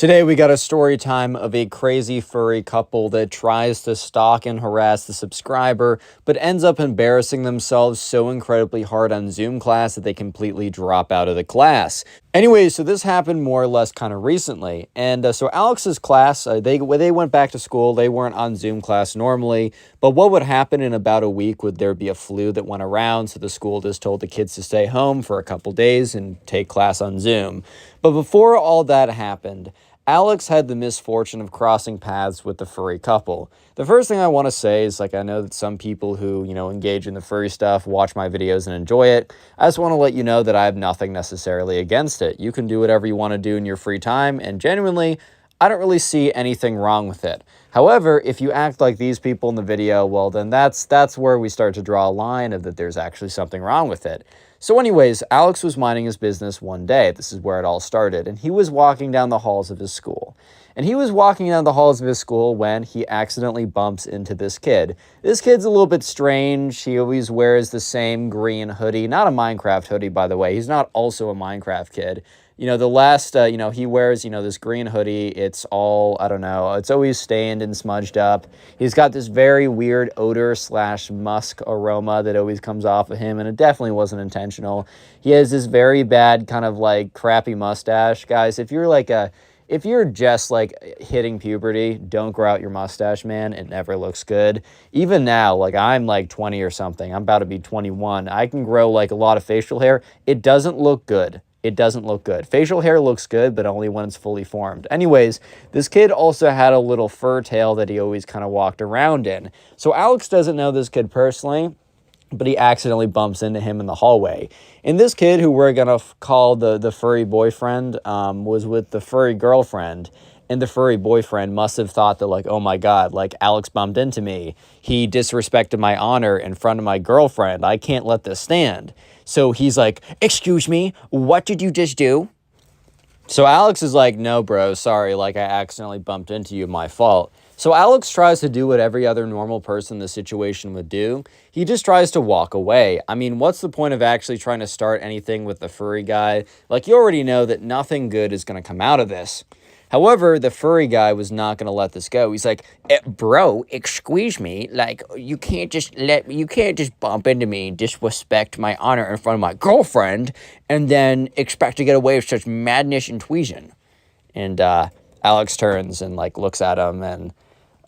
Today we got a story time of a crazy furry couple that tries to stalk and harass the subscriber, but ends up embarrassing themselves so incredibly hard on Zoom class that they completely drop out of the class. Anyway, so this happened more or less kind of recently, and so Alex's class, they went back to school. They weren't on Zoom class normally, but what would happen in about a week would there be a flu that went around, so the school just told the kids to stay home for a couple days and take class on Zoom. But before all that happened, Alex had the misfortune of crossing paths with the furry couple. The first thing I want to say is, I know that some people who, engage in the furry stuff, watch my videos and enjoy it. I just want to let you know that I have nothing necessarily against it. You can do whatever you want to do in your free time, and genuinely, I don't really see anything wrong with it. However, if you act like these people in the video, well, then that's where we start to draw a line of that there's actually something wrong with it. So anyways, Alex was minding his business one day. This is where it all started. And he was walking down the halls of his school. And he was walking down the halls of his school when he accidentally bumps into this kid. This kid's a little bit strange. He always wears the same green hoodie. Not a Minecraft hoodie, by the way. He's not also a Minecraft kid. The last, he wears, this green hoodie. It's all, I don't know, it's always stained and smudged up. He's got this very weird odor / musk aroma that always comes off of him, and it definitely wasn't intentional. He has this very bad kind of crappy mustache. Guys, if you're just hitting puberty, don't grow out your mustache, man. It never looks good. Even now, I'm 20 or something. I'm about to be 21. I can grow a lot of facial hair. It doesn't look good. It doesn't look good. Facial hair looks good, but only when it's fully formed. Anyways, this kid also had a little fur tail that he always kind of walked around in. So Alex doesn't know this kid personally, but he accidentally bumps into him in the hallway. And this kid, who we're going to call the furry boyfriend, was with the furry girlfriend. And the furry boyfriend must have thought that, oh my God, Alex bumped into me. He disrespected my honor in front of my girlfriend. I can't let this stand. So he's like, "Excuse me, what did you just do?" So Alex is like, "No, bro, sorry, I accidentally bumped into you, my fault." So Alex tries to do what every other normal person in the situation would do. He just tries to walk away. I mean, what's the point of actually trying to start anything with the furry guy? You already know that nothing good is going to come out of this. However, the furry guy was not going to let this go. He's like, "Bro, excuse me, you can't just bump into me and disrespect my honor in front of my girlfriend and then expect to get away with such madness and treason." And Alex turns and looks at him and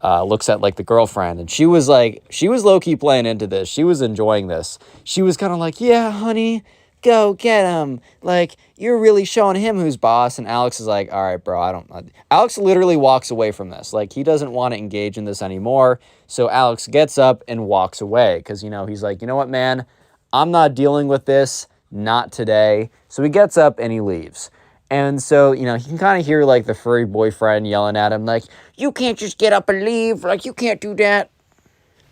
looks at the girlfriend, and she was low-key playing into this. She was enjoying this. She was kind of like, "Yeah, honey, go get him. You're really showing him who's boss." And Alex is like, "All right, bro, Alex literally walks away from this. He doesn't want to engage in this anymore. So Alex gets up and walks away because, he's like, "You know what, man? I'm not dealing with this. Not today." So he gets up and he leaves. And so, he can kind of hear the furry boyfriend yelling at him, "You can't just get up and leave. You can't do that."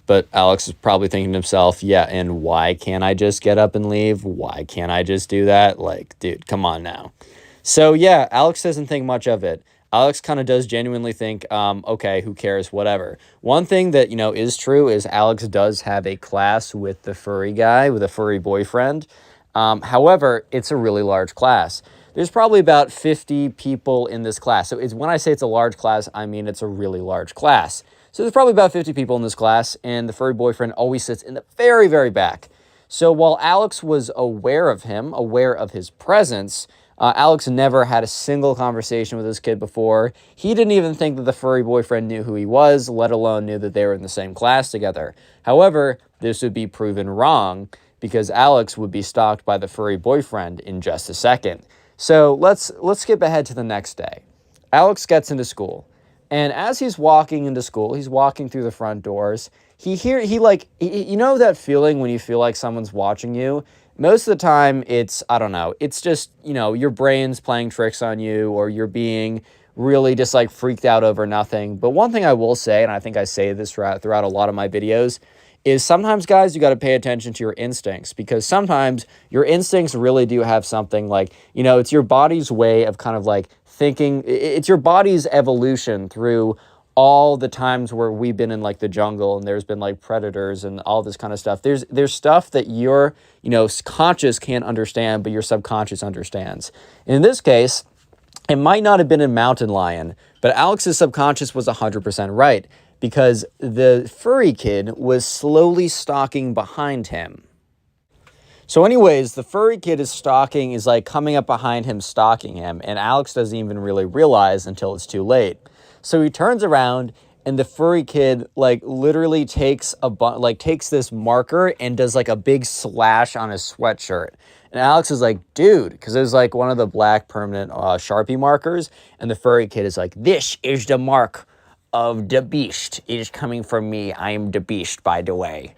But Alex is probably thinking to himself, "Yeah, and why can't I just get up and leave? Why can't I just do that? Dude, come on now." So yeah, Alex doesn't think much of it. Alex kind of does genuinely think, okay, who cares, whatever. One thing that, is true is Alex does have a class with the furry guy, with a furry boyfriend. However, it's a really large class. There's probably about 50 people in this class. So when I say it's a large class, I mean it's a really large class. So there's probably about 50 people in this class, and the furry boyfriend always sits in the very, very back. So while Alex was aware of him, aware of his presence, Alex never had a single conversation with this kid before. He didn't even think that the furry boyfriend knew who he was, let alone knew that they were in the same class together. However, this would be proven wrong because Alex would be stalked by the furry boyfriend in just a second. So let's skip ahead to the next day. Alex gets into school. And as he's walking into school, he's walking through the front doors. You know that feeling when you feel like someone's watching you? Most of the time, it's, I don't know, it's just, your brain's playing tricks on you, or you're being really just freaked out over nothing. But one thing I will say, and I think I say this throughout a lot of my videos, is sometimes, guys, you got to pay attention to your instincts, because sometimes your instincts really do have something it's your body's way of kind of thinking. It's your body's evolution through all the times where we've been in the jungle and there's been predators and all this kind of stuff. There's stuff that your, conscious can't understand, but your subconscious understands. In this case, It might not have been a mountain lion, but Alex's subconscious was 100% right, because the furry kid was slowly stalking behind him. So anyways, the furry kid is like coming up behind him, stalking him, and Alex doesn't even really realize until it's too late. So he turns around, and the furry kid like literally takes this marker and does like a big slash on his sweatshirt. And Alex is like, dude, because it was like one of the black permanent Sharpie markers, and the furry kid is like, this is the mark of the beast. It is coming from me. I am the beast, by the way.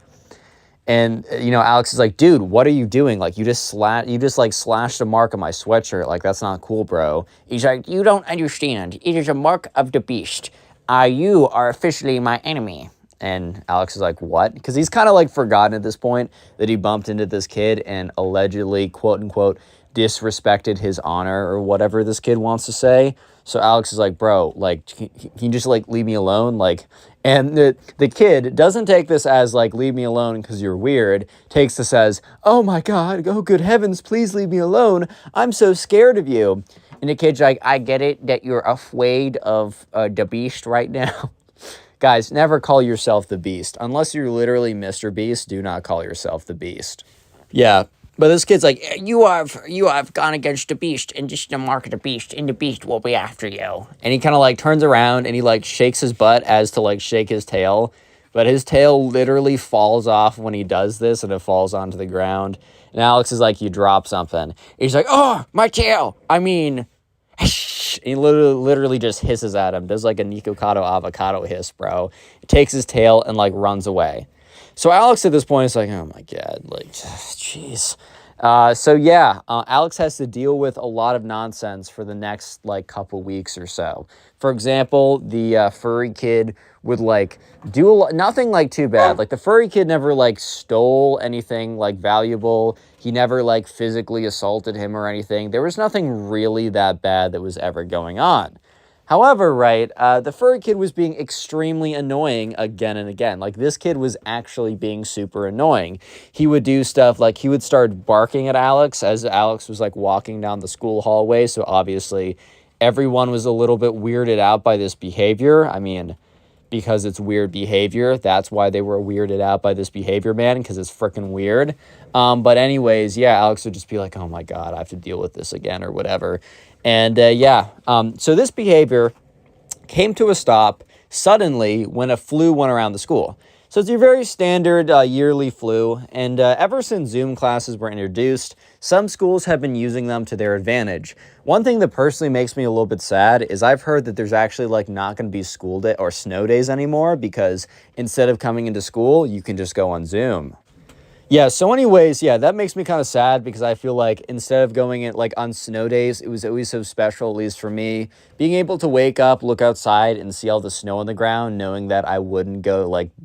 And, you know, Alex is like, dude, what are you doing? Like, you just slashed a mark on my sweatshirt. Like, that's not cool, bro. He's like, you don't understand. It is a mark of the beast. You are officially my enemy. And Alex is like, what? Because he's kind of like forgotten at this point that he bumped into this kid and allegedly, quote unquote, disrespected his honor or whatever this kid wants to say. So Alex is like, bro, like, can you just like leave me alone? Like, and the kid doesn't take this as like, leave me alone because you're weird. Takes this as, oh my God, oh good heavens, please leave me alone. I'm so scared of you. And the kid's like, I get it that you're afraid of the beast right now. Guys, never call yourself the beast. Unless you're literally Mr. Beast, do not call yourself the beast. Yeah. But this kid's like, you have gone against the beast, and just the mark of the beast, and the beast will be after you. And he kind of like turns around and he like shakes his butt as to like shake his tail. But his tail literally falls off when he does this, and it falls onto the ground. And Alex is like, you dropped something. He's like, oh, my tail. I mean, and he literally just hisses at him. Does like a Nikocado avocado hiss, bro. He takes his tail and like runs away. So Alex at this point is like, oh my God, like, jeez. So yeah, Alex has to deal with a lot of nonsense for the next like couple weeks or so. For example, the furry kid would like do nothing like too bad. Like the furry kid never like stole anything like valuable. He never like physically assaulted him or anything. There was nothing really that bad that was ever going on. However, right, the furry kid was being extremely annoying again and again. Like, this kid was actually being super annoying. He would do stuff like he would start barking at Alex as Alex was, like, walking down the school hallway. So, obviously, everyone was a little bit weirded out by this behavior. I mean, because it's weird behavior. That's why they were weirded out by this behavior, man, because it's freaking weird. But anyways, yeah, Alex would just be like, oh, my God, I have to deal with this again or whatever. And so this behavior came to a stop suddenly when a flu went around the school. So it's your very standard yearly flu, and ever since Zoom classes were introduced, some schools have been using them to their advantage. One thing that personally makes me a little bit sad is I've heard that there's actually like not going to be school day or snow days anymore, because instead of coming into school, you can just go on Zoom. Yeah, so anyways, yeah, that makes me kind of sad because I feel like instead of going in like on snow days, it was always so special, at least for me, being able to wake up, look outside and see all the snow on the ground, knowing that I wouldn't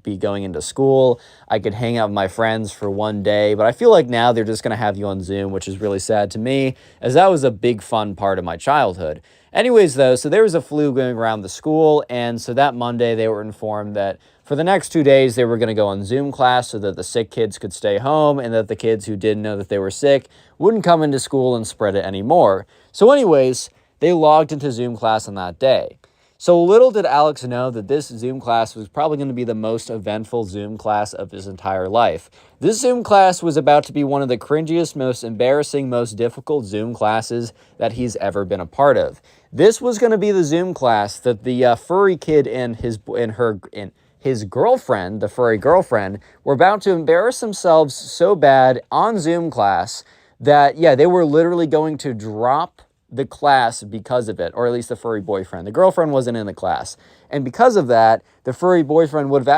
be going into school. I could hang out with my friends for one day, but I feel like now they're just going to have you on Zoom, which is really sad to me, as that was a big fun part of my childhood. Anyways, though, so there was a flu going around the school, and so that Monday they were informed that for the next 2 days, they were going to go on Zoom class so that the sick kids could stay home and that the kids who didn't know that they were sick wouldn't come into school and spread it anymore. So anyways, they logged into Zoom class on that day. So little did Alex know that this Zoom class was probably going to be the most eventful Zoom class of his entire life. This Zoom class was about to be one of the cringiest, most embarrassing, most difficult Zoom classes that he's ever been a part of. This was going to be the Zoom class that the furry kid and his girlfriend, the furry girlfriend, were about to embarrass themselves so bad on Zoom class that, yeah, they were literally going to drop the class because of it, or at least the furry boyfriend. The girlfriend wasn't in the class. And because of that, the furry boyfriend will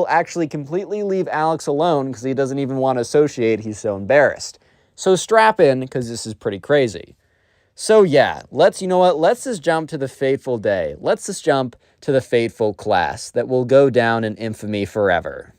actually completely leave Alex alone because he doesn't even want to associate. He's so embarrassed. So strap in, because this is pretty crazy. So yeah, let's just jump to the fateful day. Let's just jump to the fateful class that will go down in infamy forever.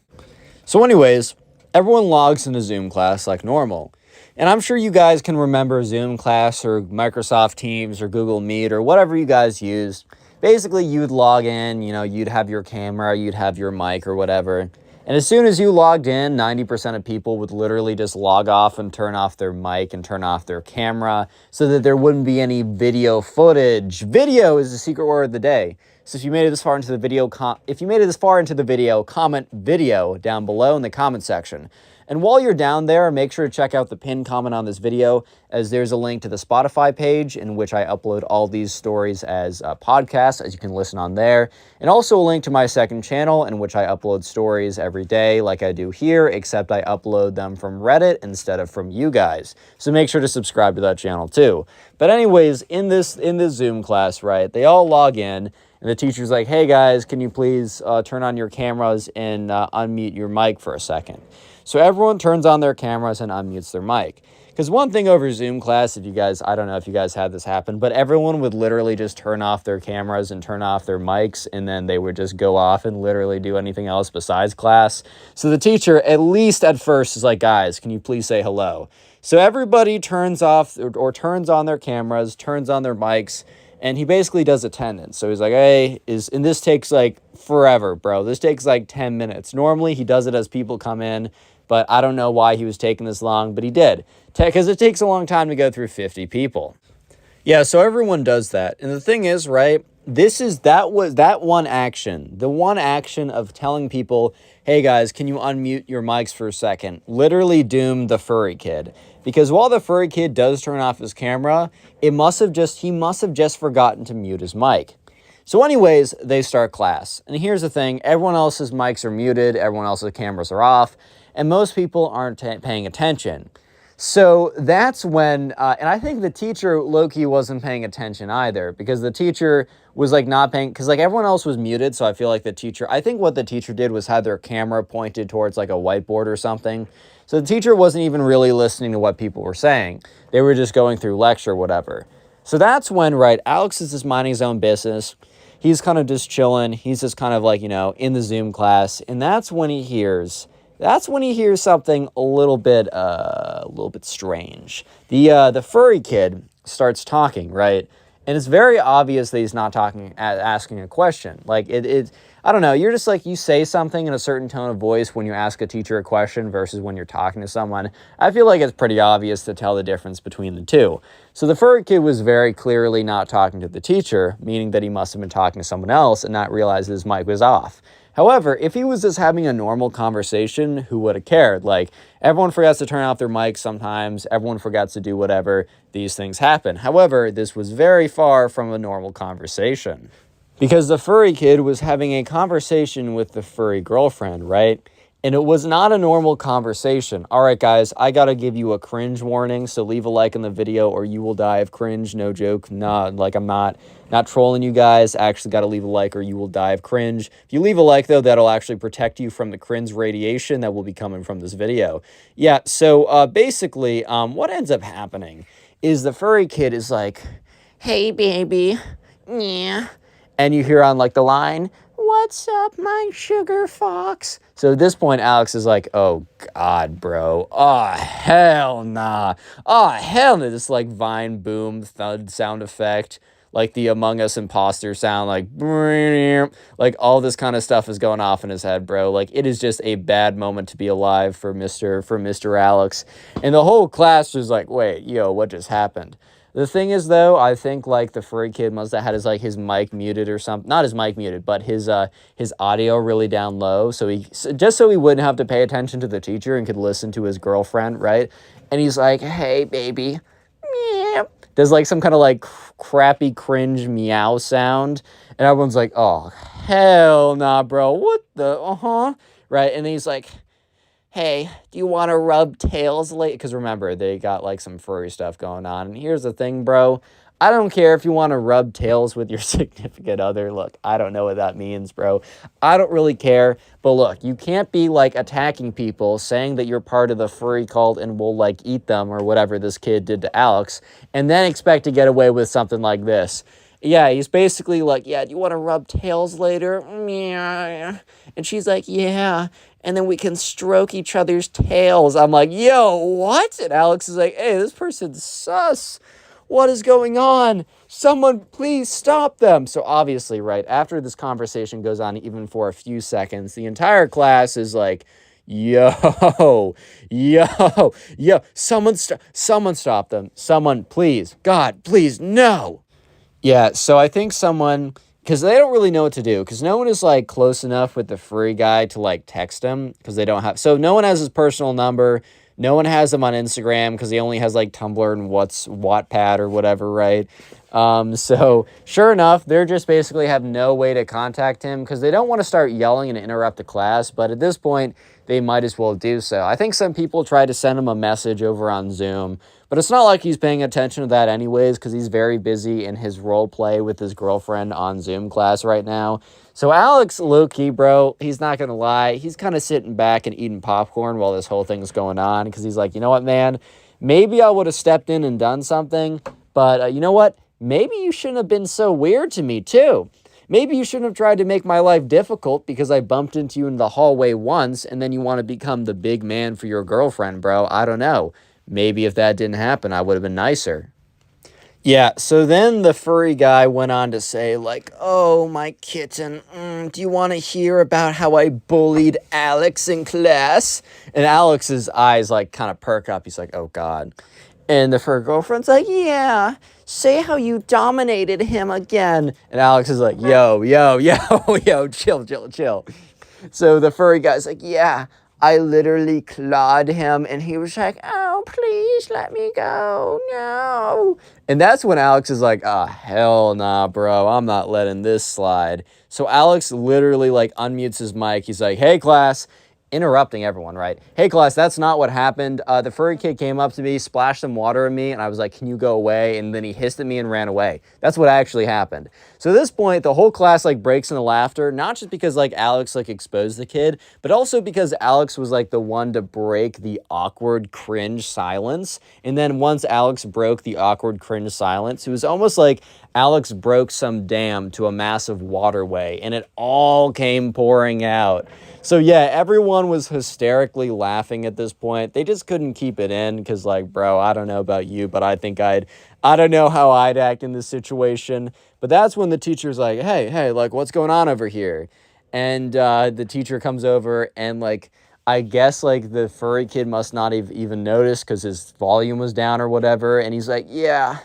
So anyways, everyone logs into Zoom class like normal. And I'm sure you guys can remember Zoom class or Microsoft Teams or Google Meet or whatever you guys use. Basically, you'd log in, you'd have your camera, you'd have your mic or whatever. And as soon as you logged in, 90% of people would literally just log off and turn off their mic and turn off their camera so that there wouldn't be any video footage. Video is the secret word of the day. So if you made it this far into the video, comment video down below in the comment section. And while you're down there, make sure to check out the pinned comment on this video, as there's a link to the Spotify page in which I upload all these stories as podcasts, as you can listen on there. And also a link to my second channel in which I upload stories every day like I do here, except I upload them from Reddit instead of from you guys. So make sure to subscribe to that channel too. But anyways, in this Zoom class, right, they all log in. And the teacher's like, hey guys, can you please turn on your cameras and unmute your mic for a second? So everyone turns on their cameras and unmutes their mic. Because one thing over Zoom class, if you guys, I don't know if you guys had this happen, but everyone would literally just turn off their cameras and turn off their mics, and then they would just go off and literally do anything else besides class. So the teacher, at least at first, is like, guys, can you please say hello? So everybody turns off or turns on their cameras, turns on their mics, and he basically does attendance. So he's like, hey, and this takes like forever, bro. This takes like 10 minutes. Normally he does it as people come in, but I don't know why he was taking this long, but he did. Because it takes a long time to go through 50 people. Yeah, so everyone does that. And the thing is, right, that one action, the one action of telling people, hey guys, can you unmute your mics for a second, literally doomed the furry kid. Because while the furry kid does turn off his camera, he must have just forgotten to mute his mic. So anyways, they start class. And here's the thing, everyone else's mics are muted, everyone else's cameras are off, and most people aren't paying attention. So that's when, and I think the teacher, low-key, wasn't paying attention either, because the teacher was like not paying, because like everyone else was muted, so I feel like the teacher, I think what the teacher did was had their camera pointed towards like a whiteboard or something. So the teacher wasn't even really listening to what people were saying. They were just going through lecture, whatever. So that's when, right, Alex is just minding his own business. He's kind of just chilling. He's just kind of like, you know, in the Zoom class, and that's when he hears something a little bit strange. The furry kid starts talking, right? And it's very obvious that he's not asking a question. Like I don't know, you're just like, you say something in a certain tone of voice when you ask a teacher a question versus when you're talking to someone. I feel like it's pretty obvious to tell the difference between the two. So the furry kid was very clearly not talking to the teacher, meaning that he must have been talking to someone else and not realized his mic was off. However, if he was just having a normal conversation, who would have cared? Like, everyone forgets to turn off their mics sometimes. Everyone forgets to do whatever. These things happen. However, this was very far from a normal conversation. Because the furry kid was having a conversation with the furry girlfriend, right? And it was not a normal conversation. All right, guys, I got to give you a cringe warning, so leave a like on the video or you will die of cringe. No joke. Nah, like I'm not trolling you guys. Actually got to leave a like or you will die of cringe. If you leave a like, though, that'll actually protect you from the cringe radiation that will be coming from this video. Yeah, so basically, what ends up happening is the furry kid is like, hey, baby, yeah. And you hear on, like, the line, what's up, my sugar fox? So at this point, Alex is like, oh, God, bro. Oh, hell nah. Oh, hell no. This, like, Vine boom thud sound effect. Like the Among Us imposter sound. Like all this kind of stuff is going off in his head, bro. Like, it is just a bad moment to be alive for Mr. Alex. And the whole class was like, wait, yo, what just happened? The thing is, though, I think, like, the furry kid must have had his mic muted or something. Not his mic muted, but his audio really down low. So just so he wouldn't have to pay attention to the teacher and could listen to his girlfriend, right? And he's like, hey, baby. Meow. Does, like, some kind of, like, crappy cringe meow sound. And everyone's like, oh, hell nah, bro. What the, right? And then he's like, hey, do you want to rub tails later? Because remember, they got, like, some furry stuff going on. And here's the thing, bro. I don't care if you want to rub tails with your significant other. Look, I don't know what that means, bro. I don't really care. But look, you can't be, like, attacking people, saying that you're part of the furry cult and will, like, eat them or whatever this kid did to Alex, and then expect to get away with something like this. Yeah, he's basically like, yeah, do you want to rub tails later? Yeah. And she's like, yeah. And then we can stroke each other's tails. I'm like, yo, what? And Alex is like, hey, this person's sus. what is going on? Someone please stop them. So obviously, right, after this conversation goes on even for a few seconds, the entire class is like, yo, someone stop them. Someone, please, God, please, no. Yeah, so I think someone, because they don't really know what to do, because no one is like close enough with the furry guy to like text him, because they don't have, so no one has his personal number, no one has him on Instagram, because he only has like Tumblr and Wattpad or whatever, right? So sure enough, they're just basically have no way to contact him, because they don't want to start yelling and interrupt the class, but at this point, they might as well do so. I think some people try to send him a message over on Zoom, but it's not like he's paying attention to that anyways, because he's very busy in his role play with his girlfriend on Zoom class right now. So Alex, low-key, bro, he's not going to lie. He's kind of sitting back and eating popcorn while this whole thing's going on, because he's like, you know what, man? Maybe I would have stepped in and done something, but you know what? Maybe you shouldn't have been so weird to me, too. Maybe you shouldn't have tried to make my life difficult because I bumped into you in the hallway once and then you want to become the big man for your girlfriend, bro. I don't know. Maybe if that didn't happen, I would have been nicer. Yeah, so then the furry guy went on to say, like, oh, my kitten, do you want to hear about how I bullied Alex in class? And Alex's eyes, like, kind of perk up. He's like, oh, God. And the fur girlfriend's like, yeah, say how you dominated him again. And Alex is like, yo, chill. So the furry guy's like, yeah, I literally clawed him. And he was like, oh, please let me go. No. And that's when Alex is like, oh, hell nah, bro. I'm not letting this slide. So Alex literally like unmutes his mic. He's like, hey, class. Interrupting everyone, right? Hey, class, that's not what happened. The furry kid came up to me, splashed some water on me, and I was like, can you go away? And then he hissed at me and ran away. That's what actually happened. So at this point, the whole class like breaks into laughter, not just because like Alex like exposed the kid, but also because Alex was like the one to break the awkward cringe silence. And then once Alex broke the awkward cringe silence, it was almost like Alex broke some dam to a massive waterway, and it all came pouring out. So yeah, everyone was hysterically laughing at this point. They just couldn't keep it in because, like, bro, I don't know about you, but I think I don't know how I'd act in this situation. But that's when the teacher's like, hey, like, what's going on over here? And the teacher comes over and, like, I guess, like, the furry kid must not have even noticed because his volume was down or whatever. And he's like, yeah.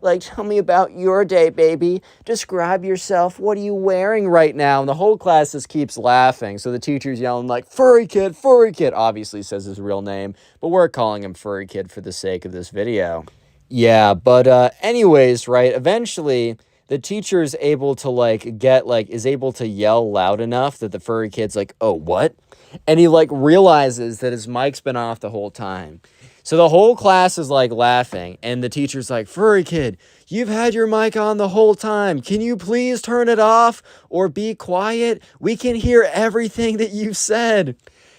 Like, tell me about your day, baby. Describe yourself. What are you wearing right now? And the whole class just keeps laughing. So the teacher's yelling like, furry kid, obviously says his real name, but we're calling him furry kid for the sake of this video. Yeah, but anyways, right, eventually the teacher is able to is able to yell loud enough that the furry kid's like, oh, what? And he like realizes that his mic's been off the whole time. So the whole class is like laughing, and the teacher's like, furry kid, you've had your mic on the whole time. Can you please turn it off or be quiet? We can hear everything that you've said.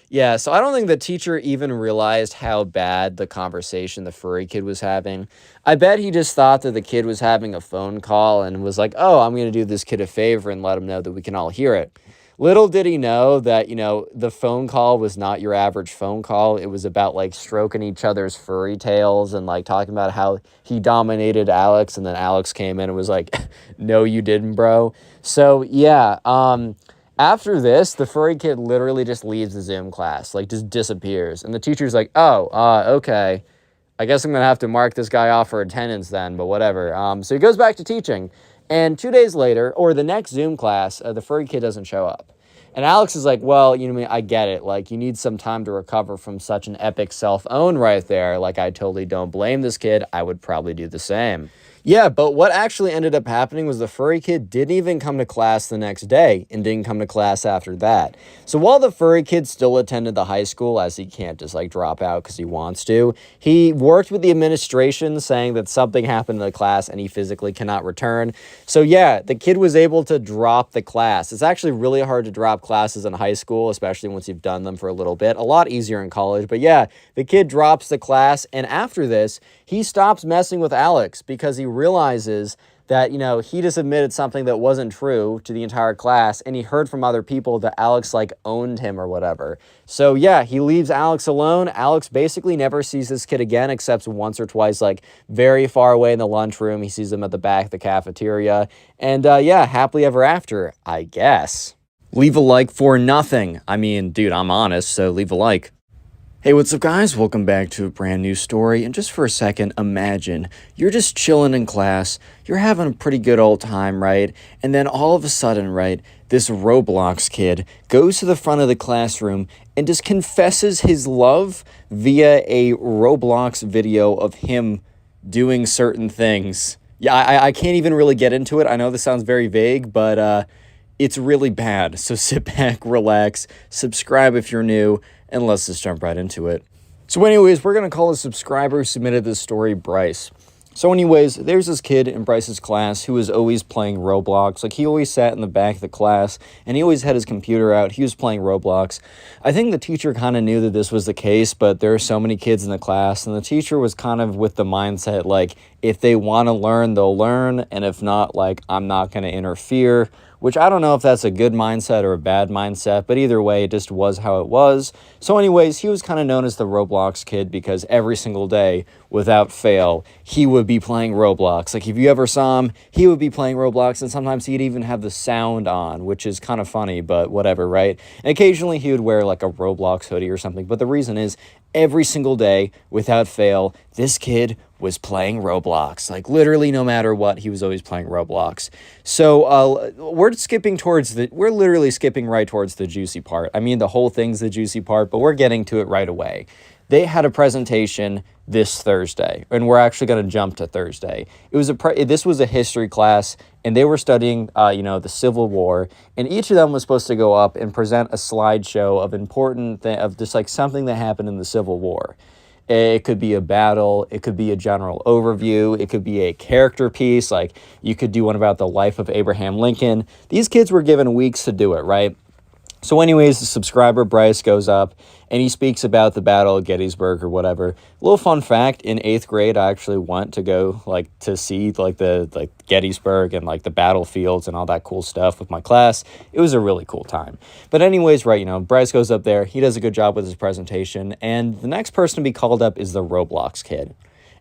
Yeah, so I don't think the teacher even realized how bad the conversation the furry kid was having. I bet he just thought that the kid was having a phone call and was like, oh, I'm going to do this kid a favor and let him know that we can all hear it. Little did he know that, you know, the phone call was not your average phone call. It was about, like, stroking each other's furry tails and, like, talking about how he dominated Alex, and then Alex came in and was like, no, you didn't, bro. So, yeah, after this, the furry kid literally just leaves the Zoom class, like, just disappears. And the teacher's like, oh, okay. I guess I'm going to have to mark this guy off for attendance then, but whatever. So he goes back to teaching. And 2 days later, or the next Zoom class, the furry kid doesn't show up. And Alex is like, well, you know, I get it. Like, you need some time to recover from such an epic self-own right there. Like, I totally don't blame this kid. I would probably do the same. Yeah, but what actually ended up happening was the furry kid didn't even come to class the next day and didn't come to class after that. So while the furry kid still attended the high school, as he can't just like drop out because he wants to, he worked with the administration saying that something happened in the class and he physically cannot return. So yeah, the kid was able to drop the class. It's actually really hard to drop classes in high school, especially once you've done them for a little bit. A lot easier in college, but yeah, the kid drops the class, and after this, he stops messing with Alex because he realizes that, you know, he just admitted something that wasn't true to the entire class, and he heard from other people that Alex, like, owned him or whatever. So, yeah, he leaves Alex alone. Alex basically never sees this kid again, except once or twice, like, very far away in the lunchroom. He sees him at the back of the cafeteria. And, yeah, happily ever after, I guess. Leave a like for nothing. I mean, dude, I'm honest, so leave a like. Hey, what's up, guys? Welcome back to a brand new story. And just for a second, imagine you're just chilling in class. You're having a pretty good old time, right? And then all of a sudden, right, this Roblox kid goes to the front of the classroom and just confesses his love via a Roblox video of him doing certain things. Yeah, I can't even really get into it. I know this sounds very vague, but it's really bad. So sit back, relax, subscribe if you're new, and let's just jump right into it. So anyways, we're going to call a subscriber who submitted this story Bryce. So anyways, there's this kid in Bryce's class who was always playing Roblox. Like, he always sat in the back of the class, and he always had his computer out. He was playing Roblox. I think the teacher kind of knew that this was the case, but there are so many kids in the class, and the teacher was kind of with the mindset, like, if they want to learn, they'll learn, and if not, like, I'm not going to interfere. Which I don't know if that's a good mindset or a bad mindset, but either way, it just was how it was. So anyways, he was kind of known as the Roblox kid because every single day, without fail, he would be playing Roblox. Like, if you ever saw him, he would be playing Roblox, and sometimes he'd even have the sound on, which is kind of funny, but whatever, right? And occasionally he would wear like a Roblox hoodie or something, but the reason is, every single day, without fail, this kid was playing Roblox. Like, literally no matter what, he was always playing Roblox. So we're literally skipping right towards the juicy part. I mean, the whole thing's the juicy part, but we're getting to it right away. They had a presentation this Thursday, and we're actually going to jump to Thursday. This was a history class, and they were studying, the Civil War, and each of them was supposed to go up and present a slideshow of just like something that happened in the Civil War. It could be a battle, it could be a general overview, it could be a character piece, like you could do one about the life of Abraham Lincoln. These kids were given weeks to do it, right? So anyways, the subscriber Bryce goes up and he speaks about the Battle of Gettysburg or whatever. A little fun fact, in 8th grade, I actually went to go to see the Gettysburg and like the battlefields and all that cool stuff with my class. It was a really cool time. But anyways, right, Bryce goes up there, he does a good job with his presentation, and the next person to be called up is the Roblox kid.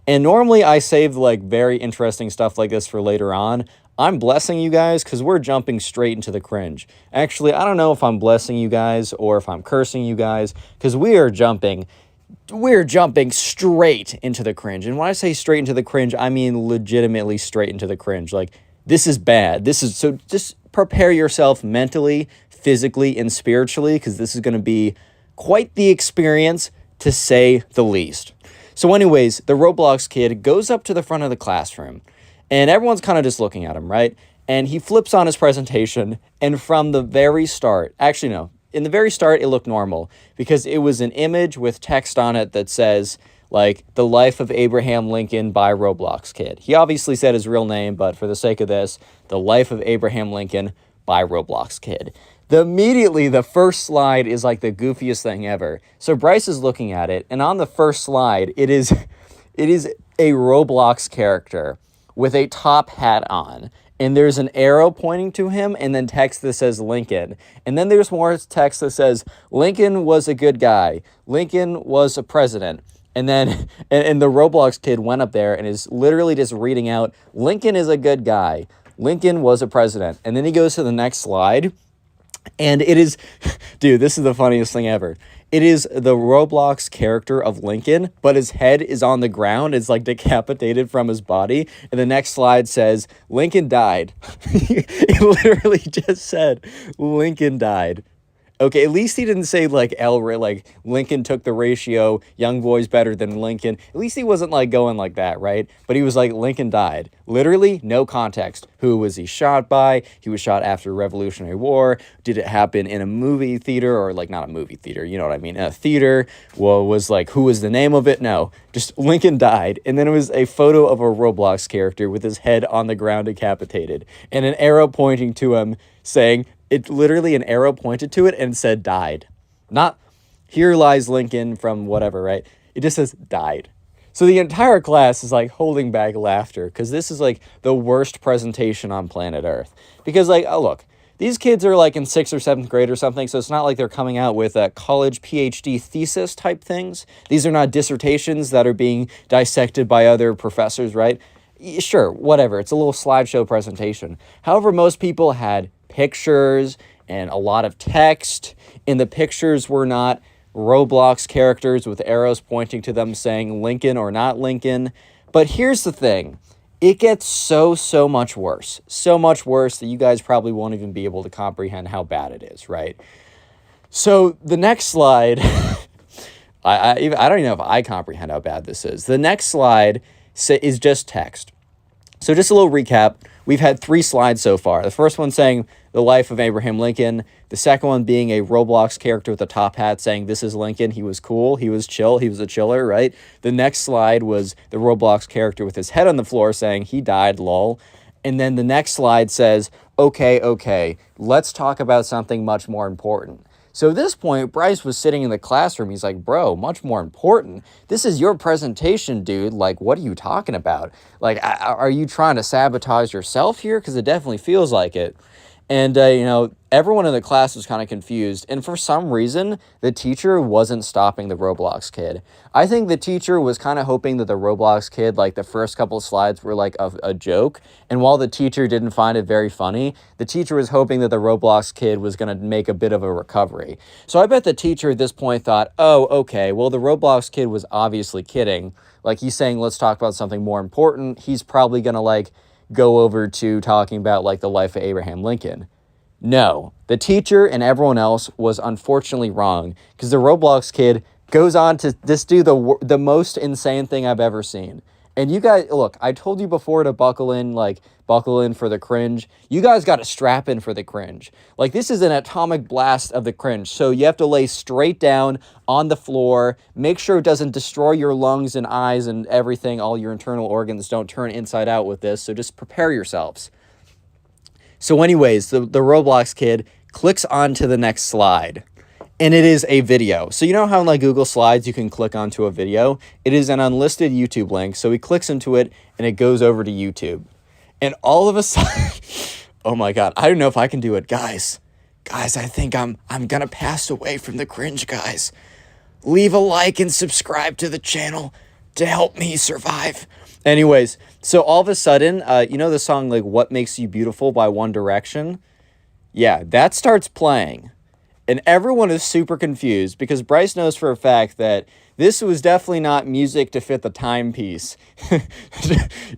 And normally I save like very interesting stuff like this for later on. I'm blessing you guys because we're jumping straight into the cringe. Actually, I don't know if I'm blessing you guys or if I'm cursing you guys because we're jumping straight into the cringe. And when I say straight into the cringe, I mean legitimately straight into the cringe. Like, this is bad. So just prepare yourself mentally, physically, and spiritually because this is going to be quite the experience, to say the least. So anyways, the Roblox kid goes up to the front of the classroom. And everyone's kind of just looking at him, right? And he flips on his presentation, and from the very start, actually no, in the very start, it looked normal because it was an image with text on it that says, like, the life of Abraham Lincoln by Roblox kid. He obviously said his real name, but for the sake of this, the life of Abraham Lincoln by Roblox kid. Immediately, the first slide is like the goofiest thing ever. So Bryce is looking at it, and on the first slide, it is a Roblox character with a top hat on, and there's an arrow pointing to him, and then text that says Lincoln. And then there's more text that says, Lincoln was a good guy. Lincoln was a president. And then, and the Roblox kid went up there and is literally just reading out, Lincoln is a good guy. Lincoln was a president. And then he goes to the next slide, and it is, dude, this is the funniest thing ever. It is the Roblox character of Lincoln, but his head is on the ground. It's like decapitated from his body. And the next slide says, Lincoln died. It literally just said, Lincoln died. Okay, at least he didn't say like Lincoln took the ratio, young boy's better than Lincoln. At least he wasn't like going like that, right? But he was like, Lincoln died. Literally, no context. Who was he shot by? He was shot after the Revolutionary War. Did it happen in a movie theater or like not a movie theater? You know what I mean? A theater. Well, was like, who was the name of it? No, just Lincoln died. And then it was a photo of a Roblox character with his head on the ground decapitated and an arrow pointing to him saying, it literally an arrow pointed to it and said died. Not here lies Lincoln from whatever, right? It just says died. So the entire class is like holding back laughter because this is like the worst presentation on planet Earth. Because like, oh look, these kids are like in 6th or 7th grade or something, so it's not like they're coming out with college PhD thesis type things. These are not dissertations that are being dissected by other professors, right? Sure, whatever. It's a little slideshow presentation. However, most people had pictures and a lot of text, and the pictures were not Roblox characters with arrows pointing to them saying Lincoln or not Lincoln. But here's the thing. It gets so much worse. So much worse that you guys probably won't even be able to comprehend how bad it is, right? So the next slide, I don't even know if I comprehend how bad this is. The next slide is just text. So just a little recap. We've had 3 slides so far. The first one saying the life of Abraham Lincoln. The second one being a Roblox character with a top hat saying this is Lincoln. He was cool. He was chill. He was a chiller, right? The next slide was the Roblox character with his head on the floor saying he died, lol. And then the next slide says, okay, let's talk about something much more important. So at this point, Bryce was sitting in the classroom. He's like, bro, much more important. This is your presentation, dude. Like, what are you talking about? Like, are you trying to sabotage yourself here? Because it definitely feels like it. And, everyone in the class was kind of confused. And for some reason, the teacher wasn't stopping the Roblox kid. I think the teacher was kind of hoping that the Roblox kid, like the first couple of slides were like a joke. And while the teacher didn't find it very funny, the teacher was hoping that the Roblox kid was going to make a bit of a recovery. So I bet the teacher at this point thought, oh, okay, well, the Roblox kid was obviously kidding. Like he's saying, let's talk about something more important. He's probably going to like go over to talking about like the life of Abraham Lincoln. No, the teacher and everyone else was unfortunately wrong because the Roblox kid goes on to just do the most insane thing I've ever seen. And you guys, look, I told you before to buckle in for the cringe. You guys got to strap in for the cringe. Like, this is an atomic blast of the cringe. So you have to lay straight down on the floor. Make sure it doesn't destroy your lungs and eyes and everything. All your internal organs don't turn inside out with this. So just prepare yourselves. So anyways, the Roblox kid clicks onto the next slide. And it is a video. So you know how in like Google Slides you can click onto a video? It is an unlisted YouTube link. So he clicks into it and it goes over to YouTube. And all of a sudden, oh my God, I don't know if I can do it. Guys, I think I'm gonna pass away from the cringe, guys. Leave a like and subscribe to the channel to help me survive. Anyways, so all of a sudden, you know the song like What Makes You Beautiful by One Direction? Yeah, that starts playing. And everyone is super confused because Bryce knows for a fact that this was definitely not music to fit the timepiece.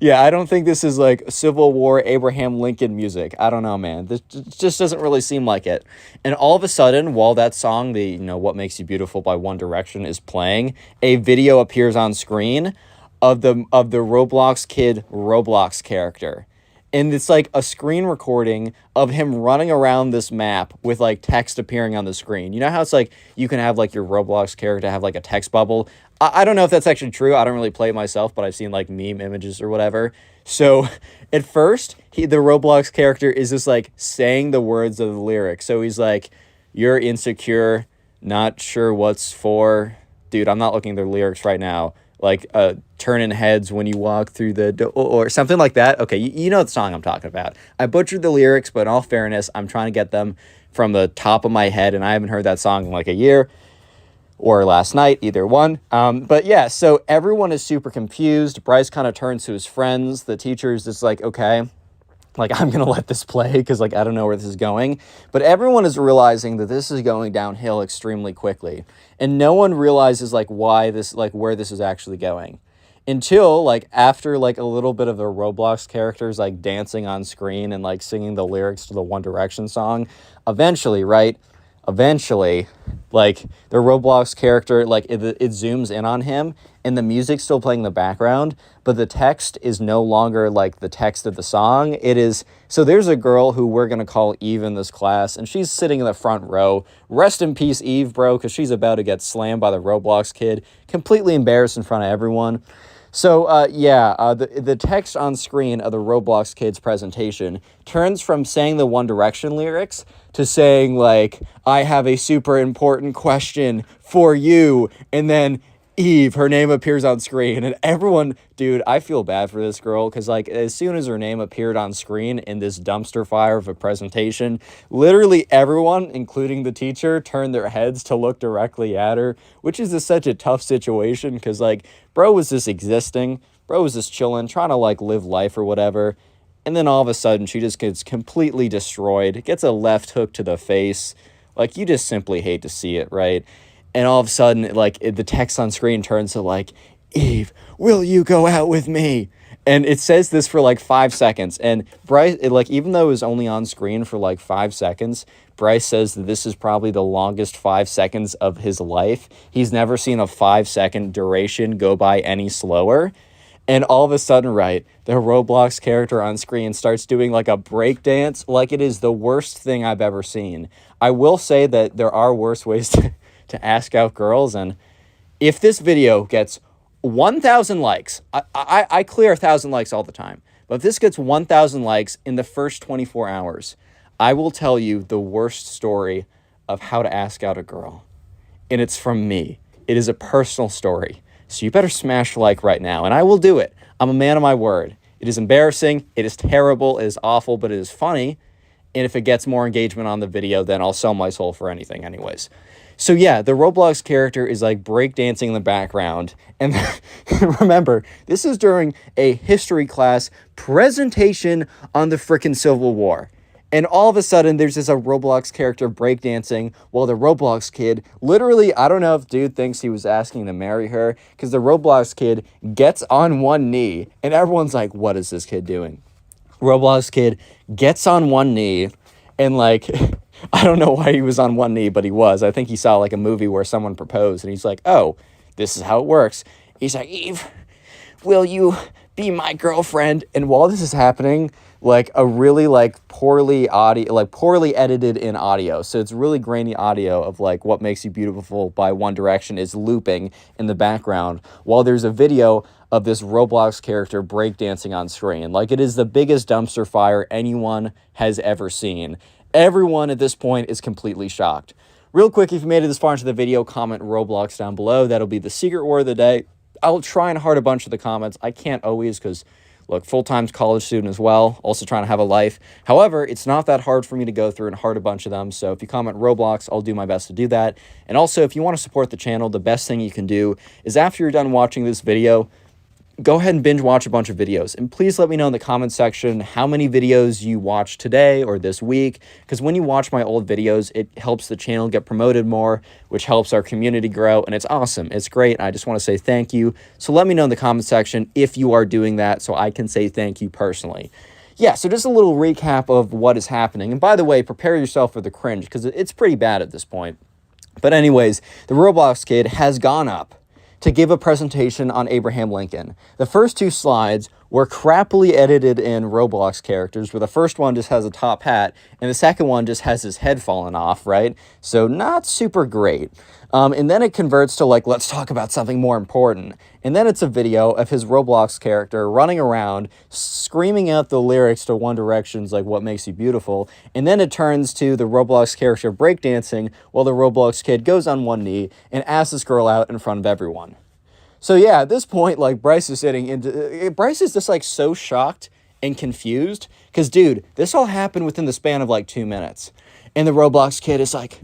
Yeah, I don't think this is like Civil War Abraham Lincoln music. I don't know, man. This just doesn't really seem like it. And all of a sudden, while that song, What Makes You Beautiful by One Direction is playing, a video appears on screen of the Roblox kid Roblox character. And it's like a screen recording of him running around this map with like text appearing on the screen. You know how it's like you can have like your Roblox character have like a text bubble? I don't know if that's actually true. I don't really play it myself, but I've seen like meme images or whatever. So at first, the Roblox character is just like saying the words of the lyrics. So he's like, you're insecure, not sure what's for. Dude, I'm not looking at the lyrics right now. Like turning heads when you walk through the door or something like that. Okay, you know the song I'm talking about. I butchered the lyrics, but in all fairness, I'm trying to get them from the top of my head, and I haven't heard that song in like a year or last night, either one. But yeah, so everyone is super confused. Bryce kind of turns to his friends. The teacher is just like, okay, like I'm going to let this play because like I don't know where this is going. But everyone is realizing that this is going downhill extremely quickly. And no one realizes like why this, like where this is actually going. Until like after like a little bit of the Roblox characters like dancing on screen and like singing the lyrics to the One Direction song, eventually, like the Roblox character, like it zooms in on him and the music's still playing in the background, but the text is no longer like the text of the song. It is, so there's a girl who we're going to call Eve in this class, and she's sitting in the front row. Rest in peace, Eve, bro, because she's about to get slammed by the Roblox kid, completely embarrassed in front of everyone. So, the text on screen of the Roblox kid's presentation turns from saying the One Direction lyrics to saying, like, I have a super important question for you, and then Eve, her name appears on screen, and everyone, dude, I feel bad for this girl, because, like, as soon as her name appeared on screen in this dumpster fire of a presentation, literally everyone, including the teacher, turned their heads to look directly at her, which is such a tough situation, because, like, bro was just existing, bro was just chilling, trying to, like, live life or whatever, and then all of a sudden, she just gets completely destroyed, gets a left hook to the face. Like, you just simply hate to see it, right? And all of a sudden, like, the text on screen turns to, like, Eve, will you go out with me? And it says this for, like, 5 seconds. And Bryce, like, even though it was only on screen for, like, 5 seconds, Bryce says that this is probably the longest 5 seconds of his life. He's never seen a 5-second duration go by any slower. And all of a sudden, right, the Roblox character on screen starts doing, like, a break dance. Like, it is the worst thing I've ever seen. I will say that there are worse ways to ask out girls, and if this video gets 1,000 likes, I clear 1,000 likes all the time, but if this gets 1,000 likes in the first 24 hours, I will tell you the worst story of how to ask out a girl, and it's from me. It is a personal story, so you better smash like right now, and I will do it. I'm a man of my word. It is embarrassing, it is terrible, it is awful, but it is funny, and if it gets more engagement on the video, then I'll sell my soul for anything anyways. So yeah, the Roblox character is like breakdancing in the background. And remember, this is during a history class presentation on the frickin' Civil War. And all of a sudden, there's a Roblox character breakdancing while the Roblox kid, literally, I don't know if dude thinks he was asking to marry her, because the Roblox kid gets on one knee, and everyone's like, what is this kid doing? Roblox kid gets on one knee, and, like, I don't know why he was on one knee, but he was. I think he saw, like, a movie where someone proposed, and he's like, oh, this is how it works. He's like, Eve, will you be my girlfriend? And while this is happening, like, a really, like, poorly edited in audio, so it's really grainy audio of, like, What Makes You Beautiful by One Direction is looping in the background, while there's a video of this Roblox character breakdancing on screen. Like, it is the biggest dumpster fire anyone has ever seen. Everyone at this point is completely shocked. Real quick, if you made it this far into the video, comment Roblox down below. That'll be the secret word of the day. I'll try and heart a bunch of the comments. I can't always because, look, full-time college student as well, also trying to have a life. However, it's not that hard for me to go through and heart a bunch of them, so if you comment Roblox, I'll do my best to do that. And also, if you want to support the channel, the best thing you can do is after you're done watching this video, go ahead and binge watch a bunch of videos. And please let me know in the comment section how many videos you watched today or this week, because when you watch my old videos, it helps the channel get promoted more, which helps our community grow, and it's awesome. It's great. I just want to say thank you. So let me know in the comment section if you are doing that so I can say thank you personally. Yeah, so just a little recap of what is happening. And by the way, prepare yourself for the cringe, because it's pretty bad at this point. But anyways, the Roblox kid has gone up to give a presentation on Abraham Lincoln. The first 2 slides were crappily edited in Roblox characters, where the first one just has a top hat, and the second one just has his head fallen off, right? So not super great. And then it converts to, like, let's talk about something more important. And then it's a video of his Roblox character running around, screaming out the lyrics to One Direction's, like, What Makes You Beautiful. And then it turns to the Roblox character breakdancing while the Roblox kid goes on one knee and asks this girl out in front of everyone. So yeah, at this point, like, Bryce is just, like, so shocked and confused, because, dude, this all happened within the span of, like, 2 minutes. And the Roblox kid is like,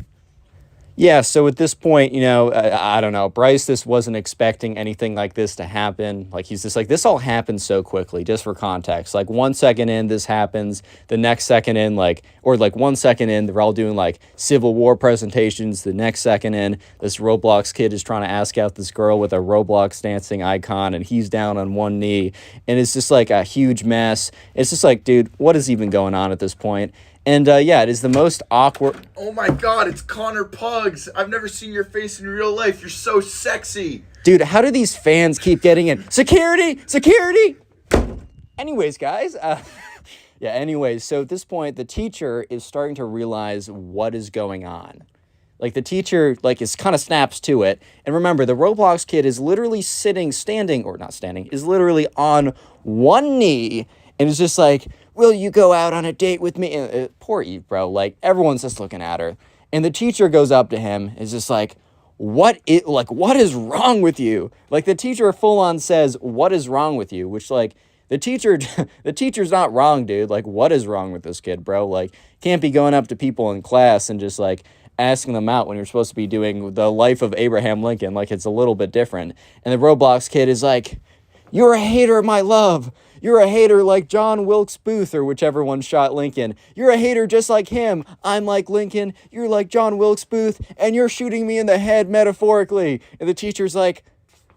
yeah, so at this point, you know, I don't know, Bryce just wasn't expecting anything like this to happen. Like, he's just like, this all happened so quickly, just for context. Like, 1 second in, this happens. The next second in, like, or like 1 second in, they're all doing, like, Civil War presentations. The next second in, this Roblox kid is trying to ask out this girl with a Roblox dancing icon, and he's down on one knee. And it's just, like, a huge mess. It's just like, dude, what is even going on at this point? And, yeah, it is the most awkward... Oh, my God, it's Connor Pugs. I've never seen your face in real life. You're so sexy. Dude, how do these fans keep getting in? Security! Security! Anyways, guys, so at this point, the teacher is starting to realize what is going on. Like, the teacher, like, is kind of snaps to it. And remember, the Roblox kid is literally is literally on one knee, and is just like, will you go out on a date with me? And, poor Eve, bro. Like, everyone's just looking at her. And the teacher goes up to him, is just like, what is wrong with you? Like, the teacher full on says, what is wrong with you? Which, like, the teacher's not wrong, dude. Like, what is wrong with this kid, bro? Like, can't be going up to people in class and just, like, asking them out when you're supposed to be doing the life of Abraham Lincoln. Like, it's a little bit different. And the Roblox kid is like, you're a hater of my love. You're a hater like John Wilkes Booth, or whichever one shot Lincoln. You're a hater just like him. I'm like Lincoln. You're like John Wilkes Booth, and you're shooting me in the head metaphorically. And the teacher's like,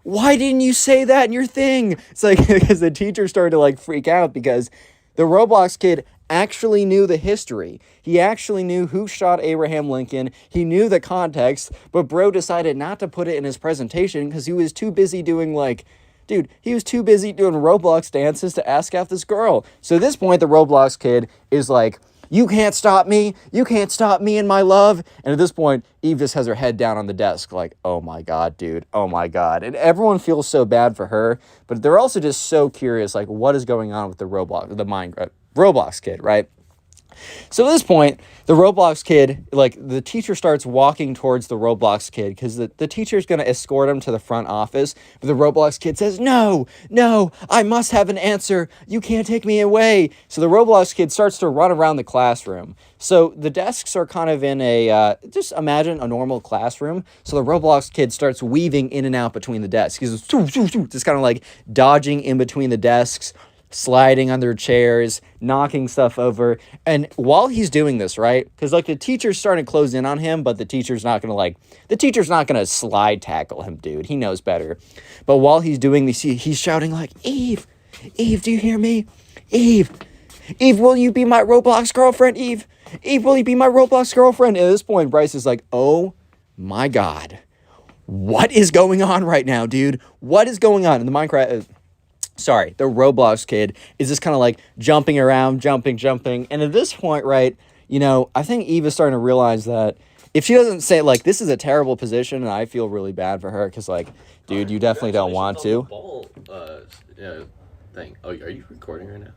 why didn't you say that in your thing? It's like, because the teacher started to, like, freak out because the Roblox kid actually knew the history. He actually knew who shot Abraham Lincoln. He knew the context, but bro decided not to put it in his presentation because he was too busy doing, like, dude, he was too busy doing Roblox dances to ask out this girl. So at this point, the Roblox kid is like, you can't stop me. You can't stop me and my love. And at this point, Eve just has her head down on the desk like, oh my God, dude. Oh my God. And everyone feels so bad for her, but they're also just so curious, like, what is going on with the Roblox kid, right? So at this point, the Roblox kid, like, the teacher starts walking towards the Roblox kid because the teacher's going to escort him to the front office. But the Roblox kid says, no, I must have an answer. You can't take me away. So the Roblox kid starts to run around the classroom. So the desks are kind of in just imagine a normal classroom. So the Roblox kid starts weaving in and out between the desks. He's just kind of like dodging in between the desks, sliding under chairs, knocking stuff over. And while he's doing this, right, because, like, the teacher's starting to close in on him, but the teacher's not going to slide tackle him, dude. He knows better. But while he's doing this, he's shouting like, Eve, do you hear me? Eve, will you be my Roblox girlfriend? Eve, will you be my Roblox girlfriend? And at this point, Bryce is like, oh my God, what is going on right now, dude? What is going on? And the Roblox kid is just kind of like jumping around, jumping. And at this point, right, I think Eve is starting to realize that if she doesn't say, like, this is a terrible position, and I feel really bad for her because, like, dude, you definitely don't want to. Thing. Oh, are you recording right now?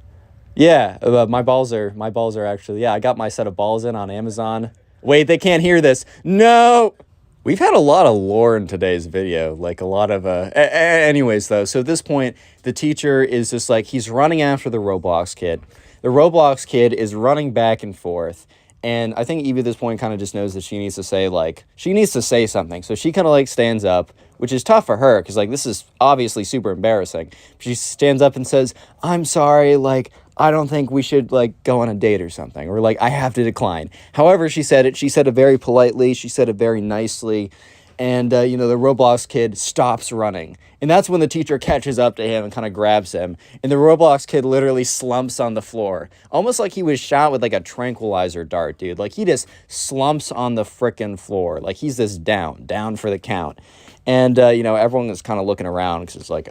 Yeah, my balls are actually, I got my set of balls in on Amazon. Wait, they can't hear this. No! We've had a lot of lore in today's video, like a lot of, anyways, though. So at this point, the teacher is just like, he's running after the Roblox kid. The Roblox kid is running back and forth. And I think Eve at this point kind of just knows that she needs to say something. So she kind of, like, stands up, which is tough for her because, like, this is obviously super embarrassing. She stands up and says, I'm sorry, like, I don't think we should, like, go on a date or something, or, like, I have to decline. However, she said it very politely. She said it very nicely. And, the Roblox kid stops running. And that's when the teacher catches up to him and kind of grabs him. And the Roblox kid literally slumps on the floor. Almost like he was shot with, like, a tranquilizer dart, dude. Like, he just slumps on the frickin' floor. Like, he's just down for the count. And, everyone is kind of looking around because it's like,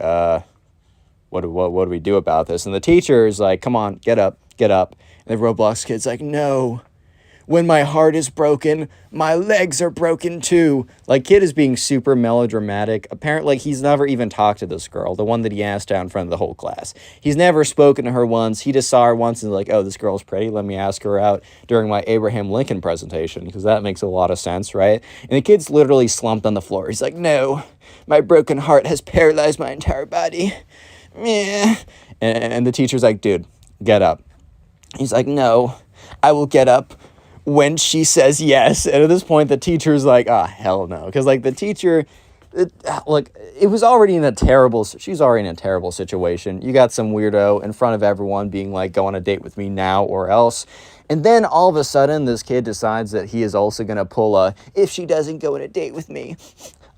what do we do about this? And the teacher is like, come on, get up. And the Roblox kid's like, no. When my heart is broken, my legs are broken too. Like, kid is being super melodramatic. Apparently, he's never even talked to this girl, the one that he asked out in front of the whole class. He's never spoken to her once. He just saw her once and was like, oh, this girl's pretty. Let me ask her out during my Abraham Lincoln presentation, because that makes a lot of sense, right? And the kid's literally slumped on the floor. He's like, no, my broken heart has paralyzed my entire body. Meh. And the teacher's like, dude, get up. He's like, no, I will get up when she says yes. And at this point, the teacher's like, hell no. Because, like, the teacher, she's already in a terrible situation. You got some weirdo in front of everyone being like, go on a date with me now or else. And then all of a sudden, this kid decides that he is also going to pull if she doesn't go on a date with me,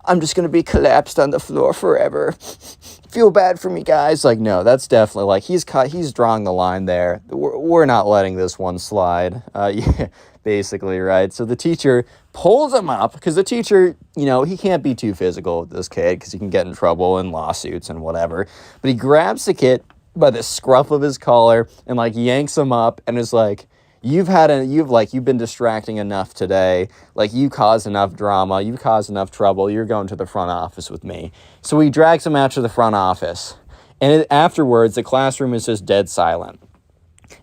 I'm just going to be collapsed on the floor forever. Feel bad for me, guys. Like, no, that's definitely, like, he's drawing the line there. We're not letting this one slide. Yeah, basically, right? So the teacher pulls him up because the teacher, he can't be too physical with this kid because he can get in trouble and lawsuits and whatever. But he grabs the kid by the scruff of his collar and, like, yanks him up and is like, you've been distracting enough today. Like, you caused enough drama. You caused enough trouble. You're going to the front office with me. So he drags him out to the front office. And afterwards, the classroom is just dead silent.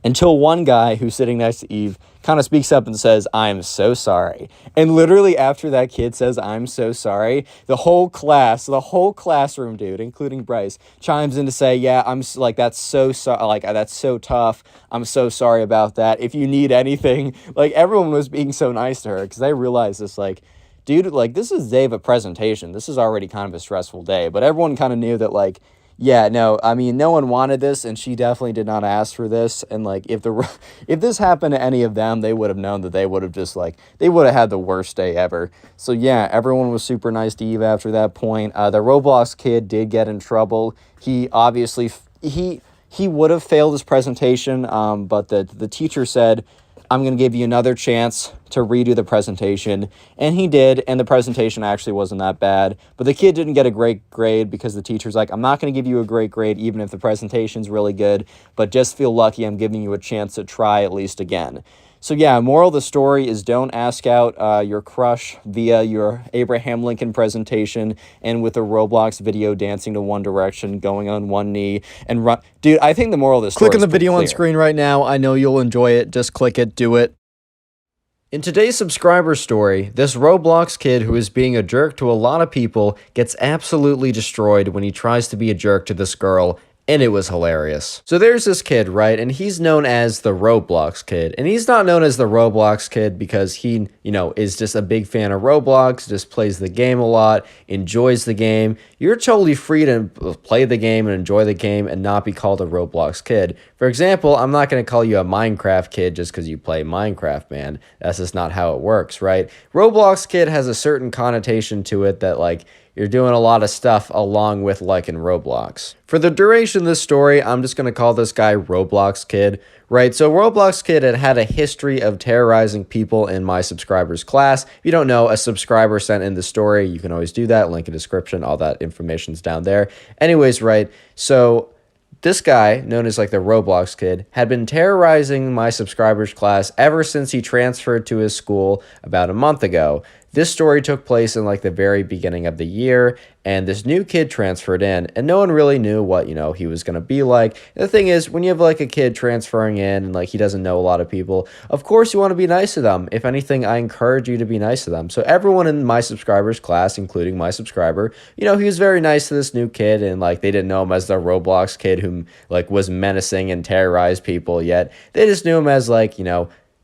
Until one guy who's sitting next to Eve kind of speaks up and says, "I'm so sorry." And literally after that kid says, "I'm so sorry," the whole classroom, dude, including Bryce, chimes in to say, "Yeah, like, that's so sorry. Like, that's so tough. I'm so sorry about that. If you need anything," like, everyone was being so nice to her because they realized this, like, dude, like, this is day of a presentation. This is already kind of a stressful day, but everyone kind of knew that, like, yeah, no, I mean, no one wanted this, and she definitely did not ask for this. And like, if this happened to any of them, they would have known that they would have just like they would have had the worst day ever. So yeah, everyone was super nice to Eve after that point. The Roblox kid did get in trouble. He obviously he would have failed his presentation, but the teacher said, "I'm going to give you another chance to redo the presentation." And he did, and the presentation actually wasn't that bad. But the kid didn't get a great grade because the teacher's like, "I'm not going to give you a great grade even if the presentation's really good, but just feel lucky I'm giving you a chance to try at least again." So yeah, moral of the story is don't ask out your crush via your Abraham Lincoln presentation and with a Roblox video dancing to One Direction, going on one knee, and run. Dude, I think the moral of this story Click on is the video clear. on screen right now. I know you'll enjoy it. Just click it. Do it. In today's subscriber story, this Roblox kid who is being a jerk to a lot of people gets absolutely destroyed when he tries to be a jerk to this girl, and it was hilarious. So there's this kid, right, and he's known as the Roblox kid, and he's not known as the Roblox kid because he, is just a big fan of Roblox, just plays the game a lot, enjoys the game. You're totally free to play the game and enjoy the game and not be called a Roblox kid. For example, I'm not going to call you a Minecraft kid just because you play Minecraft, man. That's just not how it works, right? Roblox kid has a certain connotation to it that, like, you're doing a lot of stuff along with liking Roblox. For the duration of this story, I'm just going to call this guy Roblox Kid, right? So Roblox Kid had a history of terrorizing people in my subscribers class. If you don't know, a subscriber sent in the story. You can always do that. Link in description. All that information's down there. Anyways, right? So this guy, known as like the Roblox Kid, had been terrorizing my subscribers class ever since he transferred to his school about a month ago. This story took place in like the very beginning of the year, and this new kid transferred in, and no one really knew what, he was going to be like. And the thing is, when you have like a kid transferring in and like he doesn't know a lot of people, of course you want to be nice to them. If anything, I encourage you to be nice to them. So everyone in my subscribers class, including my subscriber, he was very nice to this new kid, and like they didn't know him as the Roblox kid who like was menacing and terrorized people yet. They just knew him as like,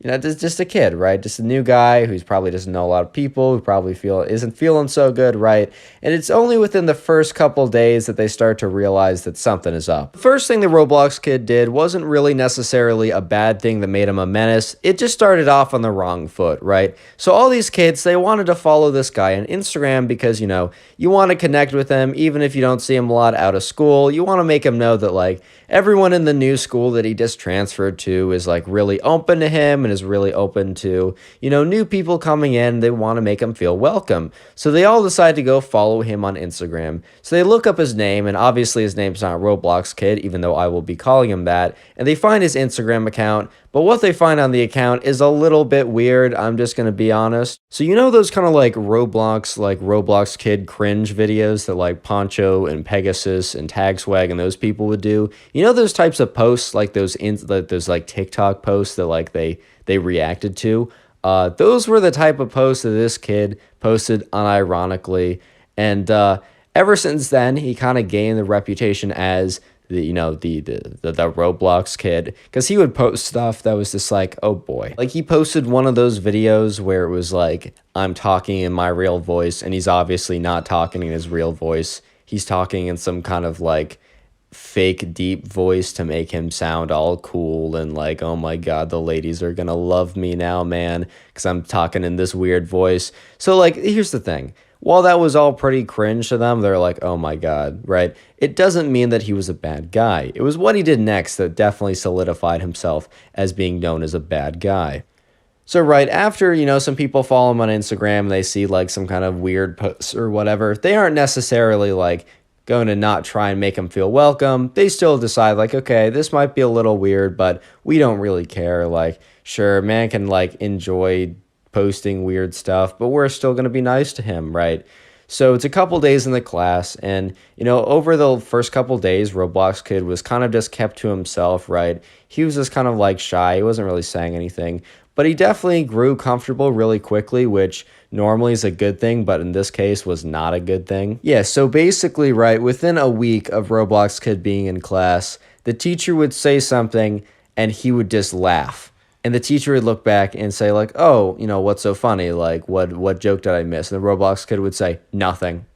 just a kid, right? Just a new guy who's probably doesn't know a lot of people, who probably isn't feeling so good, right? And it's only within the first couple days that they start to realize that something is up. The first thing the Roblox kid did wasn't really necessarily a bad thing that made him a menace. It just started off on the wrong foot, right? So all these kids, they wanted to follow this guy on Instagram because, you want to connect with him even if you don't see him a lot out of school. You want to make him know that, like, everyone in the new school that he just transferred to is like really open to him and is really open to, new people coming in. They want to make him feel welcome. So they all decide to go follow him on Instagram. So they look up his name, and obviously his name's not Roblox Kid, even though I will be calling him that. And they find his Instagram account. But what they find on the account is a little bit weird, I'm just going to be honest. So those kind of like Roblox Kid cringe videos that like Poncho and Pegasus and Tag Swag and those people would do? Those types of posts, like those like TikTok posts that like they reacted to? Those were the type of posts that this kid posted unironically. And ever since then, he kind of gained the reputation as the Roblox kid, because he would post stuff that was just like, oh boy. Like, he posted one of those videos where it was like, I'm talking in my real voice, and he's obviously not talking in his real voice. He's talking in some kind of like fake deep voice to make him sound all cool and like, oh my god, the ladies are gonna love me now, man, because I'm talking in this weird voice. So like, here's the thing. While that was all pretty cringe to them, they're like, oh my god, right? It doesn't mean that he was a bad guy. It was what he did next that definitely solidified himself as being known as a bad guy. So right after, some people follow him on Instagram and they see like some kind of weird posts or whatever, they aren't necessarily like going to not try and make him feel welcome. They still decide like, okay, this might be a little weird, but we don't really care. Like, sure, man can like enjoy posting weird stuff, but we're still going to be nice to him, right? So it's a couple days in the class, and over the first couple days, Roblox Kid was kind of just kept to himself, right? He was just kind of like shy. He wasn't really saying anything, but he definitely grew comfortable really quickly, which normally is a good thing, but in this case was not a good thing. Yeah, so basically, right, within a week of Roblox Kid being in class, the teacher would say something and he would just laugh. And the teacher would look back and say like, oh, what's so funny? Like, what joke did I miss? And the Roblox Kid would say, nothing.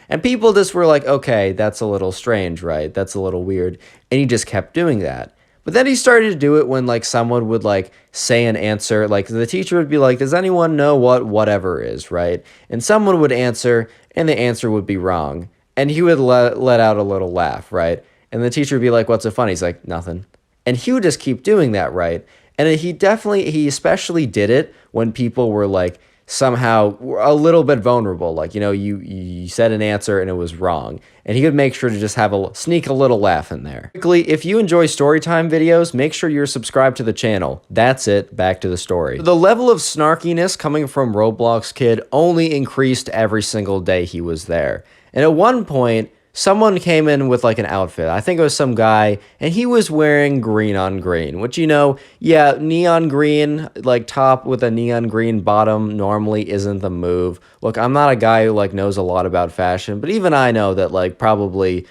And people just were like, okay, that's a little strange, right? That's a little weird. And he just kept doing that. But then he started to do it when like someone would like say an answer. Like the teacher would be like, does anyone know what whatever is, right? And someone would answer and the answer would be wrong. And he would let out a little laugh, right? And the teacher would be like, what's so funny? He's like, nothing. And he would just keep doing that, right? And he especially did it when people were like somehow a little bit vulnerable. Like, you said an answer and it was wrong. And he would make sure to just sneak a little laugh in there. Quickly, if you enjoy Storytime videos, make sure you're subscribed to the channel. That's it, back to the story. The level of snarkiness coming from Roblox Kid only increased every single day he was there. And at one point, someone came in with like an outfit. I think it was some guy, and he was wearing green on green, which, yeah, neon green, like top with a neon green bottom normally isn't the move. Look, I'm not a guy who like knows a lot about fashion, but even I know that like probably,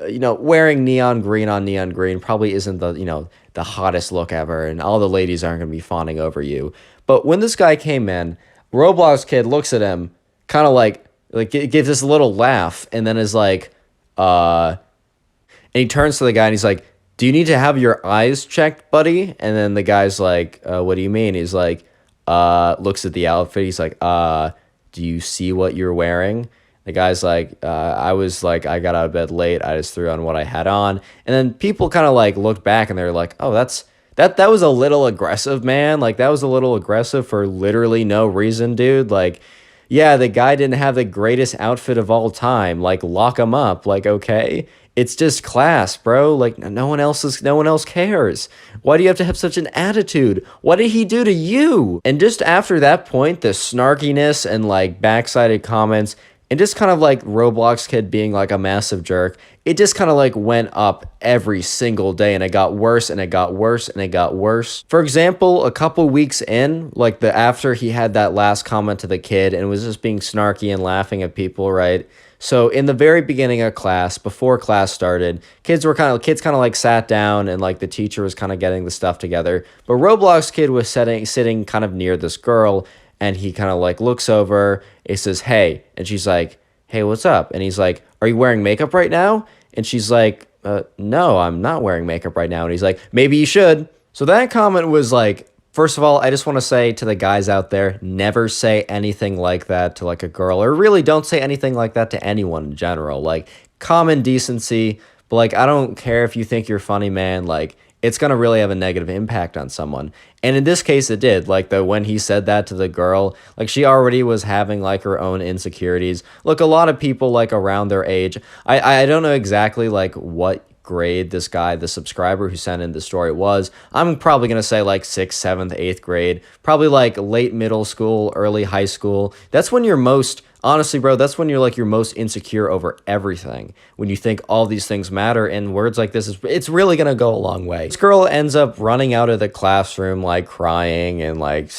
wearing neon green on neon green probably isn't the hottest look ever, and all the ladies aren't going to be fawning over you. But when this guy came in, Roblox Kid looks at him, kind of like gives this little laugh, and then is like, and he turns to the guy and he's like, do you need to have your eyes checked, buddy? And then the guy's like, what do you mean? He's like, looks at the outfit. He's like, do you see what you're wearing? The guy's like, I got out of bed late. I just threw on what I had on. And then people kind of like looked back and they're like, oh, that was a little aggressive, man. Like that was a little aggressive for literally no reason, dude. Like, yeah, the guy didn't have the greatest outfit of all time. Like, lock him up. Like, okay, it's just class, bro. Like, no one else cares. Why do you have to have such an attitude? What did he do to you? And just after that point, the snarkiness and like backsided comments and just kind of like Roblox Kid being like a massive jerk, it just kind of like went up every single day, and it got worse and it got worse and it got worse. For example, a couple weeks in, like after he had that last comment to the kid and was just being snarky and laughing at people, right? So in the very beginning of class, before class started, kids kind of like sat down and like the teacher was kind of getting the stuff together. But Roblox Kid was sitting kind of near this girl, and he kind of like looks over, he says, hey, and she's like, hey, what's up? And he's like, are you wearing makeup right now? And she's like, no, I'm not wearing makeup right now. And he's like, maybe you should. So that comment was like, first of all, I just want to say to the guys out there, never say anything like that to like a girl, or really don't say anything like that to anyone in general. Like common decency, but like, I don't care if you think you're funny, man. Like, it's going to really have a negative impact on someone. And in this case, it did. Like, when he said that to the girl, like, she already was having, like, her own insecurities. Look, a lot of people, like, around their age, I don't know exactly, like, what grade this guy, the subscriber who sent in the story was. I'm probably going to say, like, 6th, 7th, 8th grade. Probably, like, late middle school, early high school. That's when you're most... Honestly, bro, that's when you're like you're most insecure over everything. When you think all these things matter, and words like this it's really gonna go a long way. This girl ends up running out of the classroom like crying, and like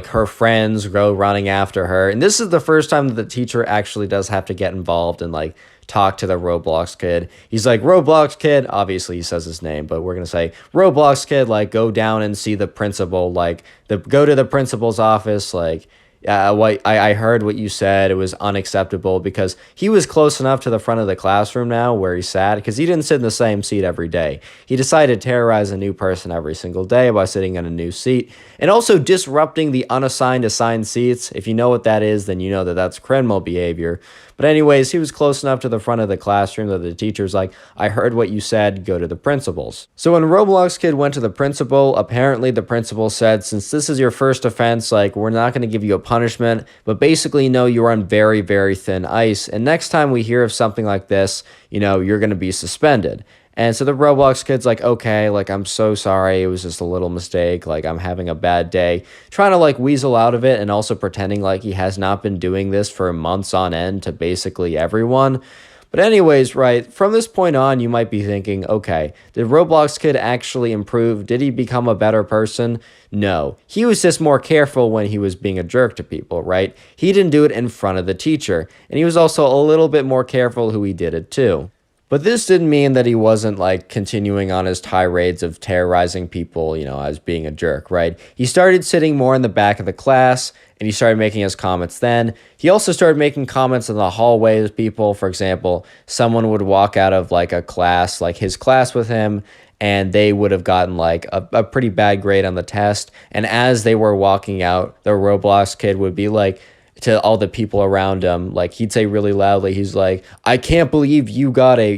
her friends go running after her. And this is the first time that the teacher actually does have to get involved and like talk to the Roblox Kid. He's like, Roblox Kid, obviously he says his name, but we're gonna say Roblox Kid, like go down and see the principal, like go to the principal's office, like I heard what you said. It was unacceptable, because he was close enough to the front of the classroom now where he sat, because he didn't sit in the same seat every day. He decided to terrorize a new person every single day by sitting in a new seat and also disrupting the unassigned assigned seats. If you know what that is, then you know that that's criminal behavior. But anyways, he was close enough to the front of the classroom that the teacher's like, I heard what you said, go to the principal's. So when Roblox Kid went to the principal, apparently the principal said, since this is your first offense, like, we're not going to give you a punishment, but basically, no, you're on very, very thin ice. And next time we hear of something like this, you're going to be suspended. And so the Roblox kid's like, okay, like, I'm so sorry. It was just a little mistake. Like, I'm having a bad day. Trying to like weasel out of it and also pretending like he has not been doing this for months on end to basically everyone. But anyways, right, from this point on, you might be thinking, okay, did Roblox Kid actually improve? Did he become a better person? No. He was just more careful when he was being a jerk to people, right? He didn't do it in front of the teacher. And he was also a little bit more careful who he did it to. But this didn't mean that he wasn't like continuing on his tirades of terrorizing people, as being a jerk, right? He started sitting more in the back of the class and he started making his comments then. He also started making comments in the hallway with people. For example, someone would walk out of like a class, like his class with him, and they would have gotten like a pretty bad grade on the test. And as they were walking out, the Roblox kid would be like, to all the people around him, like he'd say really loudly, he's like, I can't believe you got a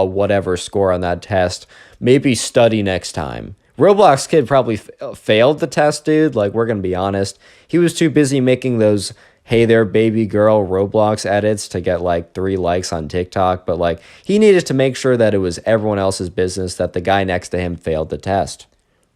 whatever score on that test. Maybe study next time. Roblox kid probably failed the test, dude. Like, we're gonna be honest. He was too busy making those hey there baby girl Roblox edits to get like 3 likes on TikTok, but like he needed to make sure that it was everyone else's business that the guy next to him failed the test.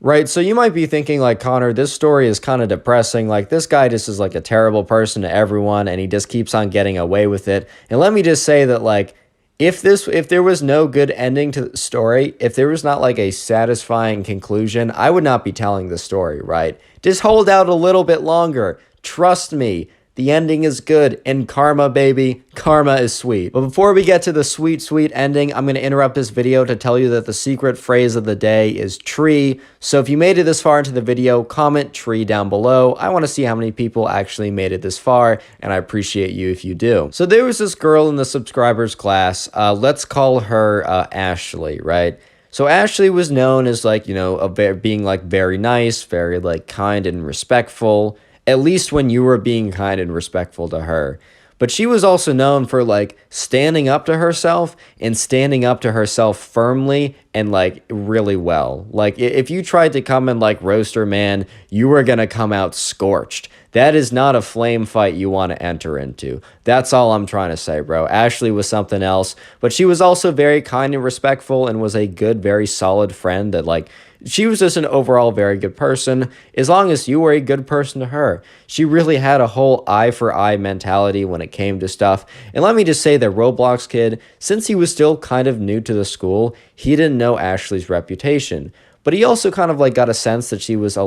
Right, so you might be thinking like, Connor, this story is kind of depressing. Like, this guy just is like a terrible person to everyone and he just keeps on getting away with it. And let me just say that like, if there was no good ending to the story, if there was not like a satisfying conclusion, I would not be telling the story, right? Just hold out a little bit longer. Trust me. The ending is good, and karma, baby. Karma is sweet. But before we get to the sweet, sweet ending, I'm going to interrupt this video to tell you that the secret phrase of the day is tree. So if you made it this far into the video, comment tree down below. I want to see how many people actually made it this far, and I appreciate you if you do. So there was this girl in the subscribers class. Let's call her Ashley, right? So Ashley was known as like, being like very nice, very like kind and respectful. At least when you were being kind and respectful to her. But she was also known for like standing up to herself and standing up to herself firmly and like really well. Like if you tried to come and like roast her, man, you were gonna come out scorched. That is not a flame fight you want to enter into. That's all I'm trying to say, bro. Ashley was something else, but she was also very kind and respectful and was a good, very solid friend that like, she was just an overall very good person, as long as you were a good person to her. She really had a whole eye for eye mentality when it came to stuff. And let me just say that Roblox Kid, since he was still kind of new to the school, he didn't know Ashley's reputation. But he also kind of like got a sense that she was had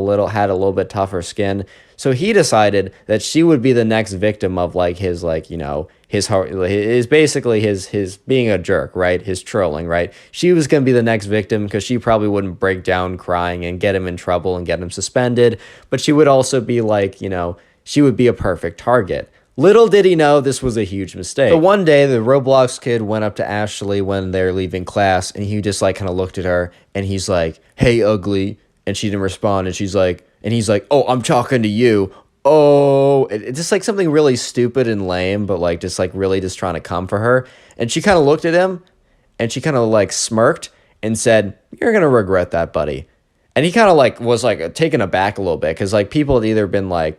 a little bit tougher skin. So he decided that she would be the next victim of like his like, his basically his being a jerk, right? His trolling, right? She was going to be the next victim because she probably wouldn't break down crying and get him in trouble and get him suspended. But she would also be like, she would be a perfect target. Little did he know this was a huge mistake. So one day, the Roblox kid went up to Ashley when they're leaving class, and he just like kind of looked at her, and he's like, "Hey, ugly," and she didn't respond, and he's like, "Oh, I'm talking to you." Oh, it's just like something really stupid and lame, but like just like really just trying to come for her. And she kind of looked at him, and she kind of like smirked and said, "You're gonna regret that, buddy." And he kind of like was like taken aback a little bit because like people had either been like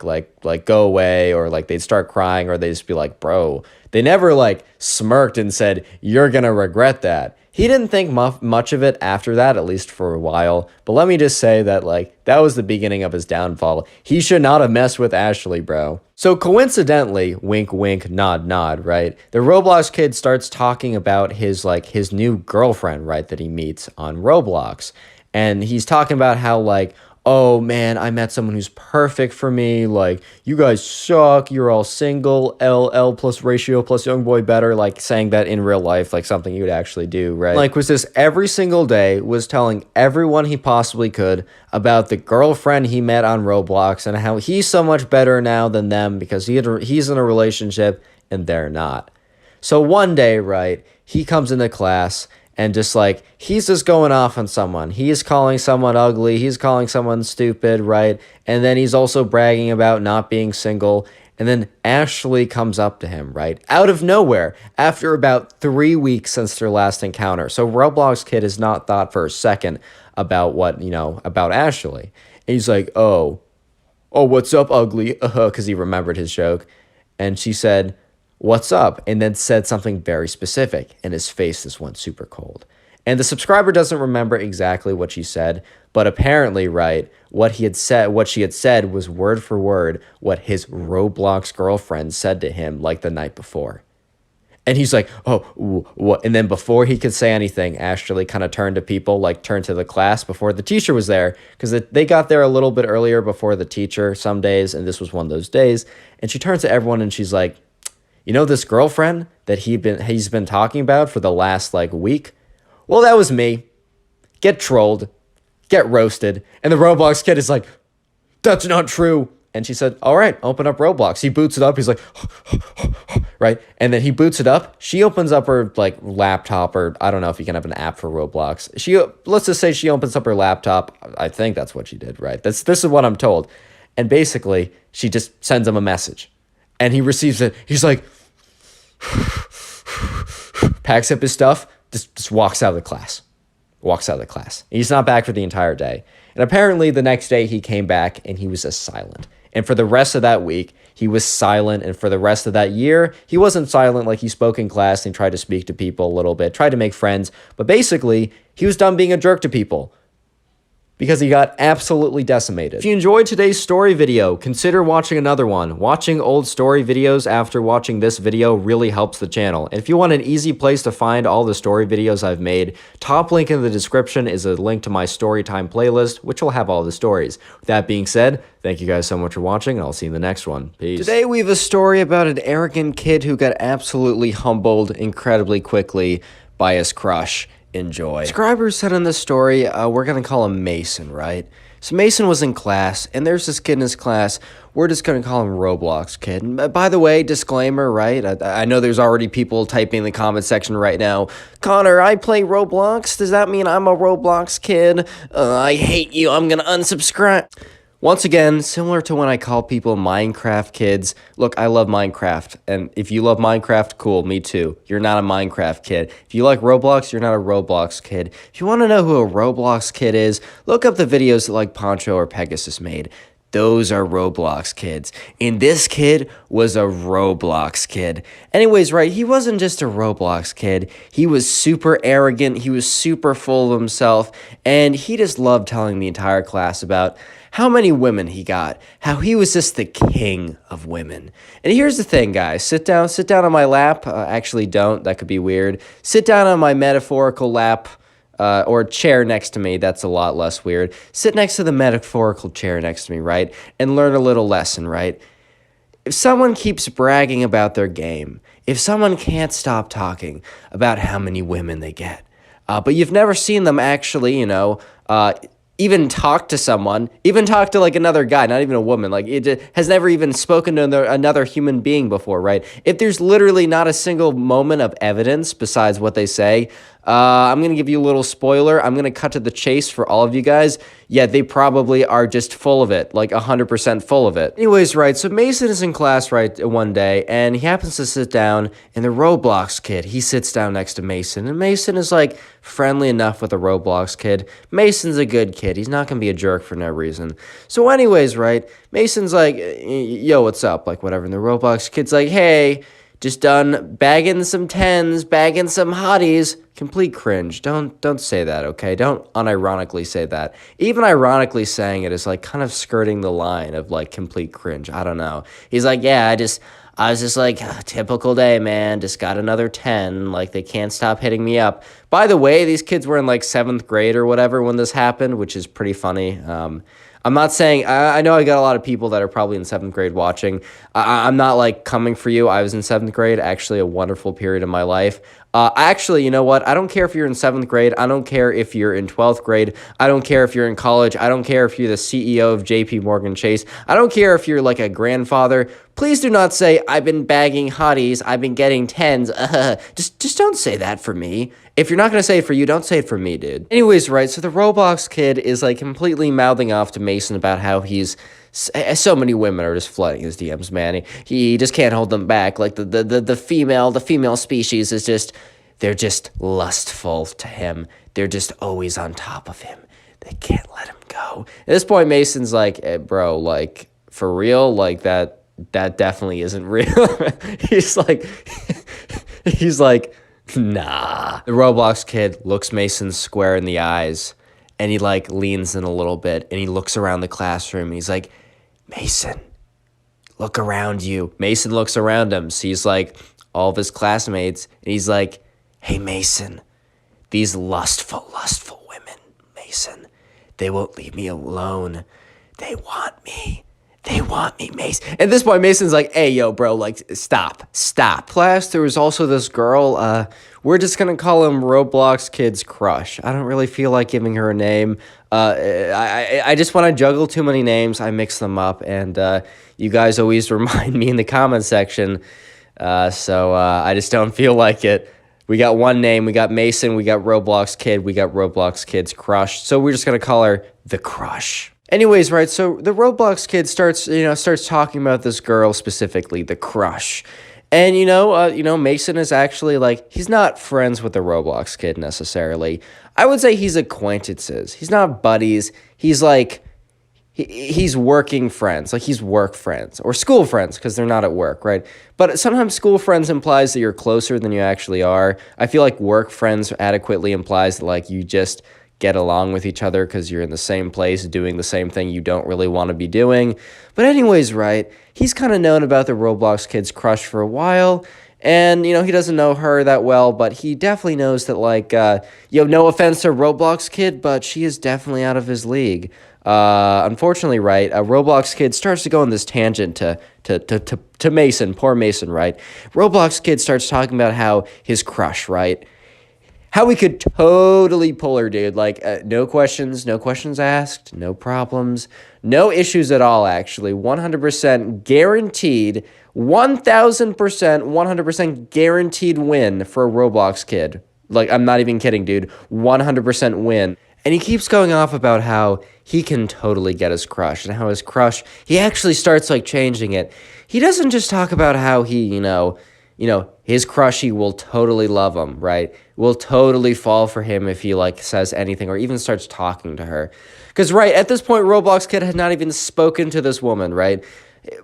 go away or like they'd start crying or they'd just be like, bro. They never like smirked and said, "You're gonna regret that." He didn't think much of it after that, at least for a while. But let me just say that like that was the beginning of his downfall. He should not have messed with Ashley, bro. So coincidentally, wink wink, nod nod, right? The Roblox kid starts talking about his new girlfriend, right, that he meets on Roblox. And he's talking about how, like, oh, man, I met someone who's perfect for me. Like, you guys suck. You're all single. LL plus ratio plus young boy better. Like, saying that in real life, like, something you would actually do, right? Like, was this every single day, was telling everyone he possibly could about the girlfriend he met on Roblox and how he's so much better now than them because he's in a relationship and they're not. So one day, right, he comes into class and just like, he's just going off on someone. He's calling someone ugly. He's calling someone stupid, right? And then he's also bragging about not being single. And then Ashley comes up to him, right? Out of nowhere, after about 3 weeks since their last encounter. So Roblox Kid has not thought for a second about about Ashley. And he's like, oh, what's up, ugly? Because he remembered his joke. And she said, "What's up?" And then said something very specific, and his face just went super cold. And the subscriber doesn't remember exactly what she said, but apparently, right, what she had said was word for word what his Roblox girlfriend said to him like the night before. And he's like, oh, what? And then before he could say anything, Ashley kind of turned to the class before the teacher was there, because they got there a little bit earlier before the teacher some days, and this was one of those days. And she turns to everyone and she's like, you know this girlfriend that he's been talking about for the last like week? Well, that was me. Get trolled. Get roasted. And the Roblox kid is like, that's not true. And she said, all right, open up Roblox. He boots it up. He's like, right? And then he boots it up. She opens up her like laptop, or I don't know if you can have an app for Roblox. Let's just say she opens up her laptop. I think that's what she did, right? This is what I'm told. And basically, she just sends him a message. And he receives it. He's like, packs up his stuff, just walks out of the class. He's not back for the entire day. And apparently the next day he came back and he was just silent. And for the rest of that week, he was silent. And for the rest of that year, he wasn't silent. Like, he spoke in class and tried to speak to people a little bit, tried to make friends. But basically, he was done being a jerk to people because he got absolutely decimated. If you enjoyed today's story video, consider watching another one. Watching old story videos after watching this video really helps the channel. And if you want an easy place to find all the story videos I've made, top link in the description is a link to my Storytime playlist, which will have all the stories. With that being said, thank you guys so much for watching, and I'll see you in the next one. Peace. Today we have a story about an arrogant kid who got absolutely humbled incredibly quickly by his crush. Enjoy. Subscribers said in this story, we're going to call him Mason, right? So Mason was in class, and there's this kid in his class. We're just going to call him Roblox kid. And by the way, disclaimer, right? I know there's already people typing in the comment section right now, Connor, I play Roblox. Does that mean I'm a Roblox kid? I hate you. I'm going to unsubscribe. Once again, similar to when I call people Minecraft kids, look, I love Minecraft, and if you love Minecraft, cool, me too. You're not a Minecraft kid. If you like Roblox, you're not a Roblox kid. If you want to know who a Roblox kid is, look up the videos that like Poncho or Pegasus made. Those are Roblox kids. And this kid was a Roblox kid. Anyways, right, he wasn't just a Roblox kid. He was super arrogant. He was super full of himself. And he just loved telling the entire class about how many women he got, how he was just the king of women. And here's the thing, guys. Sit down on my lap. Actually, don't. That could be weird. Sit down on my metaphorical lap. Or chair next to me. That's a lot less weird. Sit next to the metaphorical chair next to me, right? And learn a little lesson, right? If someone keeps bragging about their game, if someone can't stop talking about how many women they get, but you've never seen them actually, even talk to someone, even talk to like another guy, not even a woman, like it has never even spoken to another human being before, right? If there's literally not a single moment of evidence besides what they say, I'm going to give you a little spoiler. I'm going to cut to the chase for all of you guys. Yeah, they probably are just full of it, like 100% full of it. Anyways, right, so Mason is in class, right, one day, and he happens to sit down, and the Roblox kid, he sits down next to Mason, and Mason is, like, friendly enough with the Roblox kid. Mason's a good kid. He's not going to be a jerk for no reason. So anyways, right, Mason's like, yo, what's up, like, whatever, and the Roblox kid's like, hey, just done bagging some 10s, bagging some hotties. Complete cringe. Don't say that, okay? Don't unironically say that. Even ironically saying it is like kind of skirting the line of like complete cringe. I don't know. He's like, yeah, I was just like, typical day, man. Just got another 10. Like, they can't stop hitting me up. By the way, these kids were in like 7th grade or whatever when this happened, which is pretty funny. I'm not saying, I know I got a lot of people that are probably in 7th grade watching. I'm not like coming for you. I was in 7th grade, actually a wonderful period of my life. Actually, you know what? I don't care if you're in 7th grade. I don't care if you're in 12th grade. I don't care if you're in college. I don't care if you're the CEO of JP Morgan Chase. I don't care if you're like a grandfather. Please do not say, I've been bagging hotties. I've been getting 10s. Just don't say that for me. If you're not going to say it for you, don't say it for me, dude. Anyways, right, so the Roblox kid is like completely mouthing off to Mason about how he's so many women are just flooding his DMs, man. He just can't hold them back. Like the female species is just, they're just lustful to him. They're just always on top of him. They can't let him go. At this point, Mason's like, hey, bro, like for real, like that definitely isn't real. he's like, Nah. The Roblox kid looks Mason square in the eyes, and he, like, leans in a little bit, and he looks around the classroom, and he's like, Mason, look around you. Mason looks around him, sees, like, all of his classmates, and he's like, hey, Mason, these lustful women, Mason, they won't leave me alone. They want me. They want me, Mason. At this point, Mason's like, hey, yo, bro, like, stop. Class, there was also this girl, we're just gonna call him Roblox Kid's crush. I don't really feel like giving her a name. I just want to juggle too many names. I mix them up, and you guys always remind me in the comment section, so I just don't feel like it. We got one name, we got Mason, we got Roblox Kid, we got Roblox Kid's crush, so we're just gonna call her the crush. Anyways, right, so the Roblox kid starts talking about this girl specifically, the crush. And, Mason is actually, like, he's not friends with the Roblox kid necessarily. I would say he's acquaintances. He's not buddies. He's, like, he's working friends. Like, he's work friends. Or school friends, because they're not at work, right? But sometimes school friends implies that you're closer than you actually are. I feel like work friends adequately implies that, like, you just get along with each other because you're in the same place doing the same thing you don't really want to be doing. But anyways, right, he's kind of known about the Roblox kid's crush for a while, and, he doesn't know her that well, but he definitely knows that, like, no offense to Roblox kid, but she is definitely out of his league. Unfortunately, right, Roblox kid starts to go on this tangent to Mason, poor Mason, right? Roblox kid starts talking about how his crush, right, how we could totally pull her, dude. Like, no questions asked, no problems, no issues at all, actually. 100% guaranteed, 1,000%, 100% guaranteed win for a Roblox kid. Like, I'm not even kidding, dude. 100% win. And he keeps going off about how he can totally get his crush, and how his crush, he actually starts, like, changing it. He doesn't just talk about how he, his crushie will totally love him, right? Will totally fall for him if he, like, says anything or even starts talking to her. Because, right, at this point, Roblox Kid has not even spoken to this woman, right?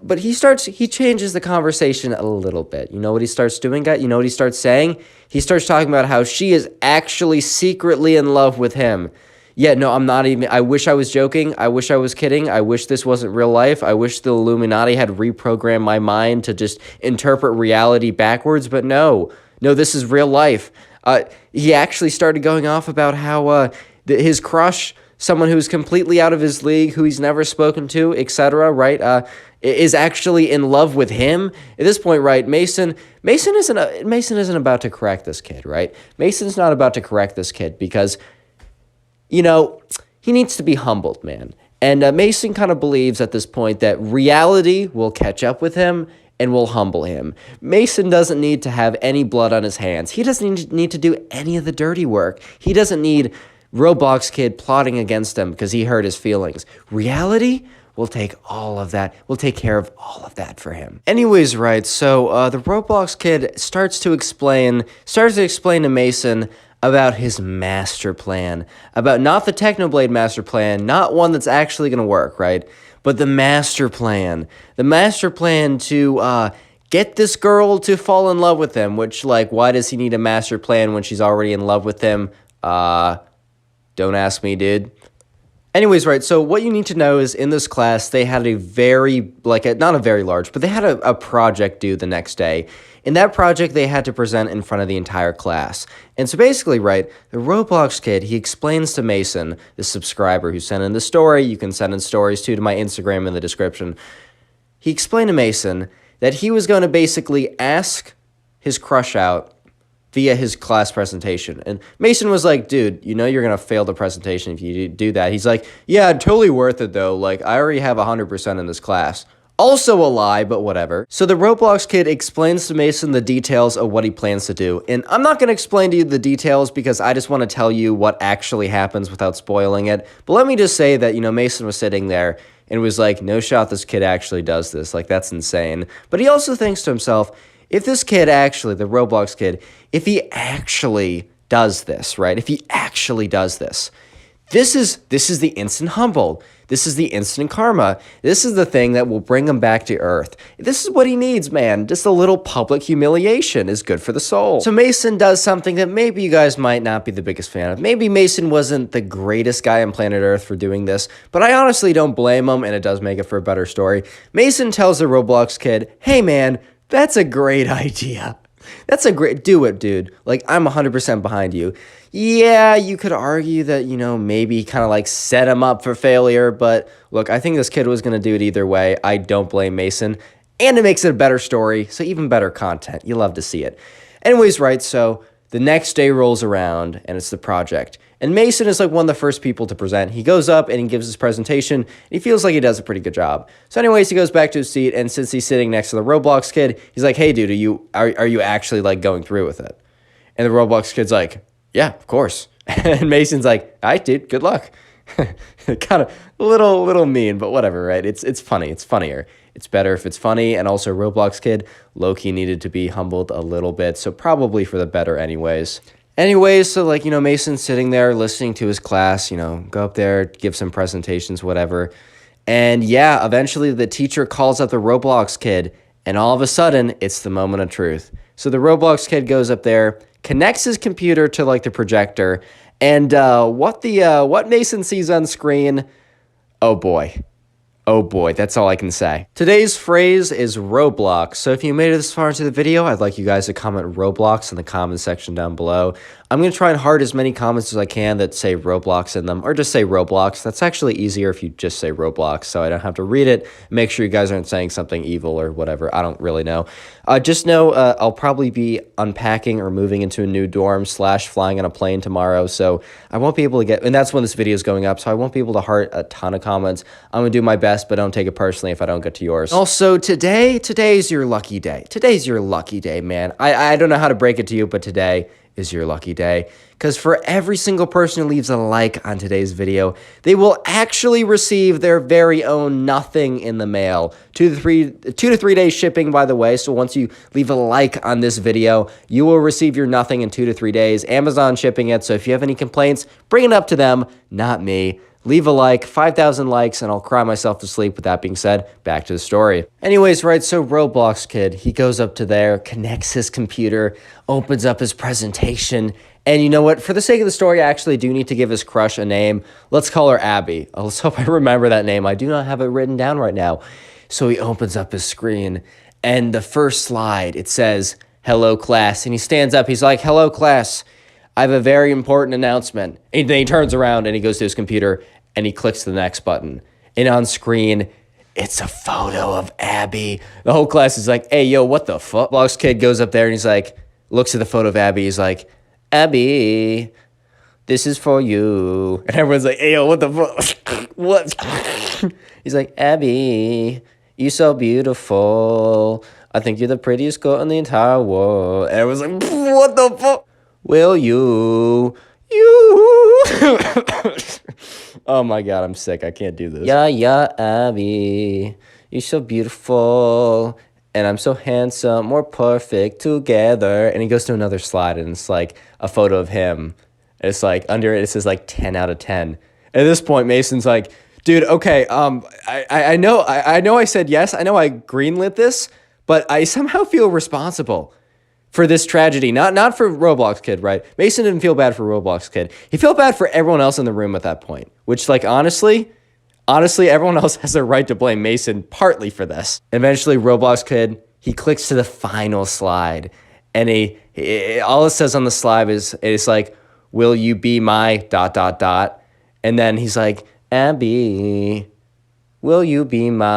But he changes the conversation a little bit. You know what he starts doing, guys? You know what he starts saying? He starts talking about how she is actually secretly in love with him. Yeah, no, I'm not even, I wish I was joking. I wish I was kidding. I wish this wasn't real life. I wish the Illuminati had reprogrammed my mind to just interpret reality backwards, but no, this is real life. He actually started going off about how his crush, someone who's completely out of his league, who he's never spoken to, etc., right, is actually in love with him. At this point, right, Mason isn't about to correct this kid, right? Mason's not about to correct this kid because, he needs to be humbled, man. And Mason kind of believes at this point that reality will catch up with him and will humble him. Mason doesn't need to have any blood on his hands. He doesn't need to do any of the dirty work. He doesn't need Roblox Kid plotting against him because he hurt his feelings. Reality will take all of that. We'll take care of all of that for him. Anyways, right, so the Roblox Kid starts to explain to Mason about his master plan, about not the Technoblade master plan, not one that's actually going to work, right? But the master plan to get this girl to fall in love with him, which, like, why does he need a master plan when she's already in love with him? Don't ask me, dude. Anyways, right, so what you need to know is in this class, they had a very, not a very large, but they had a project due the next day. In that project, they had to present in front of the entire class. And so basically, right, the Roblox Kid, he explains to Mason, the subscriber who sent in the story, you can send in stories too to my Instagram in the description. He explained to Mason that he was going to basically ask his crush out via his class presentation. And Mason was like, dude, you're going to fail the presentation if you do that. He's like, yeah, totally worth it though. Like, I already have 100% in this class. Also a lie, but whatever. So the Roblox Kid explains to Mason the details of what he plans to do. And I'm not going to explain to you the details because I just want to tell you what actually happens without spoiling it. But let me just say that, Mason was sitting there and was like, no shot this kid actually does this. Like, that's insane. But he also thinks to himself, if this kid actually, the Roblox Kid, if he actually does this, right? If he actually does this, This is the instant humble. This is the instant karma. This is the thing that will bring him back to earth. This is what he needs, man. Just a little public humiliation is good for the soul. So Mason does something that maybe you guys might not be the biggest fan of. Maybe Mason wasn't the greatest guy on planet Earth for doing this, but I honestly don't blame him, and it does make it for a better story. Mason tells the Roblox kid, hey man, that's a great idea. Do it, dude. Like, I'm 100% behind you. Yeah, you could argue that, maybe kind of like set him up for failure, but look, I think this kid was going to do it either way. I don't blame Mason, and it makes it a better story, so even better content. You love to see it. Anyways, right, so the next day rolls around, and it's the project. And Mason is like one of the first people to present. He goes up and he gives his presentation. And he feels like he does a pretty good job. So anyways, he goes back to his seat, and since he's sitting next to the Roblox kid, he's like, hey, dude, are you actually like going through with it? And the Roblox kid's like, yeah, of course. And Mason's like, all right, dude, good luck. Kind of a little mean, but whatever, right? It's funny. It's funnier. It's better if it's funny. And also Roblox kid, low-key needed to be humbled a little bit. So probably for the better anyways. So like, Mason's sitting there listening to his class, go up there, give some presentations, whatever. And yeah, eventually the teacher calls up the Roblox kid, and all of a sudden it's the moment of truth. So the Roblox kid goes up there, connects his computer to like the projector, and what Mason sees on screen, oh boy, that's all I can say. Today's phrase is Roblox. So if you made it this far into the video, I'd like you guys to comment Roblox in the comment section down below. I'm going to try and heart as many comments as I can that say Roblox in them, or just say Roblox. That's actually easier if you just say Roblox, so I don't have to read it. Make sure you guys aren't saying something evil or whatever. I don't really know. Just know I'll probably be unpacking or moving into a new dorm / flying on a plane tomorrow, so I won't be able to get, and that's when this video is going up, so I won't be able to heart a ton of comments. I'm going to do my best, but don't take it personally if I don't get to yours. Also, today's your lucky day. Today's your lucky day, man. I don't know how to break it to you, but today is your lucky day, because for every single person who leaves a like on today's video, they will actually receive their very own nothing in the mail. 2 to 3 days shipping, by the way. So once you leave a like on this video, you will receive your nothing in 2 to 3 days. Amazon shipping it. So if you have any complaints, bring it up to them, not me. Leave a like, 5,000 likes, and I'll cry myself to sleep. With that being said, back to the story. Anyways, right, so Roblox kid, he goes up to there, connects his computer, opens up his presentation, and you know what? For the sake of the story, I actually do need to give his crush a name. Let's call her Abby. Let's hope I remember that name. I do not have it written down right now. So he opens up his screen, and the first slide, it says, hello, class. And he stands up, he's like, hello, class. I have a very important announcement. And then he turns around and he goes to his computer and he clicks the next button. And on screen, it's a photo of Abby. The whole class is like, hey, yo, what the fuck? Roblox kid goes up there and he's like, looks at the photo of Abby. He's like, Abby, this is for you. And everyone's like, hey, yo, what the fuck? What? He's like, Abby, you're so beautiful. I think you're the prettiest girl in the entire world. And everyone's like, what the fuck? Will you? Oh my God, I'm sick. I can't do this. Yeah, Abby. You're so beautiful. And I'm so handsome. We're perfect together. And he goes to another slide and it's like a photo of him. And it's like under it says like 10 out of 10. At this point, Mason's like, dude, okay, I know I said yes. I know I greenlit this, but I somehow feel responsible for this tragedy. Not for Roblox kid, right? Mason didn't feel bad for Roblox kid. He felt bad for everyone else in the room at that point, which, like, honestly, everyone else has a right to blame Mason partly for this. Eventually, Roblox kid, he clicks to the final slide, and he all it says on the slide is, it's like, will you be my ... And then he's like, Abby, will you be my...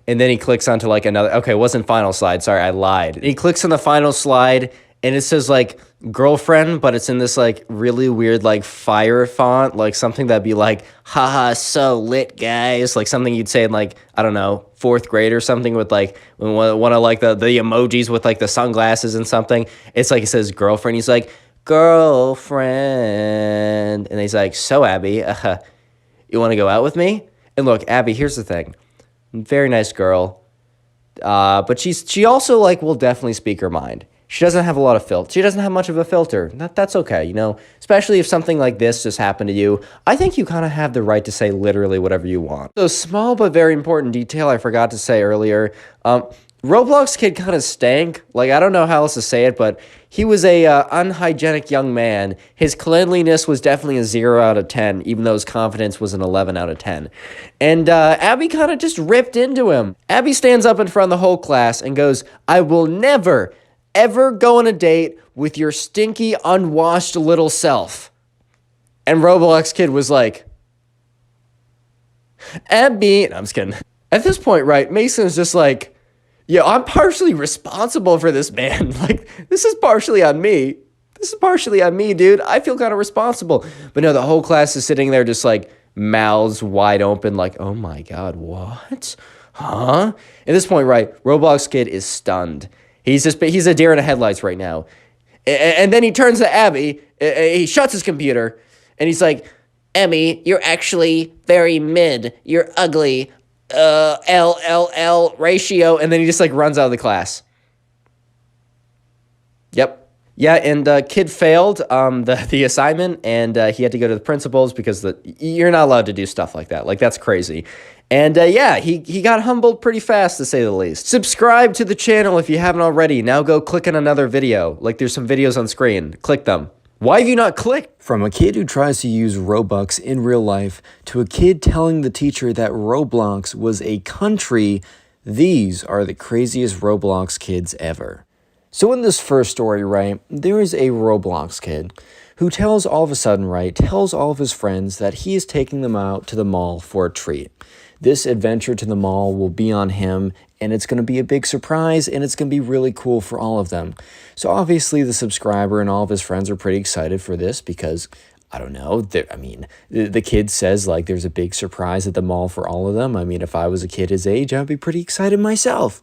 And then he clicks onto like another... Okay, it wasn't final slide. Sorry, I lied. He clicks on the final slide and it says like girlfriend, but it's in this like really weird like fire font, like something that'd be like, haha, so lit, guys. Like something you'd say in like, I don't know, 4th grade or something with like, one of like the emojis with like the sunglasses and something. It's like it says girlfriend. He's like, girlfriend. And he's like, so Abby, you want to go out with me? And look, Abby, here's the thing. Very nice girl. But she also like will definitely speak her mind. She doesn't have a lot of filter. She doesn't have much of a filter. That's okay, you know, especially if something like this just happened to you. I think you kind of have the right to say literally whatever you want. So small but very important detail I forgot to say earlier. Roblox kid kind of stank. Like, I don't know how else to say it, but he was a unhygienic young man. His cleanliness was definitely a 0 out of 10, even though his confidence was an 11 out of 10. And Abby kind of just ripped into him. Abby stands up in front of the whole class and goes, "I will never, ever go on a date with your stinky, unwashed little self." And Roblox kid was like, "Abby," no, I'm just kidding. At this point, right, Mason's just like, "Yeah, I'm partially responsible for this, man. Like, this is partially on me. This is partially on me, dude. I feel kind of responsible." But no, the whole class is sitting there just like mouths wide open, like, "Oh my God, what? Huh?" At this point, right, Roblox kid is stunned. He's a deer in the headlights right now. And then he turns to Abby, he shuts his computer, and he's like, "Emmy, you're actually very mid. You're ugly. LLL ratio," and then he just like runs out of the class. Yep. Yeah, and kid failed the assignment, and he had to go to the principal's because you're not allowed to do stuff like that. Like, that's crazy. And yeah, he got humbled pretty fast, to say the least. Subscribe to the channel if you haven't already. Now go click on another video. Like, there's some videos on screen. Click them. Why have you not clicked? From a kid who tries to use Robux in real life to a kid telling the teacher that Roblox was a country, these are the craziest Roblox kids ever. So in this first story, right, there is a Roblox kid who tells all of his friends that he is taking them out to the mall for a treat. This adventure to the mall will be on him, and it's going to be a big surprise, and it's going to be really cool for all of them. So obviously the subscriber and all of his friends are pretty excited for this because, I don't know, the kid says like there's a big surprise at the mall for all of them. I mean, if I was a kid his age, I'd be pretty excited myself.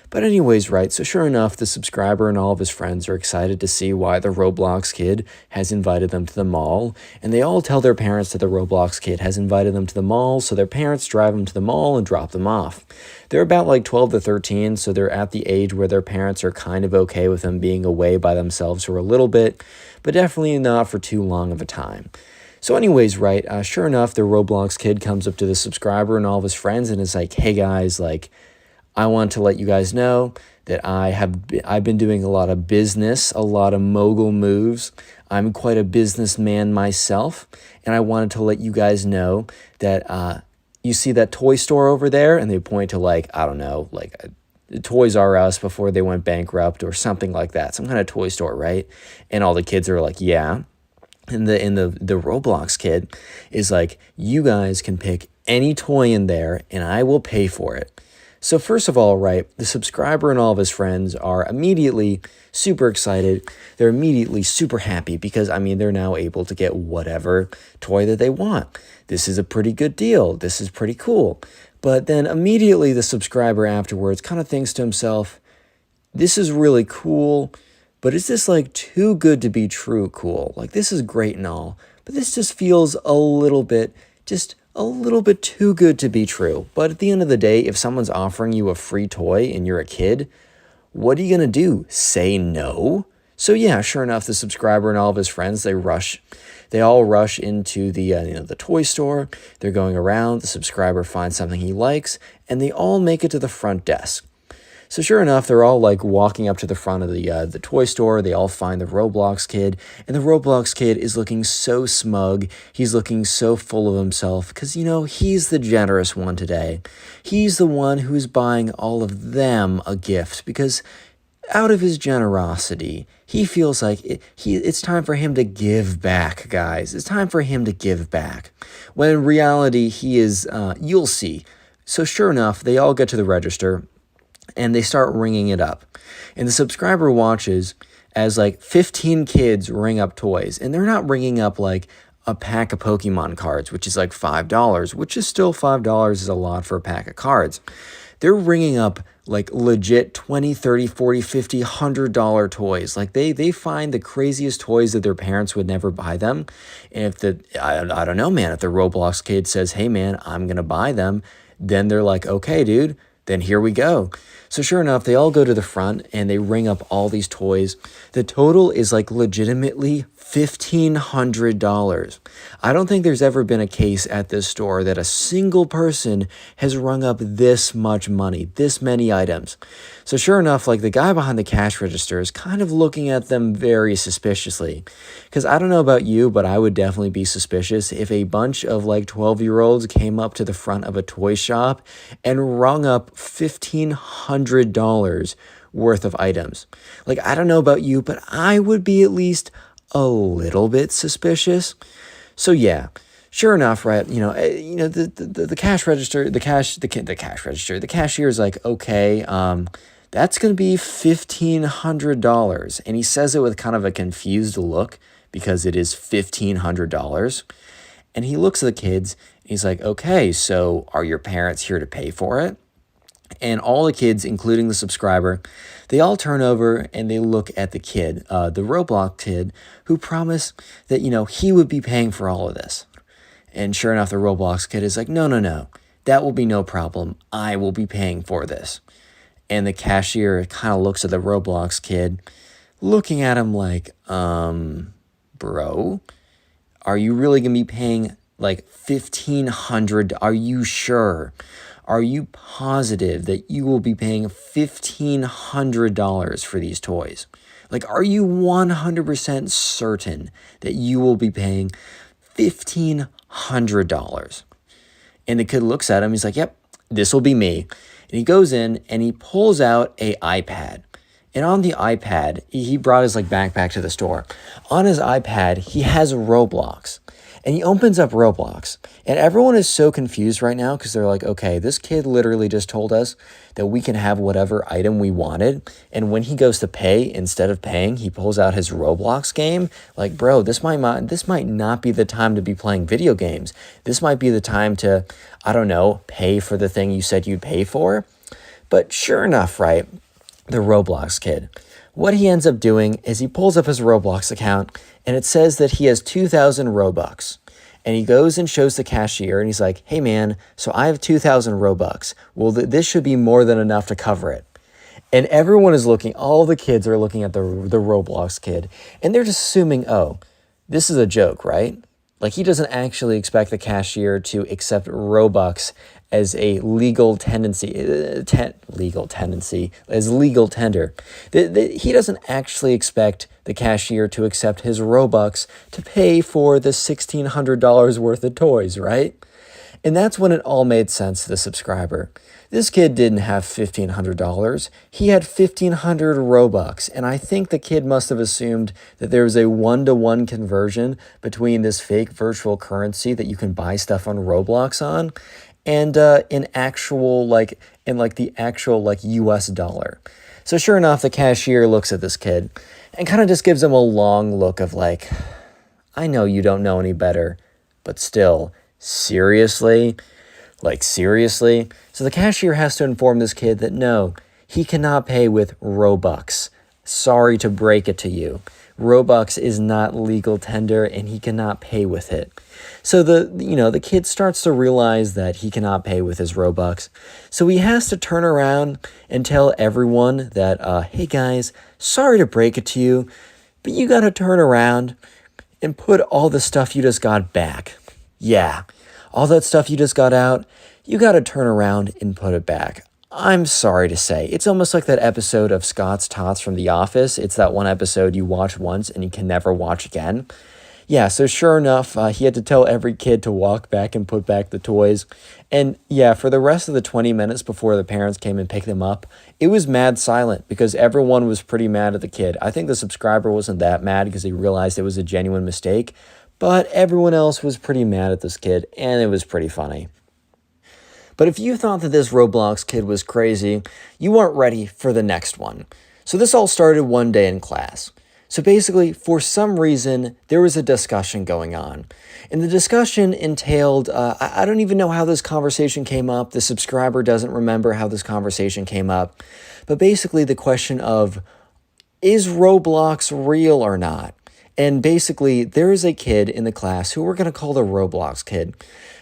But anyways, right, so sure enough, the subscriber and all of his friends are excited to see why the Roblox kid has invited them to the mall, and they all tell their parents that the Roblox kid has invited them to the mall, so their parents drive them to the mall and drop them off. They're about like 12 to 13, so they're at the age where their parents are kind of okay with them being away by themselves for a little bit, but definitely not for too long of a time. So anyways, right, sure enough, the Roblox kid comes up to the subscriber and all of his friends and is like, "Hey guys, like, I want to let you guys know that I've been doing a lot of business, a lot of mogul moves. I'm quite a businessman myself, and I wanted to let you guys know that you see that toy store over there?" And they point to like, I don't know, like Toys R Us before they went bankrupt or something like that, some kind of toy store, right? And all the kids are like, "Yeah." And the Roblox kid is like, "You guys can pick any toy in there, and I will pay for it." So first of all, right, the subscriber and all of his friends are immediately super excited. They're immediately super happy because, I mean, they're now able to get whatever toy that they want. This is a pretty good deal. This is pretty cool. But then immediately the subscriber afterwards kind of thinks to himself, this is really cool, but is this like too good to be true cool? Like, this is great and all, but this just feels a little bit too good to be true. But at the end of the day, if someone's offering you a free toy and you're a kid, what are you going to do? Say no? So yeah, sure enough, the subscriber and all of his friends, they all rush into the toy store. They're going around, the subscriber finds something he likes, and they all make it to the front desk. So sure enough, they're all like walking up to the front of the toy store. They all find the Roblox kid, and the Roblox kid is looking so smug. He's looking so full of himself because, you know, he's the generous one today. He's the one who's buying all of them a gift because out of his generosity, he feels like it's time for him to give back, guys. It's time for him to give back. When in reality, he is, you'll see. So sure enough, they all get to the register, and they start ringing it up. And the subscriber watches as like 15 kids ring up toys. And they're not ringing up like a pack of Pokemon cards, which is like $5, which is still $5 is a lot for a pack of cards. They're ringing up like legit $20, $30, $40, $50, $100 toys. Like they find the craziest toys that their parents would never buy them. And if I don't know, man, if the Roblox kid says, "Hey man, I'm going to buy them," then they're like, "Okay, dude, then here we go. So sure enough, they all go to the front and they ring up all these toys. The total is like legitimately $1,500. I don't think there's ever been a case at this store that a single person has rung up this much money, this many items. So sure enough, like the guy behind the cash register is kind of looking at them very suspiciously. Because I don't know about you, but I would definitely be suspicious if a bunch of like 12-year-olds came up to the front of a toy shop and rung up $1,500 worth of items. Like, I don't know about you, but I would be at least a little bit suspicious. So yeah, sure enough, right? The cash register, the cashier is like, okay, that's going to be $1,500. And he says it with kind of a confused look because it is $1,500. And he looks at the kids and he's like, okay, so are your parents here to pay for it? And all the kids, including the subscriber, they all turn over and they look at the kid, the Roblox kid, who promised that, he would be paying for all of this. And sure enough, the Roblox kid is like, no, that will be no problem. I will be paying for this. And the cashier kind of looks at the Roblox kid, looking at him like, bro, are you really going to be paying like $1,500? Are you sure? Are you positive that you will be paying $1,500 for these toys? Like, are you 100% certain that you will be paying $1,500? And the kid looks at him. He's like, yep, this will be me. And he goes in and he pulls out an iPad. And on the iPad, he brought his like backpack to the store. On his iPad, he has Roblox. And he opens up Roblox. And everyone is so confused right now because they're like, okay, this kid literally just told us that we can have whatever item we wanted. And when he goes to pay, instead of paying, he pulls out his Roblox game. Like, bro, this might not be the time to be playing video games. This might be the time to, I don't know, pay for the thing you said you'd pay for. But sure enough, right, the Roblox kid, what he ends up doing is he pulls up his Roblox account and it says that he has 2,000 Robux. And he goes and shows the cashier and he's like, hey man, so I have 2,000 Robux. Well, this should be more than enough to cover it. And everyone is looking, all the kids are looking at the Roblox kid and they're just assuming, oh, this is a joke, right? Like he doesn't actually expect the cashier to accept Robux as a legal tendency, as legal tender. He doesn't actually expect the cashier to accept his Robux to pay for the $1,600 worth of toys, right? And that's when it all made sense to the subscriber. This kid didn't have $1,500. He had 1,500 Robux. And I think the kid must have assumed that there was a one-to-one conversion between this fake virtual currency that you can buy stuff on Roblox on and the actual US dollar. So sure enough, the cashier looks at this kid and kind of just gives him a long look of like, I know you don't know any better, but still, seriously? Like, seriously? So the cashier has to inform this kid that no, he cannot pay with Robux. Sorry to break it to you. Robux is not legal tender and he cannot pay with it. So the kid starts to realize that he cannot pay with his Robux. So he has to turn around and tell everyone that, hey guys, sorry to break it to you, but you got to turn around and put all the stuff you just got back. Yeah, all that stuff you just got out, you got to turn around and put it back. I'm sorry to say, it's almost like that episode of Scott's Tots from The Office. It's that one episode you watch once and you can never watch again. Yeah, so sure enough, he had to tell every kid to walk back and put back the toys. And yeah, for the rest of the 20 minutes before the parents came and picked them up, it was mad silent because everyone was pretty mad at the kid. I think the subscriber wasn't that mad because he realized it was a genuine mistake, but everyone else was pretty mad at this kid, and it was pretty funny. But if you thought that this Roblox kid was crazy, you weren't ready for the next one. So this all started one day in class. So basically, for some reason, there was a discussion going on. And the discussion entailed, I don't even know how this conversation came up. The subscriber doesn't remember how this conversation came up. But basically the question of, is Roblox real or not? And basically, there is a kid in the class who we're going to call the Roblox kid,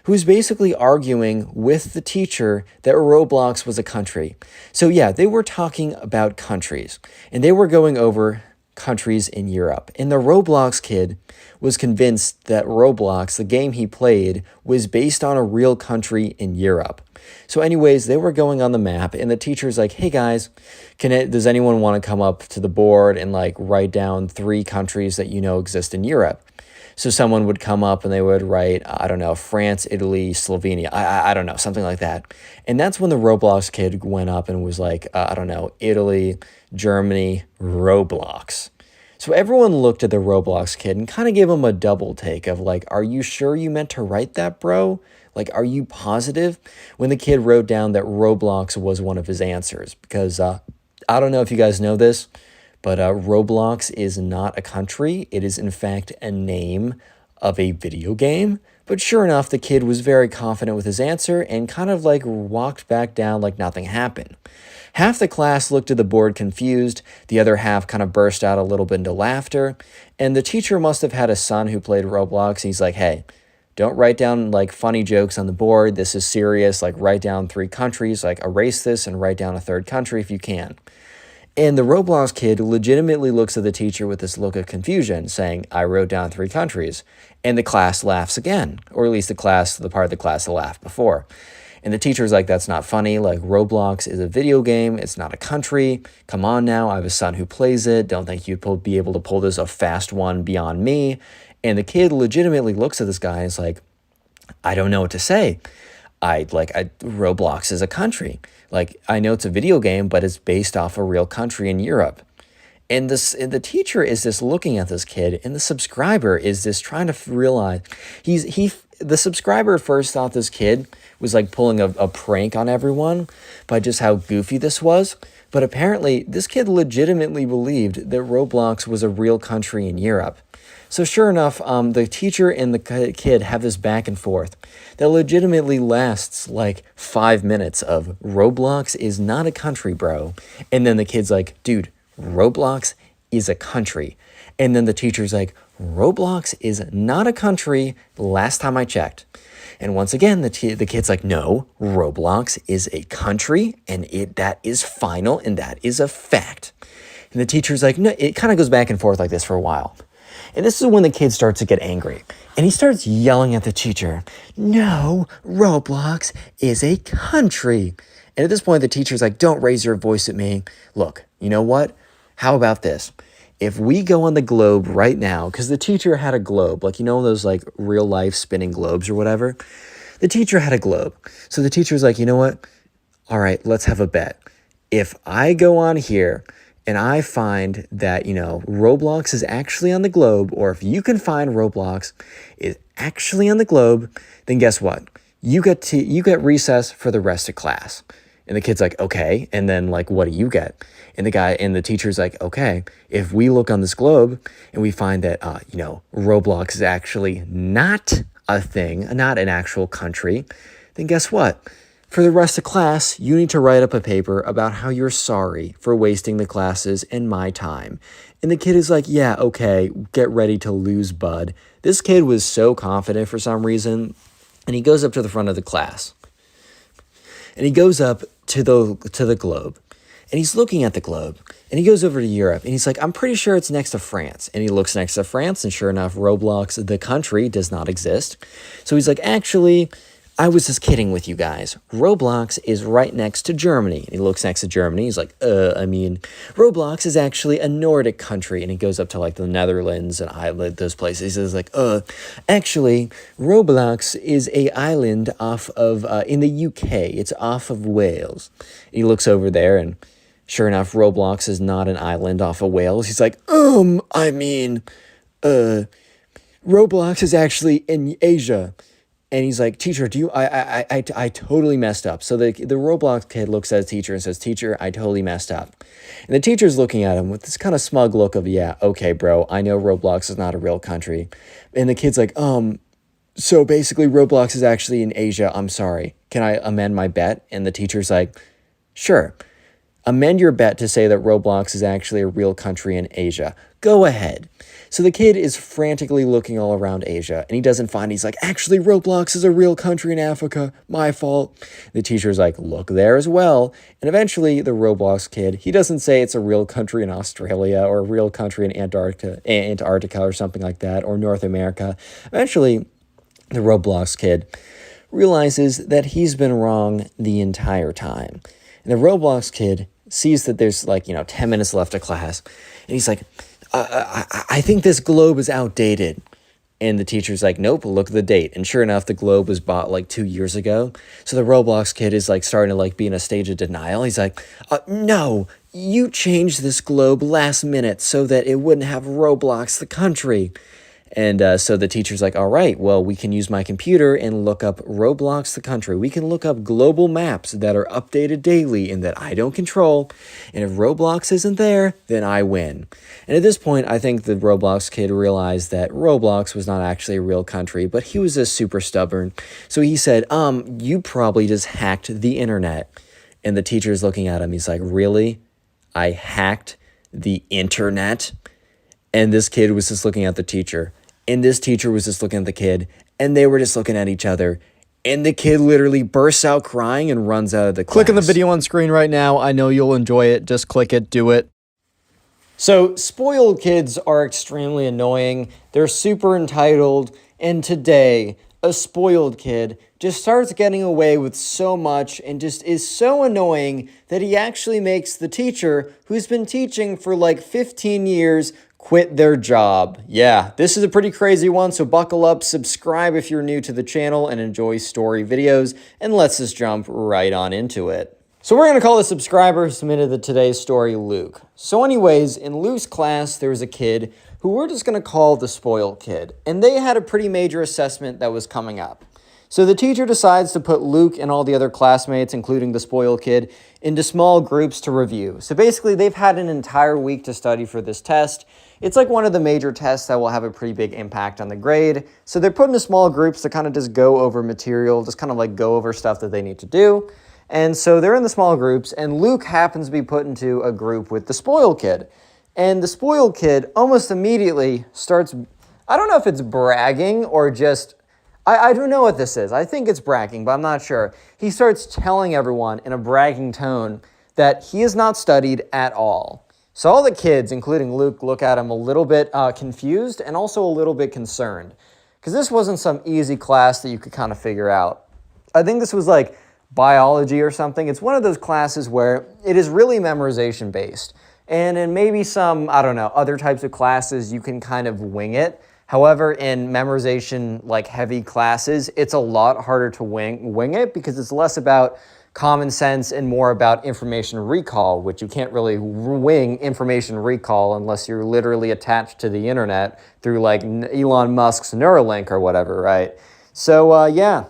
who's basically arguing with the teacher that Roblox was a country. So yeah, they were talking about countries, and they were going over countries in Europe. And the Roblox kid was convinced that Roblox, the game he played, was based on a real country in Europe. So anyways, they were going on the map, and the teacher's like, hey guys, does anyone want to come up to the board and like write down 3 countries that you know exist in Europe? So someone would come up and they would write, I don't know, France, Italy, Slovenia, I don't know, something like that. And that's when the Roblox kid went up and was like, I don't know, Italy, Germany, Roblox. So everyone looked at the Roblox kid and kind of gave him a double take of like, are you sure you meant to write that, bro? Like, are you positive? When the kid wrote down that Roblox was one of his answers. Because I don't know if you guys know this, but Roblox is not a country. It is, in fact, a name of a video game. But sure enough, the kid was very confident with his answer and kind of like walked back down like nothing happened. Half the class looked at the board confused. The other half kind of burst out a little bit into laughter. And the teacher must have had a son who played Roblox. He's like, hey, don't write down like funny jokes on the board. This is serious. Like write down 3 countries, like erase this and write down a 3rd country if you can. And the Roblox kid legitimately looks at the teacher with this look of confusion, saying, I wrote down 3 countries. And the class laughs again, or at least the part of the class that laughed before. And the teacher's like, that's not funny. Like, Roblox is a video game. It's not a country. Come on now. I have a son who plays it. Don't think you'd be able to pull this a fast one beyond me. And the kid legitimately looks at this guy and is like, I don't know what to say. Roblox is a country. Like, I know it's a video game, but it's based off a real country in Europe. And the teacher is just looking at this kid, and the subscriber is just trying to realize the subscriber first thought this kid was like pulling a prank on everyone by just how goofy this was. But apparently, this kid legitimately believed that Roblox was a real country in Europe. So sure enough, the teacher and the kid have this back and forth that legitimately lasts like 5 minutes of Roblox is not a country, bro. And then the kid's like, dude, Roblox is a country. And then the teacher's like, Roblox is not a country last time I checked. And once again, the kid's like, no, Roblox is a country and that is final and that is a fact. And the teacher's like, no, it kind of goes back and forth like this for a while. And this is when the kid starts to get angry. And he starts yelling at the teacher, no, Roblox is a country. And at this point, the teacher's like, don't raise your voice at me. Look, you know what? How about this? If we go on the globe right now, because the teacher had a globe, like, you know, those like real life spinning globes or whatever. The teacher had a globe. So the teacher's like, you know what? All right, let's have a bet. If I go on here and I find that, you know, Roblox is actually on the globe, or if you can find Roblox is actually on the globe, then guess what? You get recess for the rest of class. And the kid's like, okay. And then like, what do you get? And the teacher's like, okay, if we look on this globe and we find that, Roblox is actually not a thing, not an actual country, then guess what? For the rest of class, you need to write up a paper about how you're sorry for wasting the classes and my time. And the kid is like, yeah, okay, get ready to lose, bud. This kid was so confident for some reason. And he goes up to the front of the class. And he goes up to the globe. And he's looking at the globe. And he goes over to Europe. And he's like, I'm pretty sure it's next to France. And he looks next to France. And sure enough, Roblox, the country, does not exist. So he's like, actually, I was just kidding with you guys. Roblox is right next to Germany. And he looks next to Germany. He's like, Roblox is actually a Nordic country. And he goes up to like the Netherlands and Ireland, those places. He's like, actually, Roblox is a island off of, in the UK. It's off of Wales. And he looks over there and sure enough, Roblox is not an island off of Wales. He's like, Roblox is actually in Asia. And he's like, teacher, I totally messed up. So the Roblox kid looks at his teacher and says, teacher, I totally messed up. And the teacher's looking at him with this kind of smug look of, yeah, okay, bro, I know Roblox is not a real country. And the kid's like, so basically Roblox is actually in Asia. I'm sorry. Can I amend my bet? And the teacher's like, sure. Amend your bet to say that Roblox is actually a real country in Asia. Go ahead. So the kid is frantically looking all around Asia, and he doesn't find, he's like, actually, Roblox is a real country in Africa. My fault. The teacher's like, look there as well. And eventually, the Roblox kid, he doesn't say it's a real country in Australia or a real country in Antarctica or something like that, or North America. Eventually, the Roblox kid realizes that he's been wrong the entire time. And the Roblox kid sees that there's 10 minutes left of class, and he's like, I think this globe is outdated. And the teacher's like, nope, look at the date. And sure enough, the globe was bought 2 years ago. So the Roblox kid is starting to be in a stage of denial. He's like, no, you changed this globe last minute so that it wouldn't have Roblox, the country. And so the teacher's like, all right, well, we can use my computer and look up Roblox, the country. We can look up global maps that are updated daily and that I don't control. And if Roblox isn't there, then I win. And at this point, I think the Roblox kid realized that Roblox was not actually a real country, but he was just super stubborn. So he said, you probably just hacked the internet. And the teacher's looking at him. He's like, really? I hacked the internet? And this kid was just looking at the teacher. And this teacher was just looking at the kid, and they were just looking at each other. And the kid literally bursts out crying and runs out of the class. Click on the video on screen right now. I know you'll enjoy it. Just click it, do it. So spoiled kids are extremely annoying. They're super entitled. And today, a spoiled kid just starts getting away with so much and just is so annoying that he actually makes the teacher, who's been teaching for 15 years, quit their job. Yeah, this is a pretty crazy one, so buckle up, subscribe if you're new to the channel and enjoy story videos, and let's just jump right on into it. So we're going to call the subscriber who submitted today's story Luke. So anyways, in Luke's class, there was a kid who we're just going to call the spoiled kid, and they had a pretty major assessment that was coming up. So the teacher decides to put Luke and all the other classmates, including the spoiled kid, into small groups to review. So basically, they've had an entire week to study for this test. It's one of the major tests that will have a pretty big impact on the grade. So they're put into small groups to kind of just go over material, just kind of go over stuff that they need to do. And so they're in the small groups, and Luke happens to be put into a group with the spoiled kid. And the spoiled kid almost immediately starts, I don't know if it's bragging or just, I don't know what this is. I think it's bragging, but I'm not sure. He starts telling everyone in a bragging tone that he has not studied at all. So all the kids, including Luke, look at him a little bit confused and also a little bit concerned, because this wasn't some easy class that you could kind of figure out. I think this was biology or something. It's one of those classes where it is really memorization based. And in maybe some, I don't know, other types of classes, you can kind of wing it. However, in memorization, heavy classes, it's a lot harder to wing it because it's less about common sense and more about information recall, which you can't really wing information recall unless you're literally attached to the internet through Elon Musk's Neuralink or whatever, right? So yeah,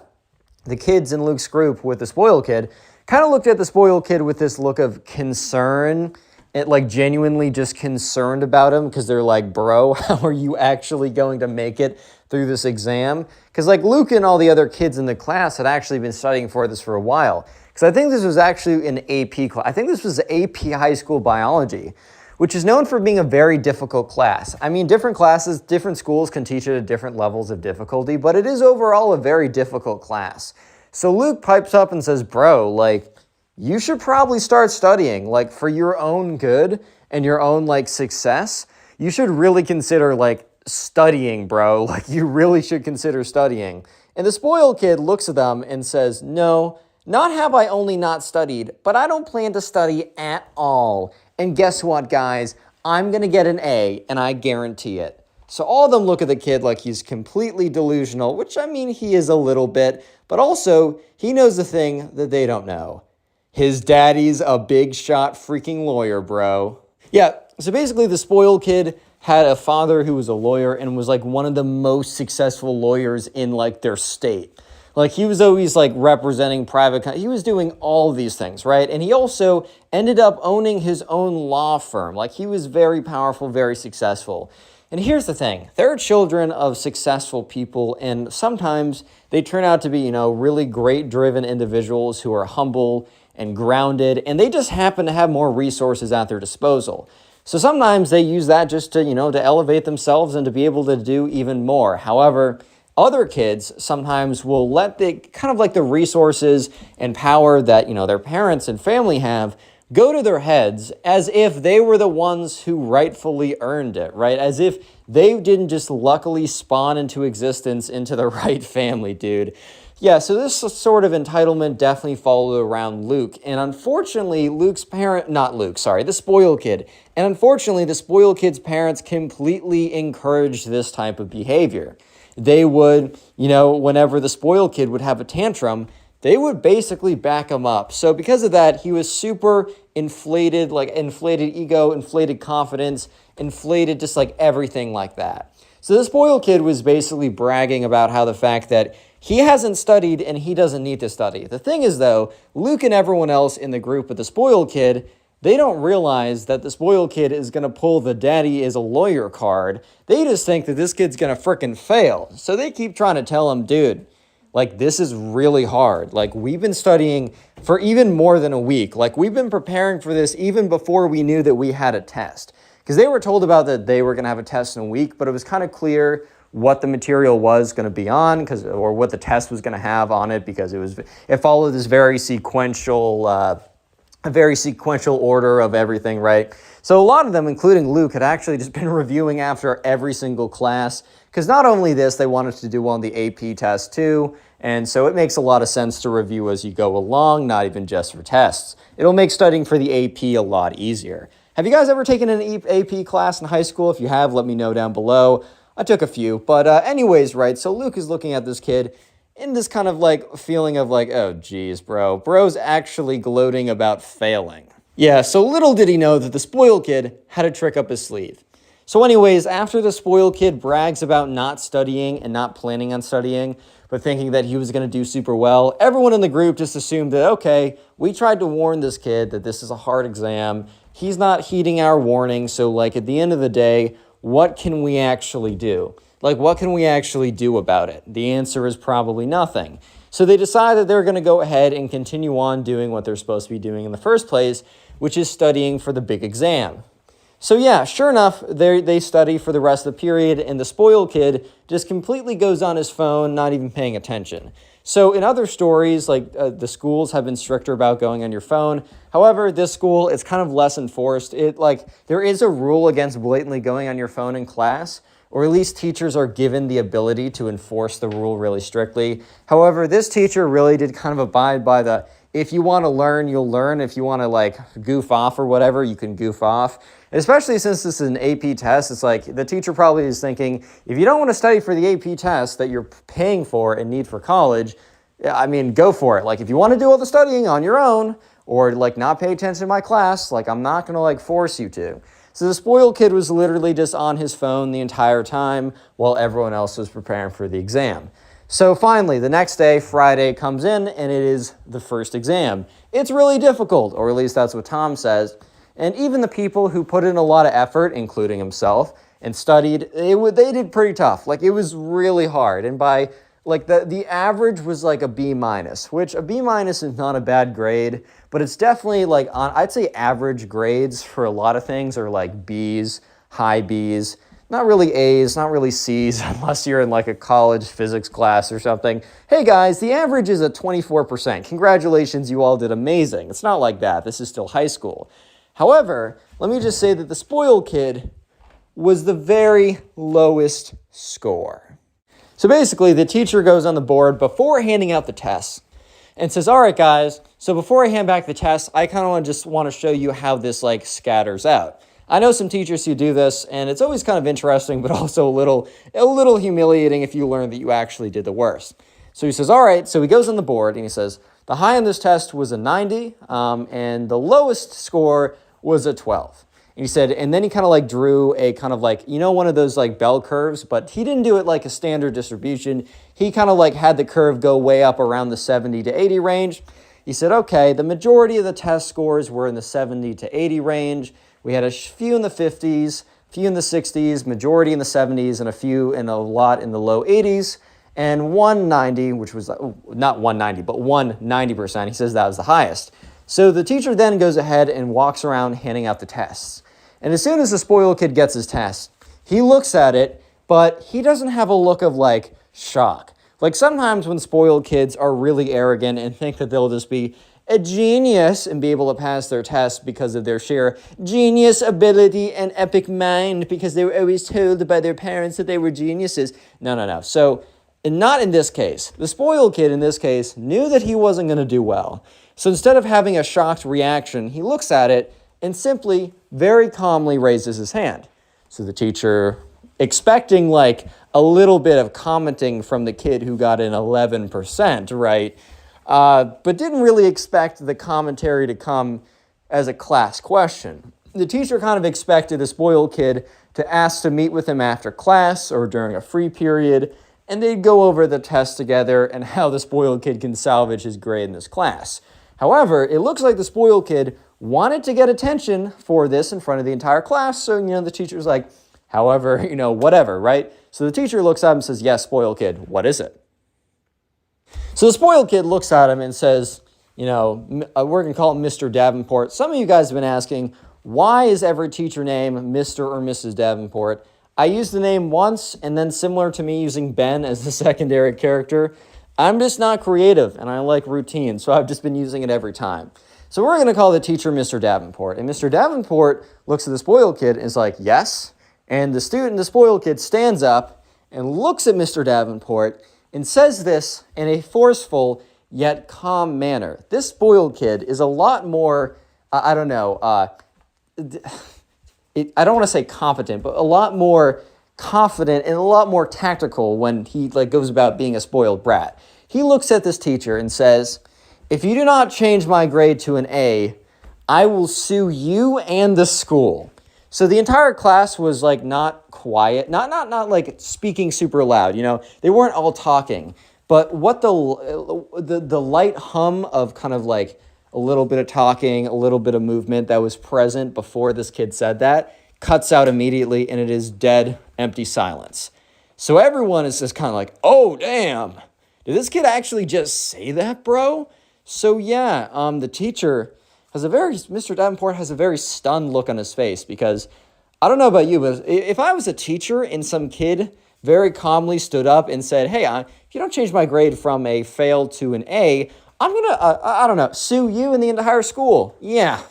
the kids in Luke's group with the spoiled kid kind of looked at the spoiled kid with this look of concern. It genuinely just concerned about him because they're like, bro, how are you actually going to make it through this exam? Because Luke and all the other kids in the class had actually been studying for this for a while. Because I think this was actually an AP class. I think this was AP high school biology, which is known for being a very difficult class. I mean, different classes, different schools can teach it at different levels of difficulty, but it is overall a very difficult class. So Luke pipes up and says, bro, you should probably start studying, for your own good and your own, success. You should really consider, studying, bro. You really should consider studying. And the spoiled kid looks at them and says, no, not have I only not studied, but I don't plan to study at all. And guess what, guys? I'm going to get an A, and I guarantee it. So all of them look at the kid like he's completely delusional, which, I mean, he is a little bit, but also he knows the thing that they don't know. His daddy's a big shot freaking lawyer, bro. Yeah, so basically the spoiled kid had a father who was a lawyer and was one of the most successful lawyers in their state. He was always representing he was doing all of these things, right? And he also ended up owning his own law firm. He was very powerful, very successful. And here's the thing, they're children of successful people, and sometimes they turn out to be, really great driven individuals who are humble and grounded, and they just happen to have more resources at their disposal. So sometimes they use that just to, to elevate themselves and to be able to do even more. However, other kids sometimes will let the kind of like the resources and power that, their parents and family have go to their heads as if they were the ones who rightfully earned it, right? As if they didn't just luckily spawn into existence into the right family, dude. Yeah, so this sort of entitlement definitely followed around Luke. And unfortunately, the spoiled kid. And unfortunately, the spoiled kid's parents completely encouraged this type of behavior. They would, whenever the spoiled kid would have a tantrum, they would basically back him up. So because of that, he was super inflated, like inflated ego, inflated confidence, inflated just like everything like that. So the spoiled kid was basically bragging about how the fact that he hasn't studied and he doesn't need to study. The thing is though, Luke and everyone else in the group with the spoiled kid, they don't realize that the spoiled kid is going to pull the daddy is a lawyer card. They just think that this kid's going to frickin' fail. So they keep trying to tell him, dude, like, this is really hard. Like, we've been studying for even more than a week. Like, we've been preparing for this even before we knew that we had a test. Because they were told about that they were going to have a test in a week, but it was kind of clear what the material was going to be on, or what the test was going to have on it, because it followed this very sequential order of everything, right? So a lot of them, including Luke, had actually just been reviewing after every single class, because not only this, they wanted to do well on the AP test too, and so it makes a lot of sense to review as you go along, not even just for tests. It'll make studying for the AP a lot easier. Have you guys ever taken an AP class in high school? If you have, let me know down below. I took a few, but anyways, right, so Luke is looking at this kid in this kind of like feeling of like, oh geez, bro's actually gloating about failing. Yeah, so little did he know that the spoiled kid had a trick up his sleeve. So anyways, after the spoiled kid brags about not studying and not planning on studying, but thinking that he was going to do super well, everyone in the group just assumed that, okay, we tried to warn this kid that this is a hard exam. He's not heeding our warning, so like at the end of the day, what can we actually do? Like, what can we actually do about it? The answer is probably nothing. So they decide that they're going to go ahead and continue on doing what they're supposed to be doing in the first place, which is studying for the big exam. So yeah, sure enough, they study for the rest of the period, and the spoiled kid just completely goes on his phone, not even paying attention. So in other stories, like the schools have been stricter about going on your phone. However, this school, it's kind of less enforced. There is a rule against blatantly going on your phone in class, or at least teachers are given the ability to enforce the rule really strictly. However, this teacher really did kind of abide by the, if you want to learn, you'll learn. If you want to like goof off or whatever, you can goof off. Especially since this is an AP test, it's like the teacher probably is thinking, if you don't want to study for the AP test that you're paying for and need for college, I mean, go for it. Like, if you want to do all the studying on your own, or like not pay attention to my class, like I'm not going to like force you to. So the spoiled kid was literally just on his phone the entire time while everyone else was preparing for the exam. So finally, the next day, Friday, comes in, and it is the first exam. It's really difficult, or at least that's what Tom says. And even the people who put in a lot of effort, including himself, and studied, they did pretty tough. Like, it was really hard. And by, like, the average was like a B-, which a B- is not a bad grade, but it's definitely like, I'd say average grades for a lot of things are like B's, high B's, not really A's, not really C's, unless you're in like a college physics class or something. Hey guys, the average is at 24%. Congratulations, you all did amazing. It's not like that. This is still high school. However, let me just say that the spoiled kid was the very lowest score. So basically, the teacher goes on the board before handing out the tests and says, all right, guys, so before I hand back the tests, I kind of just want to show you how this like scatters out. I know some teachers who do this, and it's always kind of interesting, but also a little humiliating if you learn that you actually did the worst. So he says, all right, so he goes on the board and he says, the high on this test was a 90, and the lowest score was a 12. And he said, and then he kind of like drew a kind of like, one of those like bell curves, but he didn't do it like a standard distribution. He kind of like had the curve go way up around the 70 to 80 range. He said, okay, the majority of the test scores were in the 70 to 80 range. We had a few in the 50s, a few in the 60s, majority in the 70s, and a few and a lot in the low 80s. And 190, which was not 190, but 190%. He says that was the highest. So the teacher then goes ahead and walks around handing out the tests. And as soon as the spoiled kid gets his test, he looks at it, but he doesn't have a look of like shock. Like sometimes when spoiled kids are really arrogant and think that they'll just be a genius and be able to pass their test because of their sheer genius ability and epic mind because they were always told by their parents that they were geniuses. No. So not in this case. The spoiled kid in this case knew that he wasn't going to do well. So instead of having a shocked reaction, he looks at it and simply very calmly raises his hand. So the teacher, expecting like a little bit of commenting from the kid who got an 11%, right? But didn't really expect the commentary to come as a class question. The teacher kind of expected the spoiled kid to ask to meet with him after class or during a free period, and they'd go over the test together and how the spoiled kid can salvage his grade in this class. However, it looks like the spoiled kid wanted to get attention for this in front of the entire class, so, the teacher's like, however, whatever, right? So the teacher looks at him and says, yes, spoiled kid, what is it? So the spoiled kid looks at him and says, we're going to call him Mr. Davenport. Some of you guys have been asking, why is every teacher named Mr. or Mrs. Davenport? I used the name once, and then similar to me using Ben as the secondary character, I'm just not creative, and I like routine, so I've just been using it every time. So we're going to call the teacher Mr. Davenport. And Mr. Davenport looks at the spoiled kid and is like, yes. And the spoiled kid, stands up and looks at Mr. Davenport and says this in a forceful yet calm manner. This spoiled kid is a lot more, I don't want to say competent, but a lot more confident and a lot more tactical when he goes about being a spoiled brat. He looks at this teacher and says, if you do not change my grade to an A, I will sue you and the school. So the entire class was not quiet, not like speaking super loud, they weren't all talking, but what the light hum of kind of like a little bit of talking, a little bit of movement that was present before this kid said that cuts out immediately, and it is dead, empty silence. So everyone is just kind of like, oh, damn, did this kid actually just say that, bro? So yeah, the teacher Mr. Davenport has a very stunned look on his face because, I don't know about you, but if I was a teacher and some kid very calmly stood up and said, hey, if you don't change my grade from a fail to an A, I'm going to, sue you and the entire school. Yeah.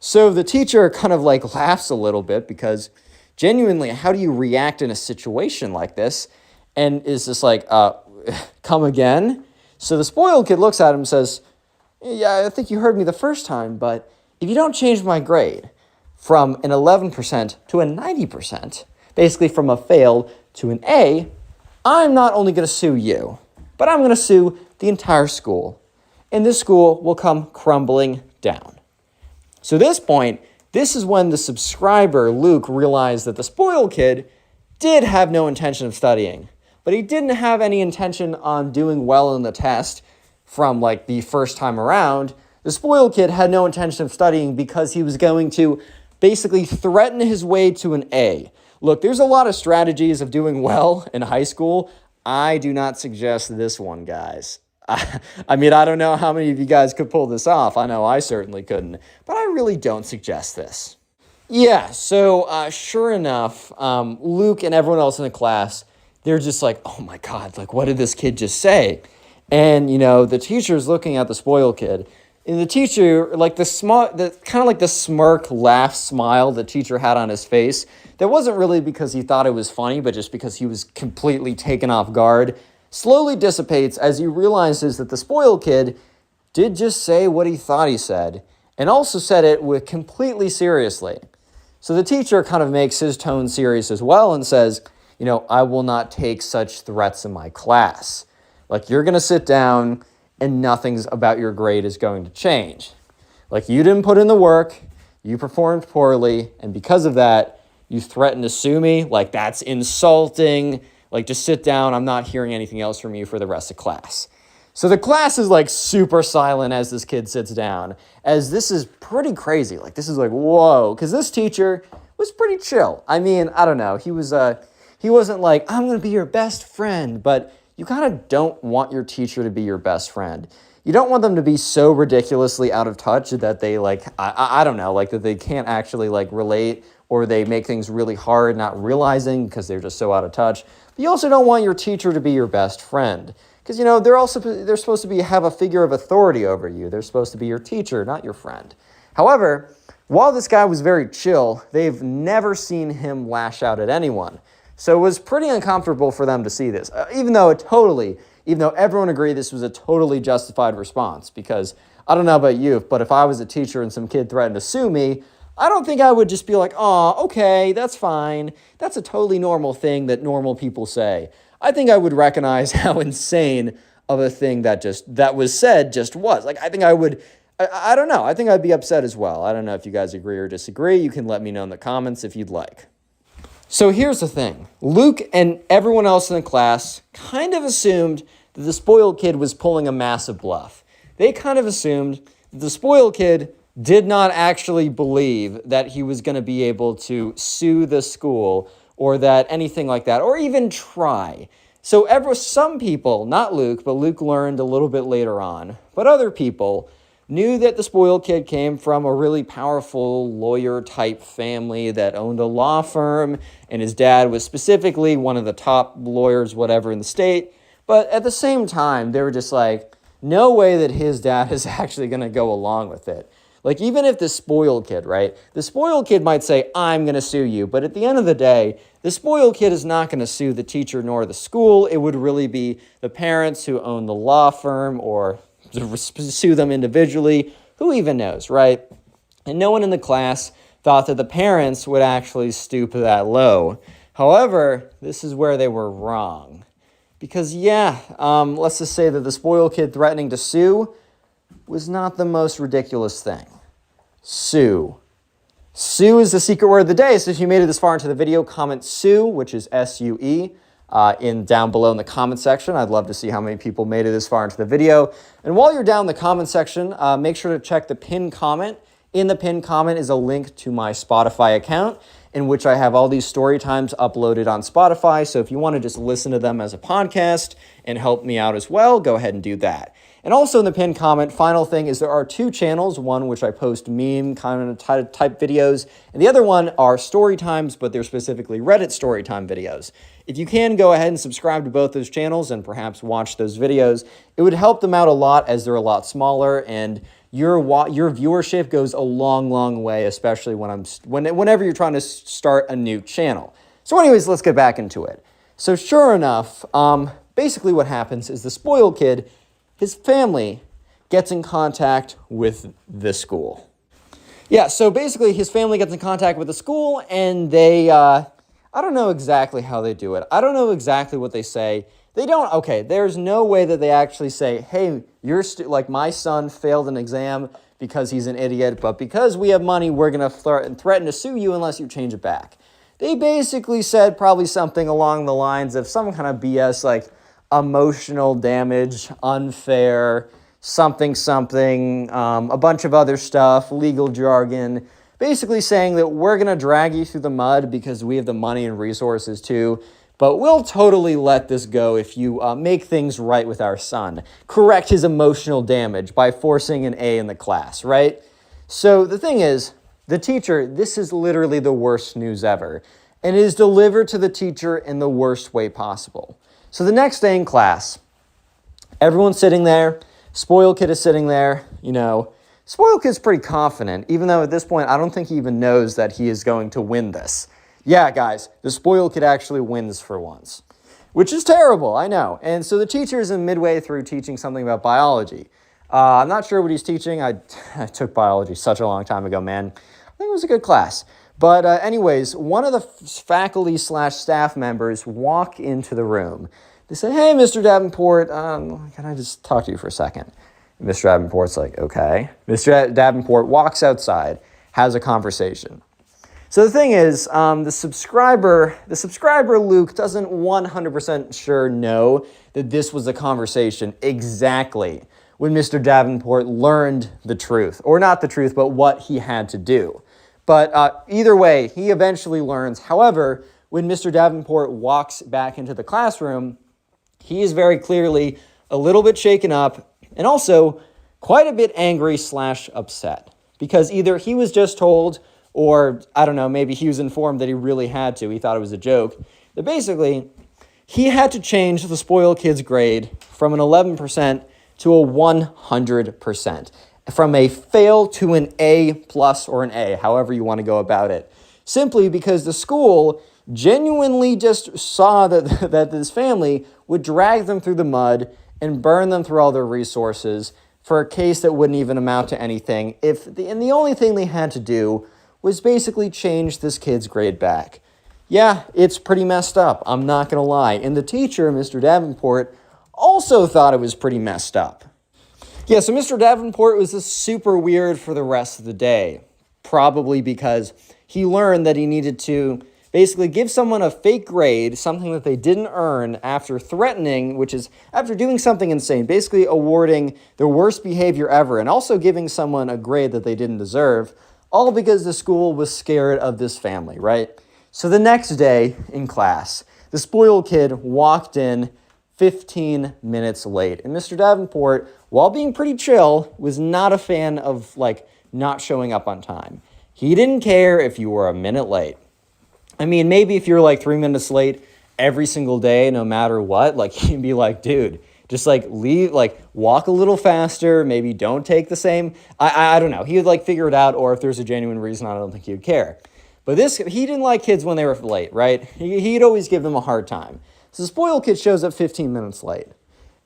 So the teacher kind of laughs a little bit because genuinely, how do you react in a situation like this? And is just come again? So the spoiled kid looks at him and says, yeah, I think you heard me the first time, but if you don't change my grade from an 11% to a 90%, basically from a fail to an A, I'm not only going to sue you, but I'm going to sue the entire school. And this school will come crumbling down. So at this point, this is when the subscriber, Luke, realized that the spoiled kid did have no intention of studying, but he didn't have any intention on doing well in the test from the first time around. The spoiled kid had no intention of studying because he was going to basically threaten his way to an A. Look, there's a lot of strategies of doing well in high school. I do not suggest this one, guys. I mean, I don't know how many of you guys could pull this off. I know I certainly couldn't, but I really don't suggest this. Yeah, so sure enough, Luke and everyone else in the class, they're just like, oh my God, what did this kid just say? And, the teacher's looking at the spoiled kid, and the teacher, the smirk, laugh, smile the teacher had on his face, that wasn't really because he thought it was funny, but just because he was completely taken off guard, slowly dissipates as he realizes that the spoiled kid did just say what he thought he said, and also said it with completely seriously. So the teacher kind of makes his tone serious as well and says, I will not take such threats in my class. You're going to sit down and nothing's about your grade is going to change. You didn't put in the work, you performed poorly, and because of that, you threatened to sue me. That's insulting. Just sit down. I'm not hearing anything else from you for the rest of class. So the class is super silent as this kid sits down, as this is pretty crazy. This is whoa, because this teacher was pretty chill. I mean, I don't know. He wasn't I'm going to be your best friend, but you kind of don't want your teacher to be your best friend. you don't want them to be so ridiculously out of touch that they like, I don't know, like that they can't actually like relate, or they make things really hard not realizing because they're just so out of touch. But you also don't want your teacher to be your best friend, because, you know, they're supposed to have a figure of authority over you. They're supposed to be your teacher, not your friend. However, while this guy was very chill, they've never seen him lash out at anyone. So it was pretty uncomfortable for them to see this, even though everyone agreed this was a totally justified response. Because I don't know about you, but if I was a teacher and some kid threatened to sue me, I don't think I would just be like, oh, okay, that's fine. That's a totally normal thing that normal people say. I think I would recognize how insane of a thing that was said just was. Like, I think I would, I don't know. I think I'd be upset as well. I don't know if you guys agree or disagree. You can let me know in the comments if you'd like. So here's the thing. Luke and everyone else in the class kind of assumed that the spoiled kid was pulling a massive bluff. They kind of assumed that the spoiled kid did not actually believe that he was going to be able to sue the school or that anything like that, or even try. So some people, not Luke, but Luke learned a little bit later on, but other people knew that the spoiled kid came from a really powerful lawyer-type family that owned a law firm, and his dad was specifically one of the top lawyers, whatever, in the state. But at the same time, they were just like, no way that his dad is actually going to go along with it. Like, even if the spoiled kid, right? The spoiled kid might say, I'm going to sue you. But at the end of the day, the spoiled kid is not going to sue the teacher nor the school. It would really be the parents who own the law firm, or sue them individually. Who even knows, right? And no one in the class thought that the parents would actually stoop that low. However, this is where they were wrong. Because, let's just say that the spoiled kid threatening to sue was not the most ridiculous thing. Sue. Sue is the secret word of the day. So if you made it this far into the video, comment Sue, which is S-U-E, down below in the comment section. I'd love to see how many people made it this far into the video. And while you're down in the comment section, make sure to check the pinned comment. In the pinned comment is a link to my Spotify account, in which I have all these story times uploaded on Spotify. So if you want to just listen to them as a podcast and help me out as well, go ahead and do that. And also in the pinned comment, final thing is there are two channels, one which I post meme kind of type videos, and the other one are story times, but they're specifically Reddit story time videos. If you can, go ahead and subscribe to both those channels and perhaps watch those videos. It would help them out a lot as they're a lot smaller, and your viewership goes a long, long way, especially whenever you're trying to start a new channel. So anyways, let's get back into it. So sure enough, basically what happens is the spoiled kid, his family gets in contact with the school. Yeah, so basically his family gets in contact with the school, and they, I don't know exactly how they do it. I don't know exactly what they say. There's no way that they actually say, hey, my son failed an exam because he's an idiot, but because we have money, we're going to threaten to sue you unless you change it back. They basically said probably something along the lines of some kind of BS, like emotional damage, unfair, something, a bunch of other stuff, legal jargon, basically saying that we're going to drag you through the mud because we have the money and resources too, but we'll totally let this go if you make things right with our son. Correct his emotional damage by forcing an A in the class, right? So the thing is, the teacher, this is literally the worst news ever, and it is delivered to the teacher in the worst way possible. So the next day in class, everyone's sitting there, spoiled kid is sitting there, spoiled kid's pretty confident, even though at this point, I don't think he even knows that he is going to win this. Yeah, guys, the spoiled kid actually wins for once, which is terrible, I know. And so the teacher is midway through teaching something about biology. I'm not sure what he's teaching. I took biology such a long time ago, man. I think it was a good class. But anyways, one of the faculty/staff members walk into the room. They say, hey, Mr. Davenport, can I just talk to you for a second? And Mr. Davenport's like, okay. Mr. Davenport walks outside, has a conversation. So the thing is, the subscriber Luke doesn't 100% sure know that this was a conversation exactly when Mr. Davenport learned the truth. Or not the truth, but what he had to do. But either way, he eventually learns. However, when Mr. Davenport walks back into the classroom, he is very clearly a little bit shaken up, and also quite a bit angry / upset, because either he was just told, or I don't know, maybe he was informed that he really had to. He thought it was a joke. That basically, he had to change the spoiled kid's grade from an 11% to a 100%. From a fail to an A plus or an A, however you want to go about it. Simply because the school genuinely just saw that this family would drag them through the mud and burn them through all their resources for a case that wouldn't even amount to anything. And the only thing they had to do was basically change this kid's grade back. Yeah, it's pretty messed up, I'm not going to lie. And the teacher, Mr. Davenport, also thought it was pretty messed up. Yeah, so Mr. Davenport was just super weird for the rest of the day. Probably because he learned that he needed to basically give someone a fake grade, something that they didn't earn, after threatening, which is after doing something insane, basically awarding their worst behavior ever, and also giving someone a grade that they didn't deserve, all because the school was scared of this family, right? So the next day in class, the spoiled kid walked in 15 minutes late. And Mr. Davenport, while being pretty chill, was not a fan of, not showing up on time. He didn't care if you were a minute late. I mean, maybe if you're 3 minutes late every single day, no matter what, he'd be like, dude, just leave, walk a little faster, maybe don't take the same. I don't know. He would figure it out, or if there's a genuine reason, I don't think he would care. But he didn't like kids when they were late, right? He'd always give them a hard time. So the spoiled kid shows up 15 minutes late.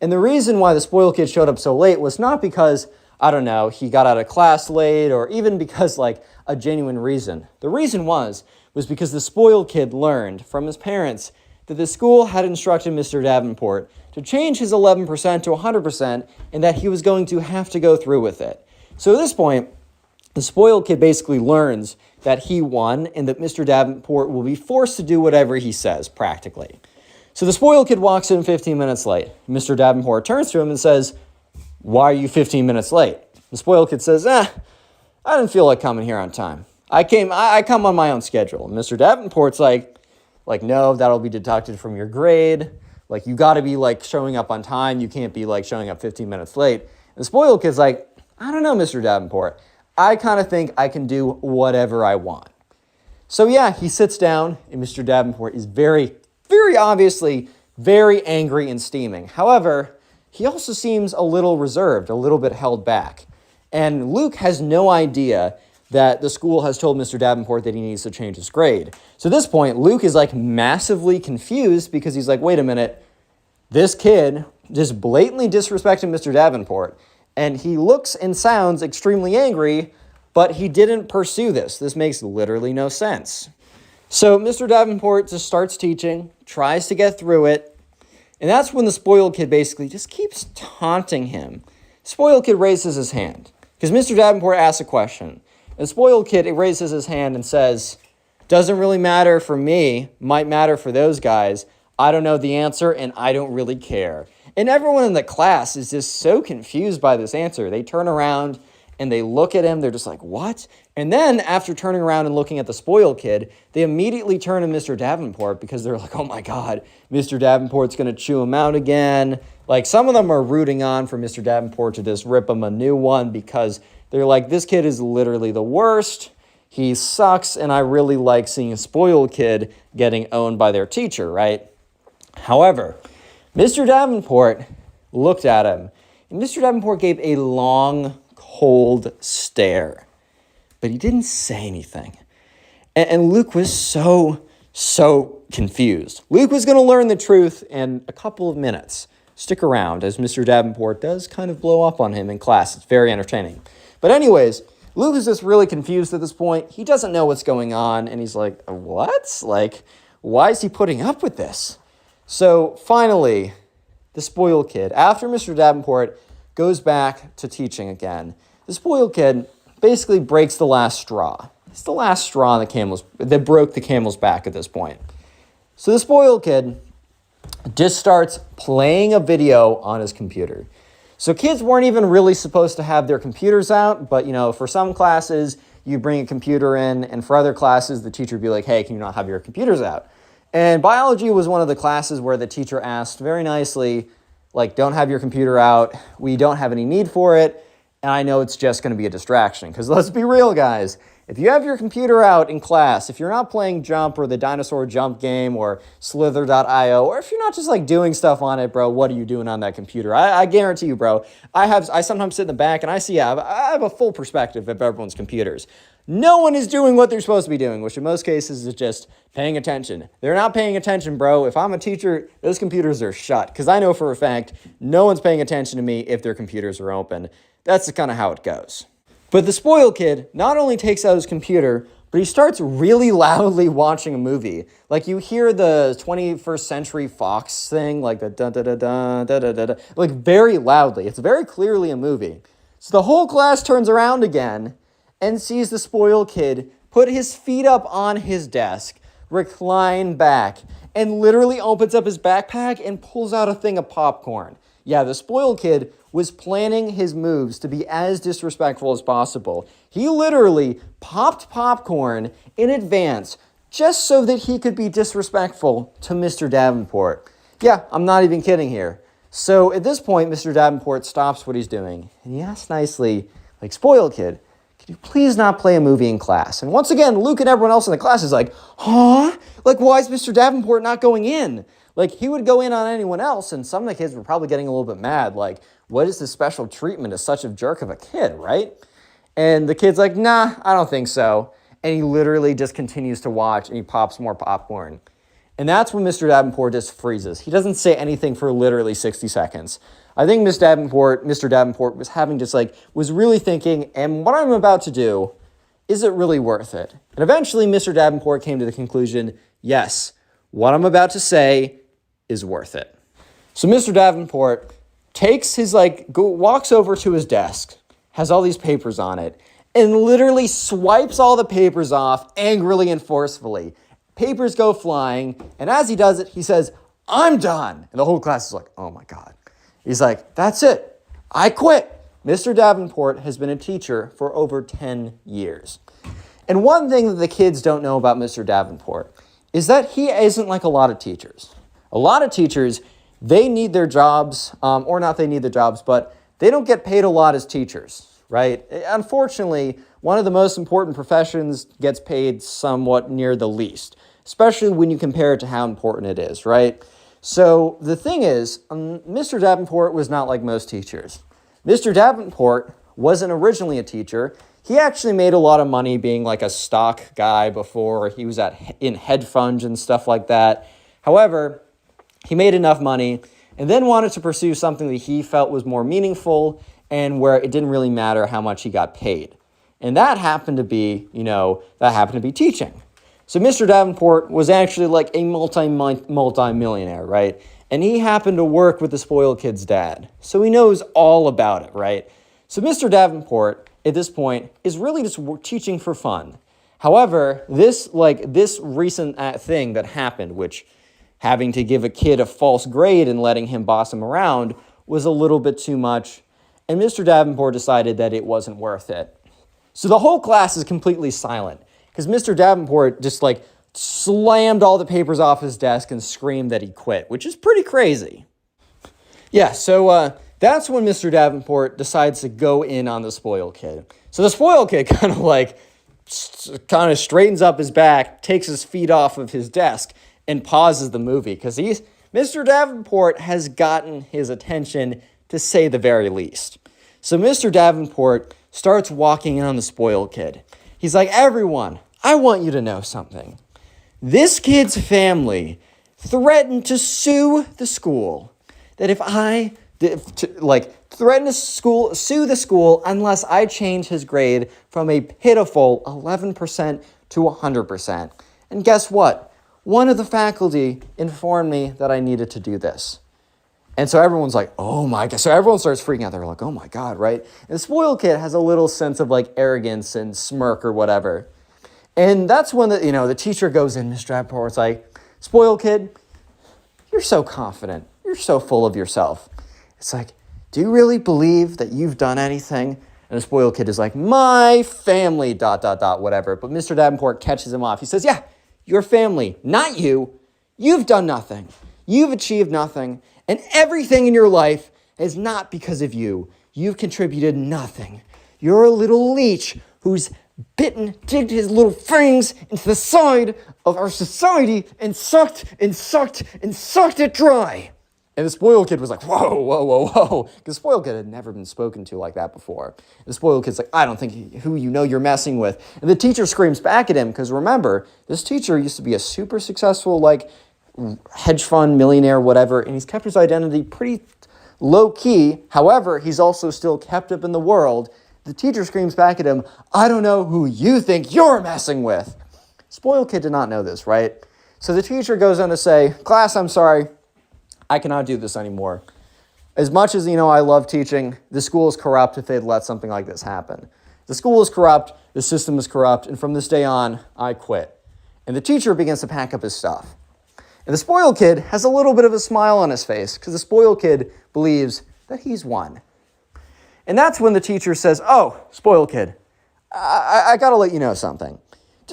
And the reason why the spoiled kid showed up so late was not because, I don't know, he got out of class late, or even because a genuine reason. The reason was because the spoiled kid learned from his parents that the school had instructed Mr. Davenport to change his 11% to 100%, and that he was going to have to go through with it. So at this point, the spoiled kid basically learns that he won and that Mr. Davenport will be forced to do whatever he says, practically. So the spoiled kid walks in 15 minutes late. Mr. Davenport turns to him and says, "Why are you 15 minutes late?" The spoiled kid says, I didn't feel like coming here on time. I come on my own schedule. And Mr. Davenport's like, no, that'll be deducted from your grade. You got to be showing up on time. You can't be showing up 15 minutes late. And the spoiled kid's like, I don't know, Mr. Davenport. I kind of think I can do whatever I want. So yeah, he sits down, and Mr. Davenport is very, very obviously very angry and steaming. However, he also seems a little reserved, a little bit held back. And Luke has no idea that the school has told Mr. Davenport that he needs to change his grade. So at this point, Luke is massively confused, because he's like, wait a minute, this kid just blatantly disrespected Mr. Davenport, and he looks and sounds extremely angry, but he didn't pursue this. This makes literally no sense. So Mr. Davenport just starts teaching, tries to get through it, and that's when the spoiled kid basically just keeps taunting him. Spoiled kid raises his hand, because Mr. Davenport asks a question. And the spoiled kid raises his hand and says, doesn't really matter for me, might matter for those guys. I don't know the answer, and I don't really care. And everyone in the class is just so confused by this answer. They turn around and they look at him. They're just like, what? And then after turning around and looking at the spoiled kid, they immediately turn to Mr. Davenport, because they're like, oh my God, Mr. Davenport's going to chew him out again. Some of them are rooting on for Mr. Davenport to just rip him a new one, because they're like, this kid is literally the worst. He sucks, and I really like seeing a spoiled kid getting owned by their teacher, right? However, Mr. Davenport looked at him, and Mr. Davenport gave a long, cold stare, but he didn't say anything. And Luke was so confused. Luke was going to learn the truth in a couple of minutes. Stick around, as Mr. Davenport does kind of blow up on him in class. It's very entertaining. But anyways, Luke is just really confused at this point. He doesn't know what's going on, and he's like, what? Why is he putting up with this? So finally, the spoiled kid, after Mr. Davenport goes back to teaching again, the spoiled kid basically breaks the last straw. It's the last straw that broke the camel's back at this point. So the spoiled kid just starts playing a video on his computer. So kids weren't even really supposed to have their computers out, but for some classes, you bring a computer in, and for other classes, the teacher would be like, hey, can you not have your computers out? And biology was one of the classes where the teacher asked very nicely, like, don't have your computer out. We don't have any need for it. And I know it's just going to be a distraction. Because let's be real, guys. If you have your computer out in class, if you're not playing Jump or the dinosaur jump game or Slither.io, or if you're not just like doing stuff on it, bro, what are you doing on that computer? I guarantee you, bro. I sometimes sit in the back and I have a full perspective of everyone's computers. No one is doing what they're supposed to be doing, which in most cases is just paying attention. They're not paying attention, bro. If I'm a teacher, those computers are shut. Because I know for a fact, no one's paying attention to me if their computers are open. That's kind of how it goes. But the spoiled kid not only takes out his computer, but he starts really loudly watching a movie. Like you hear the 21st Century Fox thing, like the da-da-da-da, like very loudly. It's very clearly a movie. So the whole class turns around again and sees the spoiled kid put his feet up on his desk, recline back, and literally opens up his backpack and pulls out a thing of popcorn. Yeah, the spoiled kid was planning his moves to be as disrespectful as possible. He literally popped popcorn in advance just so that he could be disrespectful to Mr. Davenport. Yeah, I'm not even kidding here. So at this point, Mr. Davenport stops what he's doing and he asks nicely, like, spoiled kid, could you please not play a movie in class? And once again, Luke and everyone else in the class is like, huh? Like, why is Mr. Davenport not going in? Like, he would go in on anyone else, and some of the kids were probably getting a little bit mad. Like, what is this special treatment to such a jerk of a kid, right? And the kid's like, nah, I don't think so. And he literally just continues to watch, and he pops more popcorn. And that's when Mr. Davenport just freezes. He doesn't say anything for literally 60 seconds. I think Mr. Davenport was was really thinking, and what I'm about to do, is it really worth it? And eventually Mr. Davenport came to the conclusion, yes, what I'm about to say is worth it. So Mr. Davenport takes walks over to his desk, has all these papers on it, and literally swipes all the papers off angrily and forcefully. Papers go flying, and as he does it, he says, I'm done. And the whole class is like, oh my God. He's like, that's it. I quit. Mr. Davenport has been a teacher for over 10 years. And one thing that the kids don't know about Mr. Davenport is that he isn't like a lot of teachers. A lot of teachers, they need their jobs, or not they need their jobs, but they don't get paid a lot as teachers, right? Unfortunately, one of the most important professions gets paid somewhat near the least, especially when you compare it to how important it is, right? So the thing is, Mr. Davenport was not like most teachers. Mr. Davenport wasn't originally a teacher. He actually made a lot of money being like a stock guy before. He was in hedge funds and stuff like that. However, he made enough money and then wanted to pursue something that he felt was more meaningful and where it didn't really matter how much he got paid. And that happened to be teaching. So Mr. Davenport was actually like a multi-millionaire, right? And he happened to work with the spoiled kid's dad. So he knows all about it, right? So Mr. Davenport, at this point, is really just teaching for fun. However, this recent thing that happened, which having to give a kid a false grade and letting him boss him around was a little bit too much. And Mr. Davenport decided that it wasn't worth it. So the whole class is completely silent because Mr. Davenport just slammed all the papers off his desk and screamed that he quit, which is pretty crazy. Yeah, so that's when Mr. Davenport decides to go in on the spoiled kid. So the spoiled kid kind of straightens up his back, takes his feet off of his desk, and pauses the movie because Mr. Davenport has gotten his attention, to say the very least. So Mr. Davenport starts walking in on the spoiled kid. He's like, everyone, I want you to know something. This kid's family threatened to sue the school. That threaten to sue the school unless I change his grade from a pitiful 11% to 100%. And guess what? One of the faculty informed me that I needed to do this. And so everyone's like, oh my God. So everyone starts freaking out. They're like, oh my God, right? And the spoiled kid has a little sense of arrogance and smirk or whatever. And that's when the teacher goes in, Mr. Davenport's like, spoiled kid, you're so confident. You're so full of yourself. It's like, do you really believe that you've done anything? And the spoiled kid is like, my family, ... whatever. But Mr. Davenport catches him off. He says, yeah, your family, not you. You've done nothing. You've achieved nothing, and everything in your life is not because of you. You've contributed nothing. You're a little leech who's digged his little fangs into the side of our society and sucked it dry. And the spoiled kid was like, whoa. Because the spoiled kid had never been spoken to like that before. The spoiled kid's like, I don't think who you know you're messing with. And the teacher screams back at him, because remember, this teacher used to be a super successful, like, hedge fund millionaire, whatever, and he's kept his identity pretty low key. However, he's also still kept up in the world. The teacher screams back at him, I don't know who you think you're messing with. Spoiled kid did not know this, right? So the teacher goes on to say, class, I'm sorry. I cannot do this anymore. As much as, I love teaching, the school is corrupt if they'd let something like this happen. The school is corrupt, the system is corrupt, and from this day on, I quit. And the teacher begins to pack up his stuff. And the spoiled kid has a little bit of a smile on his face, because the spoiled kid believes that he's won. And that's when the teacher says, oh, spoiled kid, I gotta let you know something.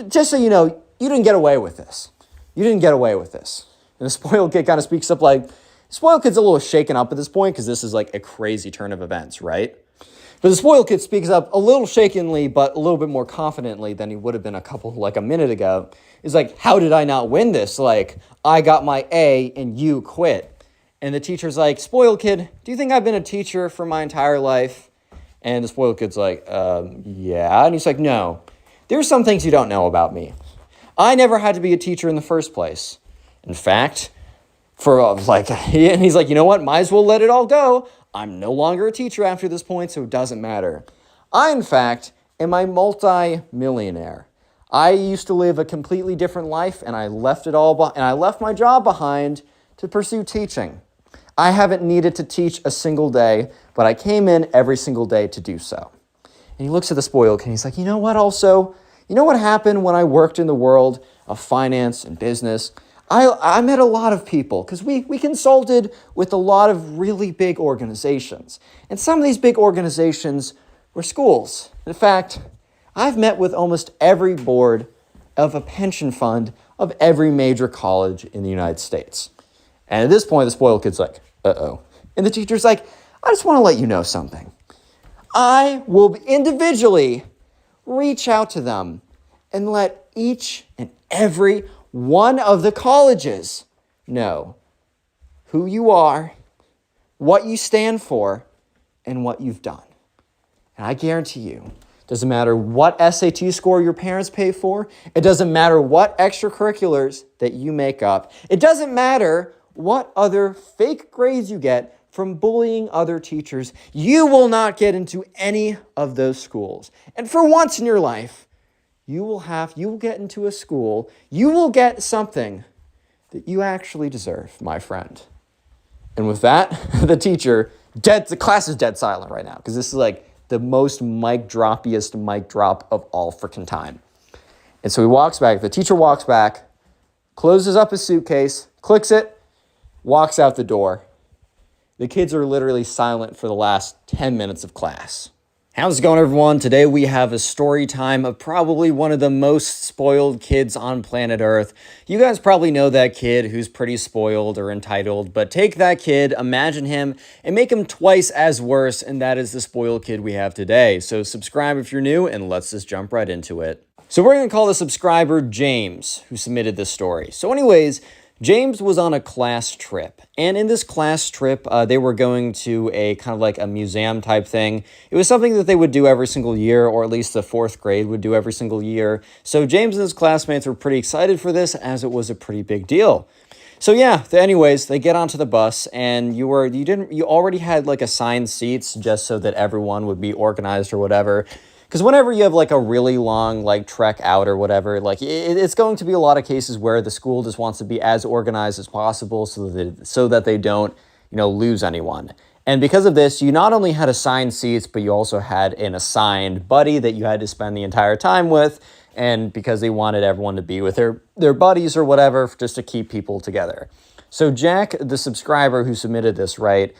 Just so you know, you didn't get away with this. You didn't get away with this. And the spoiled kid kind of speaks up like, spoiled kid's a little shaken up at this point because this is like a crazy turn of events, right? But the spoiled kid speaks up a little shakenly, but a little bit more confidently than he would have been a minute ago. He's like, how did I not win this? Like, I got my A and you quit. And the teacher's like, spoiled kid, do you think I've been a teacher for my entire life? And the spoiled kid's like, yeah. And he's like, no, there's some things you don't know about me. I never had to be a teacher in the first place. In fact, and he's like, you know what? Might as well let it all go. I'm no longer a teacher after this point, so it doesn't matter. I, in fact, am a multi-millionaire. I used to live a completely different life, and I left it all and I left my job behind to pursue teaching. I haven't needed to teach a single day, but I came in every single day to do so. And he looks at the spoiled kid, and he's like, you know what also? You know what happened when I worked in the world of finance and business? I met a lot of people because we consulted with a lot of really big organizations. And some of these big organizations were schools. In fact, I've met with almost every board of a pension fund of every major college in the United States. And at this point, the spoiled kid's like, uh-oh. And the teacher's like, I just want to let you know something. I will individually reach out to them and let each and every one of the colleges know who you are, what you stand for, and what you've done. And I guarantee you, doesn't matter what SAT score your parents pay for, it doesn't matter what extracurriculars that you make up, it doesn't matter what other fake grades you get from bullying other teachers, you will not get into any of those schools. And for once in your life, you will get into a school, you will get something that you actually deserve, my friend. And with that, the class is dead silent right now, because this is like the most mic droppiest mic drop of all freaking time. And so the teacher walks back, closes up his suitcase, clicks it, walks out the door. The kids are literally silent for the last 10 minutes of class. How's it going, everyone? Today we have a story time of probably one of the most spoiled kids on planet Earth. You guys probably know that kid who's pretty spoiled or entitled, but take that kid, imagine him, and make him twice as worse, and that is the spoiled kid we have today. So subscribe if you're new, and let's just jump right into it. So we're going to call the subscriber James, who submitted this story. So anyways, James was on a class trip, and in this class trip, they were going to a kind of like a museum type thing. It was something that they would do every single year, or at least the fourth grade would do every single year. So James and his classmates were pretty excited for this, as it was a pretty big deal. So yeah, anyways, they get onto the bus, and you already had like assigned seats just so that everyone would be organized or whatever. Because whenever you have like a really long like trek out or whatever, like it's going to be a lot of cases where the school just wants to be as organized as possible so that they don't, lose anyone. And because of this, you not only had assigned seats, but you also had an assigned buddy that you had to spend the entire time with. And because they wanted everyone to be with their buddies or whatever, just to keep people together. So Jack, the subscriber who submitted this, right,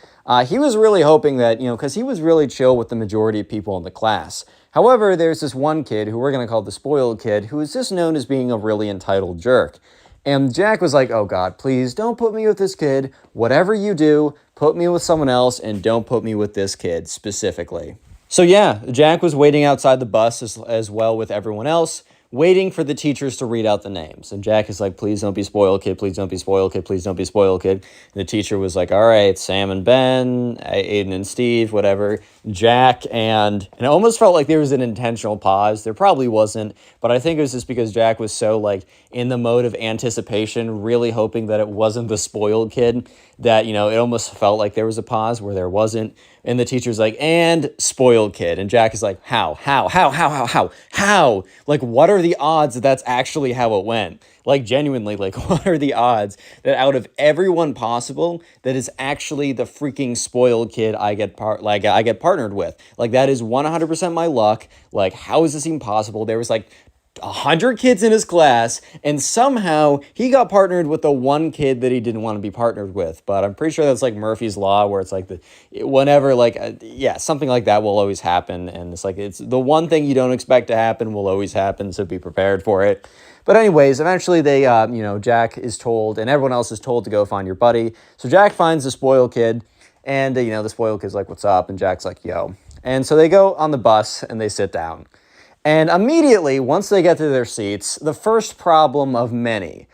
he was really hoping that, because he was really chill with the majority of people in the class. However, there's this one kid who we're going to call the spoiled kid, who is just known as being a really entitled jerk. And Jack was like, oh God, please don't put me with this kid. Whatever you do, put me with someone else and don't put me with this kid specifically. So yeah, Jack was waiting outside the bus as well with everyone else, waiting for the teachers to read out the names. And Jack is like, please don't be spoiled, kid. Please don't be spoiled, kid. Please don't be spoiled, kid. And the teacher was like, all right, Sam and Ben, Aiden and Steve, whatever, Jack, and it almost felt like there was an intentional pause. There probably wasn't, but I think it was just because Jack was so like in the mode of anticipation, really hoping that it wasn't the spoiled kid, that, it almost felt like there was a pause where there wasn't. And the teacher's like, and spoiled kid. And Jack is like, how? Like, what are the odds that that's actually how it went? Like, genuinely, like, what are the odds that out of everyone possible, that is actually the freaking spoiled kid I get partnered with? Like, that is 100% my luck. Like, how is this even possible? There was like 100 kids in his class, and somehow he got partnered with the one kid that he didn't want to be partnered with. But I'm pretty sure that's like Murphy's Law, where it's like something like that will always happen. And it's the one thing you don't expect to happen will always happen, so be prepared for it. But anyways, eventually they, Jack is told, and everyone else is told to go find your buddy. So Jack finds the spoiled kid, and, the spoiled kid's like, what's up? And Jack's like, yo. And so they go on the bus, and they sit down. And immediately, once they get to their seats, the first of many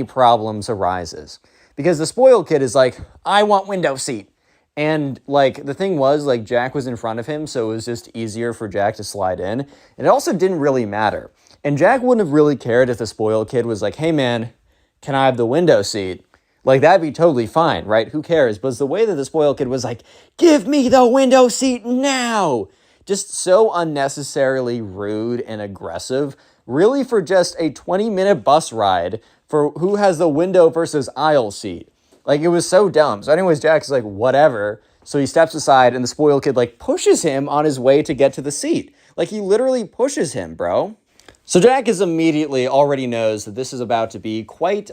problems arises. Because the spoiled kid is like, I want window seat. And, the thing was, Jack was in front of him, so it was just easier for Jack to slide in. And it also didn't really matter. And Jack wouldn't have really cared if the spoiled kid was like, hey, man, can I have the window seat? That'd be totally fine, right? Who cares? But it's the way that the spoiled kid was like, give me the window seat now! Just so unnecessarily rude and aggressive, really for just a 20-minute bus ride for who has the window versus aisle seat. It was so dumb. So anyways, Jack's like, whatever. So he steps aside and the spoiled kid pushes him on his way to get to the seat. He literally pushes him, bro. So Jack is immediately already knows that this is about to be quite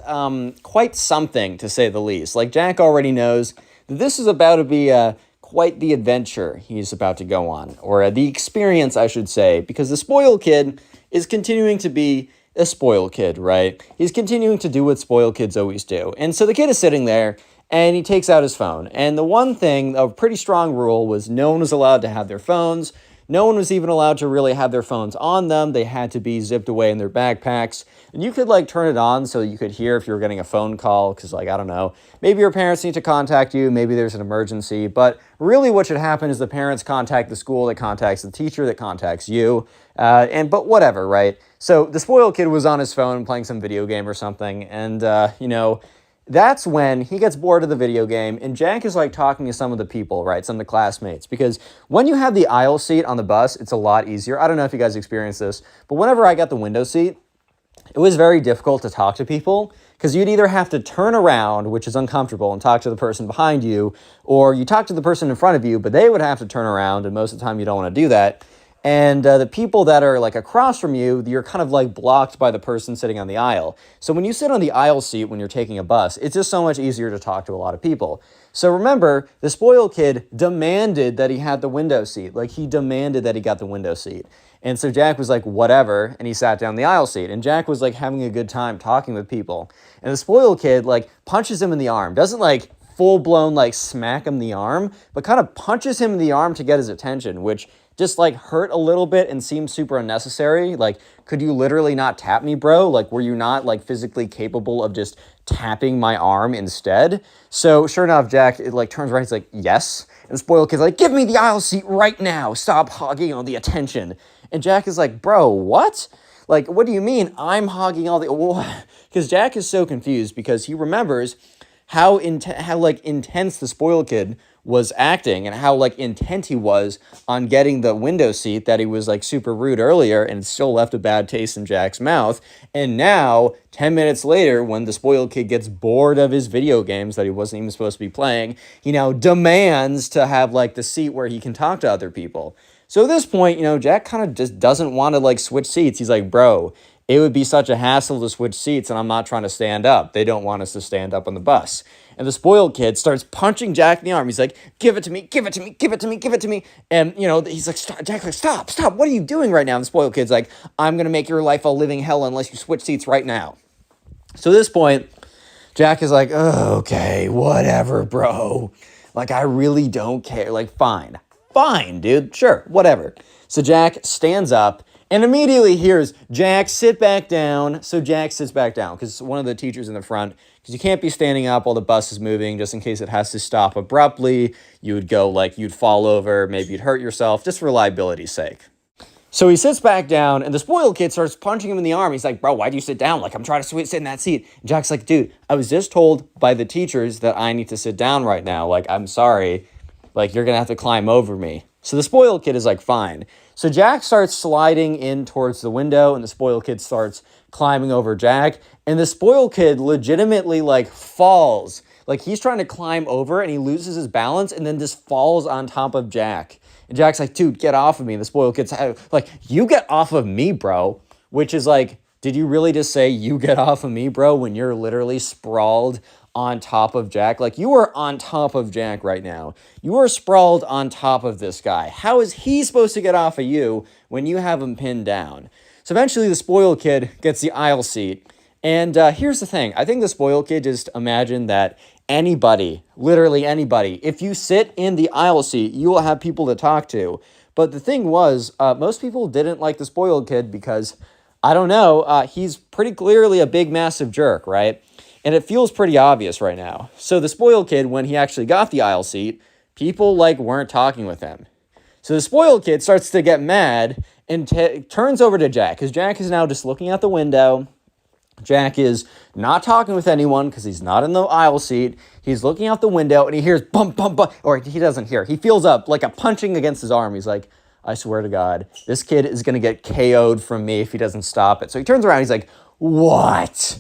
something, to say the least. Jack already knows that this is about to be quite the adventure he's about to go on, or the experience, I should say, because the spoiled kid is continuing to be a spoiled kid, right? He's continuing to do what spoiled kids always do. And so the kid is sitting there, and he takes out his phone. And the one thing, a pretty strong rule, was no one was allowed to have their phones. No one was even allowed to really have their phones on them. They had to be zipped away in their backpacks. And you could turn it on so you could hear if you were getting a phone call, because I don't know, maybe your parents need to contact you, maybe there's an emergency. But really what should happen is the parents contact the school that contacts the teacher that contacts you. But whatever, right? So the spoiled kid was on his phone playing some video game or something. And, that's when he gets bored of the video game, and Jack is talking to some of the people, right? Some of the classmates. Because when you have the aisle seat on the bus, it's a lot easier. I don't know if you guys experienced this, but whenever I got the window seat, it was very difficult to talk to people because you'd either have to turn around, which is uncomfortable, and talk to the person behind you, or you talk to the person in front of you, but they would have to turn around, and most of the time you don't want to do that. And the people that are across from you, you're kind of blocked by the person sitting on the aisle. So when you sit on the aisle seat when you're taking a bus, it's just so much easier to talk to a lot of people. So remember, the spoiled kid demanded that he had the window seat. He demanded that he got the window seat. And so Jack was like, whatever, and he sat down the aisle seat. And Jack was having a good time talking with people. And the spoiled kid punches him in the arm. Doesn't full-blown smack him in the arm, but kind of punches him in the arm to get his attention, which just hurt a little bit and seemed super unnecessary. Could you literally not tap me, bro? Were you not physically capable of just tapping my arm instead? So sure enough, Jack turns around, he's like, yes. And the spoiled kid's like, give me the aisle seat right now. Stop hogging all the attention. And Jack is like, bro, what? What do you mean I'm hogging all the... Because Jack is so confused because he remembers how intense the spoiled kid was acting and how intent he was on getting the window seat, that he was super rude earlier, and it still left a bad taste in Jack's mouth. And now 10 minutes later, when the spoiled kid gets bored of his video games that he wasn't even supposed to be playing, he now demands to have the seat where he can talk to other people. So at this point, Jack kind of just doesn't want to switch seats. He's like, bro, it would be such a hassle to switch seats, and I'm not trying to stand up. They don't want us to stand up on the bus. And the spoiled kid starts punching Jack in the arm. He's like, give it to me, give it to me, give it to me, give it to me. And, he's like, stop. Jack's like, stop. What are you doing right now? And the spoiled kid's like, I'm going to make your life a living hell unless you switch seats right now. So at this point, Jack is like, oh, okay, whatever, bro. Like, I really don't care. Like, fine, dude. Sure, whatever. So Jack stands up and immediately hears Jack, sit back down. So Jack sits back down because one of the teachers in the front, because you can't be standing up while the bus is moving just in case it has to stop abruptly. You would go like, you'd fall over, maybe you'd hurt yourself, just for reliability's sake. So he sits back down, and the spoiled kid starts punching him in the arm. He's like, bro, why'd you sit down? Like, I'm trying to sit in that seat. And Jack's like, dude, I was just told by the teachers that I need to sit down right now. Like, I'm sorry. Like, you're going to have to climb over me. So the spoiled kid is like, fine. So Jack starts sliding in towards the window, and the spoiled kid starts climbing over Jack. And the spoiled kid legitimately, like, falls. Like, he's trying to climb over, and he loses his balance, and then just falls on top of Jack. And Jack's like, dude, get off of me. The spoiled kid's like, you get off of me, bro. Which is like, did you really just say you get off of me, bro, when you're literally sprawled on top of Jack? Like, you are on top of Jack right now. You are sprawled on top of this guy. How is he supposed to get off of you when you have him pinned down? So eventually the spoiled kid gets the aisle seat. And here's the thing. I think the spoiled kid just imagined that anybody, literally anybody, if you sit in the aisle seat, you will have people to talk to. But the thing was, most people didn't like the spoiled kid because, I don't know, he's pretty clearly a big, massive jerk, right? And it feels pretty obvious right now. So the spoiled kid, when he actually got the aisle seat, people, like, weren't talking with him. So the spoiled kid starts to get mad and turns over to Jack, because Jack is now just looking out the window. Jack is not talking with anyone because he's not in the aisle seat. He's looking out the window and he hears bump, bump, bump. Or he doesn't hear. He feels up like a punching against his arm. He's like, I swear to God, this kid is going to get KO'd from me if he doesn't stop it. So he turns around. He's like, what?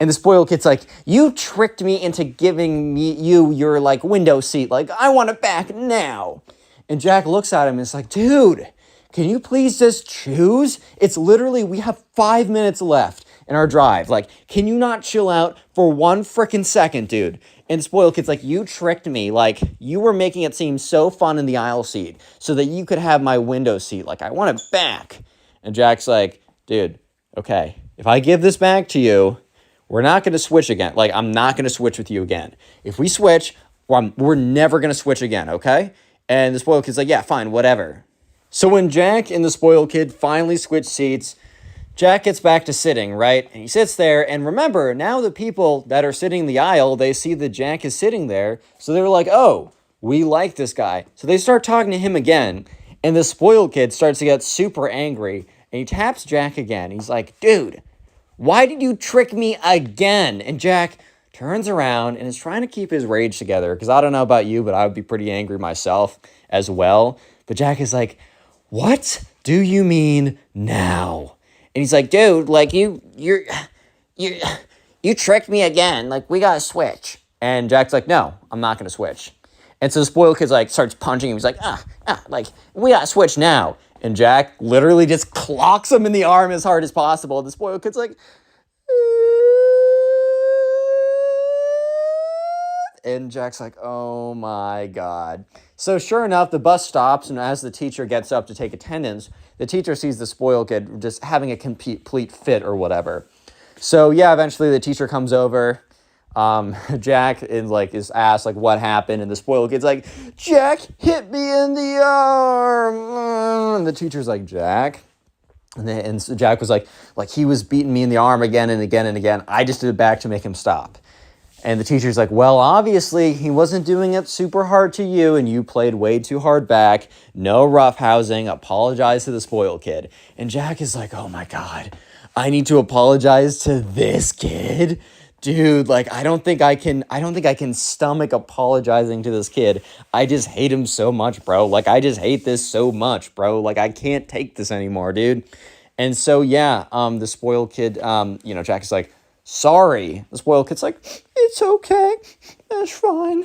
And the spoiled kid's like, you tricked me into giving me your like window seat. Like, I want it back now. And Jack looks at him and is like, dude, can you please just choose? It's literally, we have 5 minutes left in our drive. Like, can you not chill out for 1 frickin' second, dude? And the spoiled kid's like, you tricked me. Like, you were making it seem so fun in the aisle seat so that you could have my window seat. Like, I want it back. And Jack's like, dude, okay, if I give this back to you, we're not going to switch again. Like, I'm not going to switch with you again. If we switch, we're never going to switch again, okay? And the spoiled kid's like, yeah, fine, whatever. So when Jack and the spoiled kid finally switch seats, Jack gets back to sitting, right? And he sits there, and remember, now the people that are sitting in the aisle, they see that Jack is sitting there, so they're like, oh, we like this guy. So they start talking to him again, and the spoiled kid starts to get super angry, and he taps Jack again. He's like, dude, why did you trick me again? And Jack turns around and is trying to keep his rage together, because I don't know about you, but I would be pretty angry myself as well. But Jack is like, what do you mean now? And he's like, dude, like, you tricked me again. Like, we gotta switch. And Jack's like, no, I'm not gonna switch. And so the spoiled kid's like, starts punching him. He's like, like, we gotta switch now. And Jack literally just clocks him in the arm as hard as possible. And the spoiled kid's like, and Jack's like, oh my God. So sure enough, the bus stops, and as the teacher gets up to take attendance, the teacher sees the spoiled kid just having a complete fit or whatever. So yeah, eventually the teacher comes over. Jack is asked like what happened, and the spoiled kid's like, Jack hit me in the arm. And the teacher's like, Jack? And so Jack was like he was beating me in the arm again and again and again. I just did it back to make him stop. And the teacher's like, well, obviously, he wasn't doing it super hard to you, and you played way too hard back. No roughhousing. Apologize to the spoiled kid. And Jack is like, oh my God, I need to apologize to this kid? Dude, like, I don't think I can stomach apologizing to this kid. I just hate him so much, bro. Like, I just hate this so much, bro. Like, I can't take this anymore, dude. And so, yeah, the spoiled kid, Jack is like, sorry. The spoiled kid's like, it's okay. That's fine.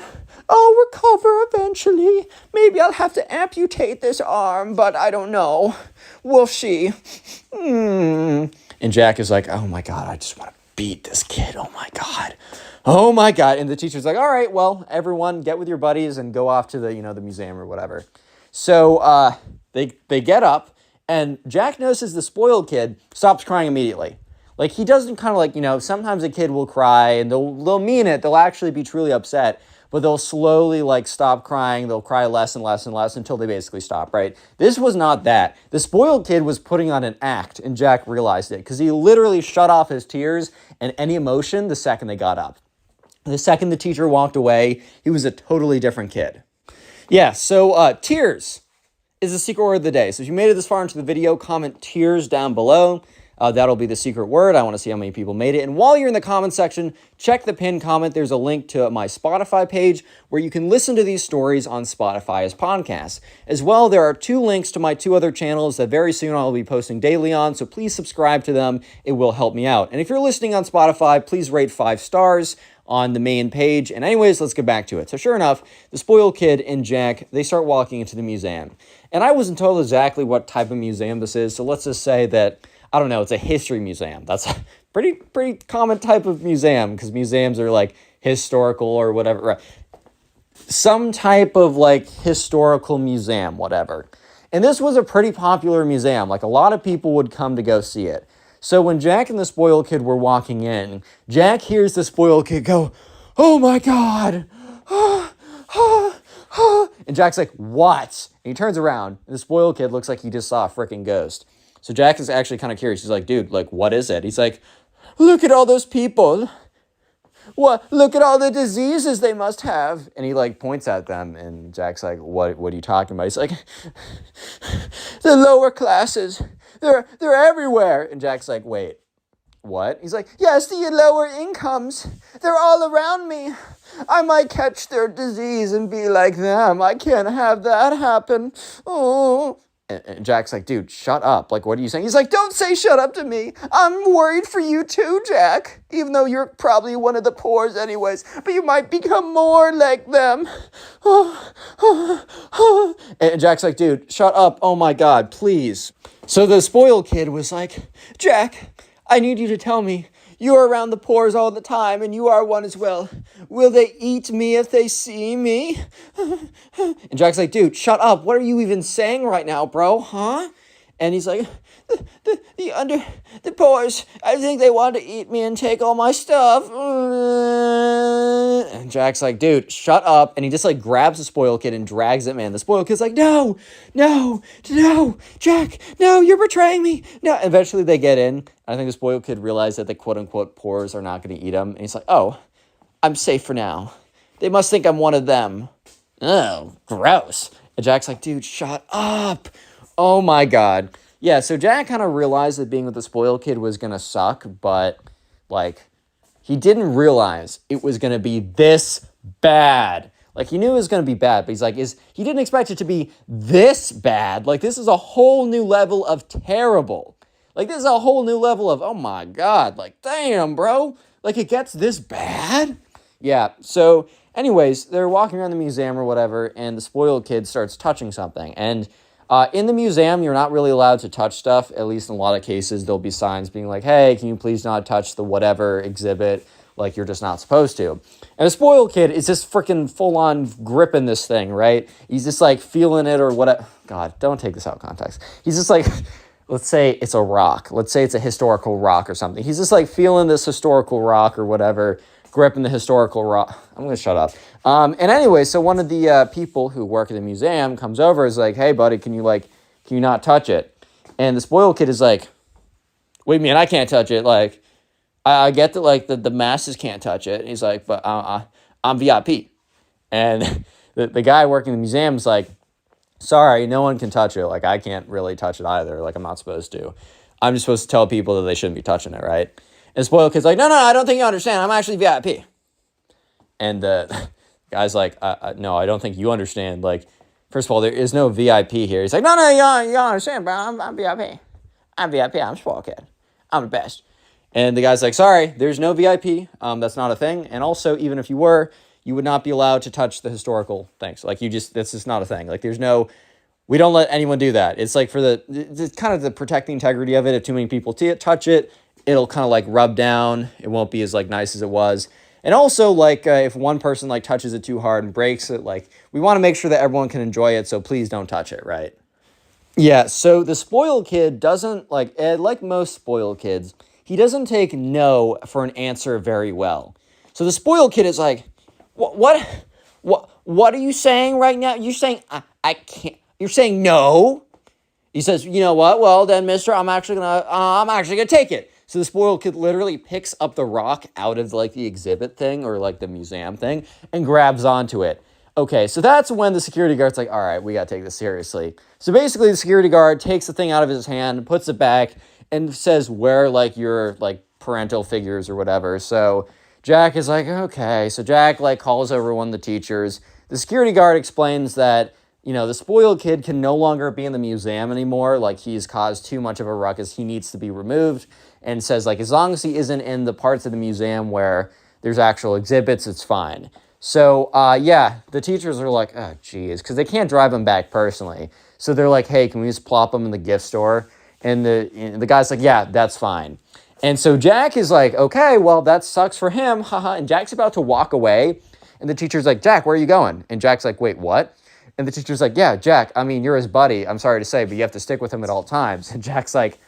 I'll recover eventually. Maybe I'll have to amputate this arm, but I don't know. We'll see. And Jack is like, oh my God, I just want to beat this kid. Oh my God. Oh my God. And the teacher's like, all right, well, everyone get with your buddies and go off to the museum or whatever. So they get up, and Jack notices the spoiled kid stops crying immediately. Like, he doesn't kind of like, you know, sometimes a kid will cry and they'll mean it. They'll actually be truly upset, but they'll slowly like stop crying. They'll cry less and less and less until they basically stop, right? This was not that. The spoiled kid was putting on an act, and Jack realized it because he literally shut off his tears and any emotion the second they got up. The second the teacher walked away, he was a totally different kid. Yeah, so tears is the secret word of the day. So if you made it this far into the video, comment tears down below. That'll be the secret word. I want to see how many people made it. And while you're in the comment section, check the pinned comment. There's a link to my Spotify page where you can listen to these stories on Spotify as podcasts. As well, there are 2 links to my 2 other channels that very soon I'll be posting daily on, so please subscribe to them. It will help me out. And if you're listening on Spotify, please rate 5 stars on the main page. And anyways, let's get back to it. So sure enough, the spoiled kid and Jack, they start walking into the museum. And I wasn't told exactly what type of museum this is, so let's just say that, I don't know, it's a history museum. That's a pretty common type of museum, because museums are like historical or whatever. Right? Some type of like historical museum, whatever. And this was a pretty popular museum. Like, a lot of people would come to go see it. So when Jack and the spoiled kid were walking in, Jack hears the spoiled kid go, "Oh my God." And Jack's like, "What?" And he turns around, and the spoiled kid looks like he just saw a freaking ghost. So Jack is actually kind of curious. He's like, "Dude, like, what is it?" He's like, "Look at all those people. What? Look at all the diseases they must have." And he like points at them, and Jack's like, What are you talking about?" He's like, "The lower classes. They're everywhere." And Jack's like, "Wait, what?" He's like, "Yes, the lower incomes. They're all around me. I might catch their disease and be like them. I can't have that happen. Oh." And Jack's like, "Dude, shut up. Like, what are you saying?" He's like, "Don't say shut up to me. I'm worried for you too, Jack. Even though you're probably one of the poors anyways. But you might become more like them." And Jack's like, "Dude, shut up. Oh my God, please." So the spoiled kid was like, "Jack, I need you to tell me. You're around the poors all the time, and you are one as well. Will they eat me if they see me?" And Jack's like, "Dude, shut up. What are you even saying right now, bro? Huh?" And he's like, the poors, I think they want to eat me and take all my stuff." And Jack's like, "Dude, shut up." And he just like grabs the spoiled kid and drags him in. The spoiled kid's like, no, Jack, no, you're betraying me. No. Eventually they get in. I think the spoiled kid realized that the quote unquote poors are not going to eat him. And he's like, "Oh, I'm safe for now. They must think I'm one of them. Oh, gross." And Jack's like, "Dude, shut up." Oh my God. Yeah, so Jack kind of realized that being with the spoiled kid was going to suck, but like, he didn't realize it was going to be this bad. Like, he knew it was going to be bad, but he's like, he didn't expect it to be this bad. Like, this is a whole new level of terrible. Like, this is a whole new level of, oh my God, like, damn, bro. Like, it gets this bad? Yeah, so anyways, they're walking around the museum or whatever, and the spoiled kid starts touching something. And in the museum, you're not really allowed to touch stuff. At least in a lot of cases, there'll be signs being like, "Hey, can you please not touch the whatever exhibit?" Like, you're just not supposed to. And the spoiled kid is just freaking full-on gripping this thing, right? He's just like feeling it or whatever. God, don't take this out of context. He's just like, let's say it's a rock. Let's say it's a historical rock or something. He's just like feeling this historical rock or whatever, gripping the historical rock. I'm going to shut up. And anyway, so one of the people who work at the museum comes over and is like, "Hey, buddy, can you not touch it?" And the spoiled kid is like, "What do you mean I can't touch it? Like, I get that, like, the masses can't touch it." And he's like, "But I'm VIP." And the guy working in the museum is like, "Sorry, no one can touch it. Like, I can't really touch it either. Like, I'm not supposed to. I'm just supposed to tell people that they shouldn't be touching it, right?" And the spoiled kid's like, No, I don't think you understand. I'm actually VIP." And the guy's like, "No, I don't think you understand. Like, first of all, there is no VIP here." He's like, No, you don't understand, bro. I'm VIP. I'm VIP. I'm a spoiled kid. I'm the best." And the guy's like, "Sorry, there's no VIP. That's not a thing. And also, even if you were, you would not be allowed to touch the historical things. Like, that's just not a thing. Like, we don't let anyone do that. It's like for the kind of the protect the integrity of it. If too many people touch it, it'll kind of like rub down. It won't be as like nice as it was. And also, like, if one person like touches it too hard and breaks it, like, we want to make sure that everyone can enjoy it. So please don't touch it, right?" Yeah. So the spoiled kid doesn't like most spoiled kids. he doesn't take no for an answer very well. So the spoiled kid is like, what are you saying right now? You're saying, I can't, you're saying no? He says, you know what? Well, then, mister, I'm actually gonna take it. So the spoiled kid literally picks up the rock out of like the exhibit thing or like the museum thing and grabs onto it. Okay, so that's when the security guard's like, all right, we gotta take this seriously. So basically the security guard takes the thing out of his hand, puts it back, and says, where like your like parental figures or whatever. So Jack is like, okay. So Jack like calls over one of the teachers. The security guard explains that, you know, the spoiled kid can no longer be in the museum anymore. Like, he's caused too much of a ruckus. He needs to be removed, and says, like, as long as he isn't in the parts of the museum where there's actual exhibits, it's fine. So, yeah, the teachers are like, oh, geez, because they can't drive him back personally. So they're like, hey, can we just plop him in the gift store? And the guy's like, yeah, that's fine. And so Jack is like, okay, well, that sucks for him, haha. And Jack's about to walk away, and the teacher's like, Jack, where are you going? And Jack's like, wait, what? And the teacher's like, yeah, Jack, I mean, you're his buddy. I'm sorry to say, but you have to stick with him at all times. And Jack's like,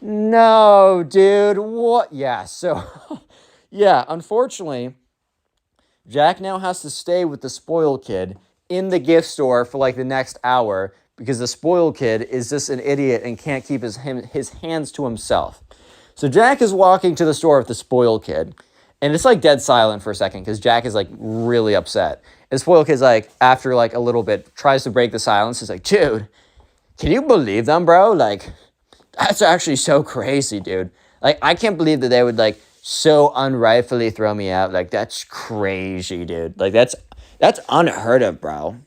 no, dude, what? Yeah, so, yeah, unfortunately, Jack now has to stay with the spoiled kid in the gift store for like the next hour because the spoiled kid is just an idiot and can't keep his hands to himself. So Jack is walking to the store with the spoiled kid, and it's like dead silent for a second because Jack is like really upset. And the spoiled kid's like, after like a little bit, tries to break the silence. He's like, dude, can you believe them, bro? Like, that's actually so crazy, dude. Like, I can't believe that they would like so unrightfully throw me out. Like, that's crazy, dude. Like, that's unheard of, bro.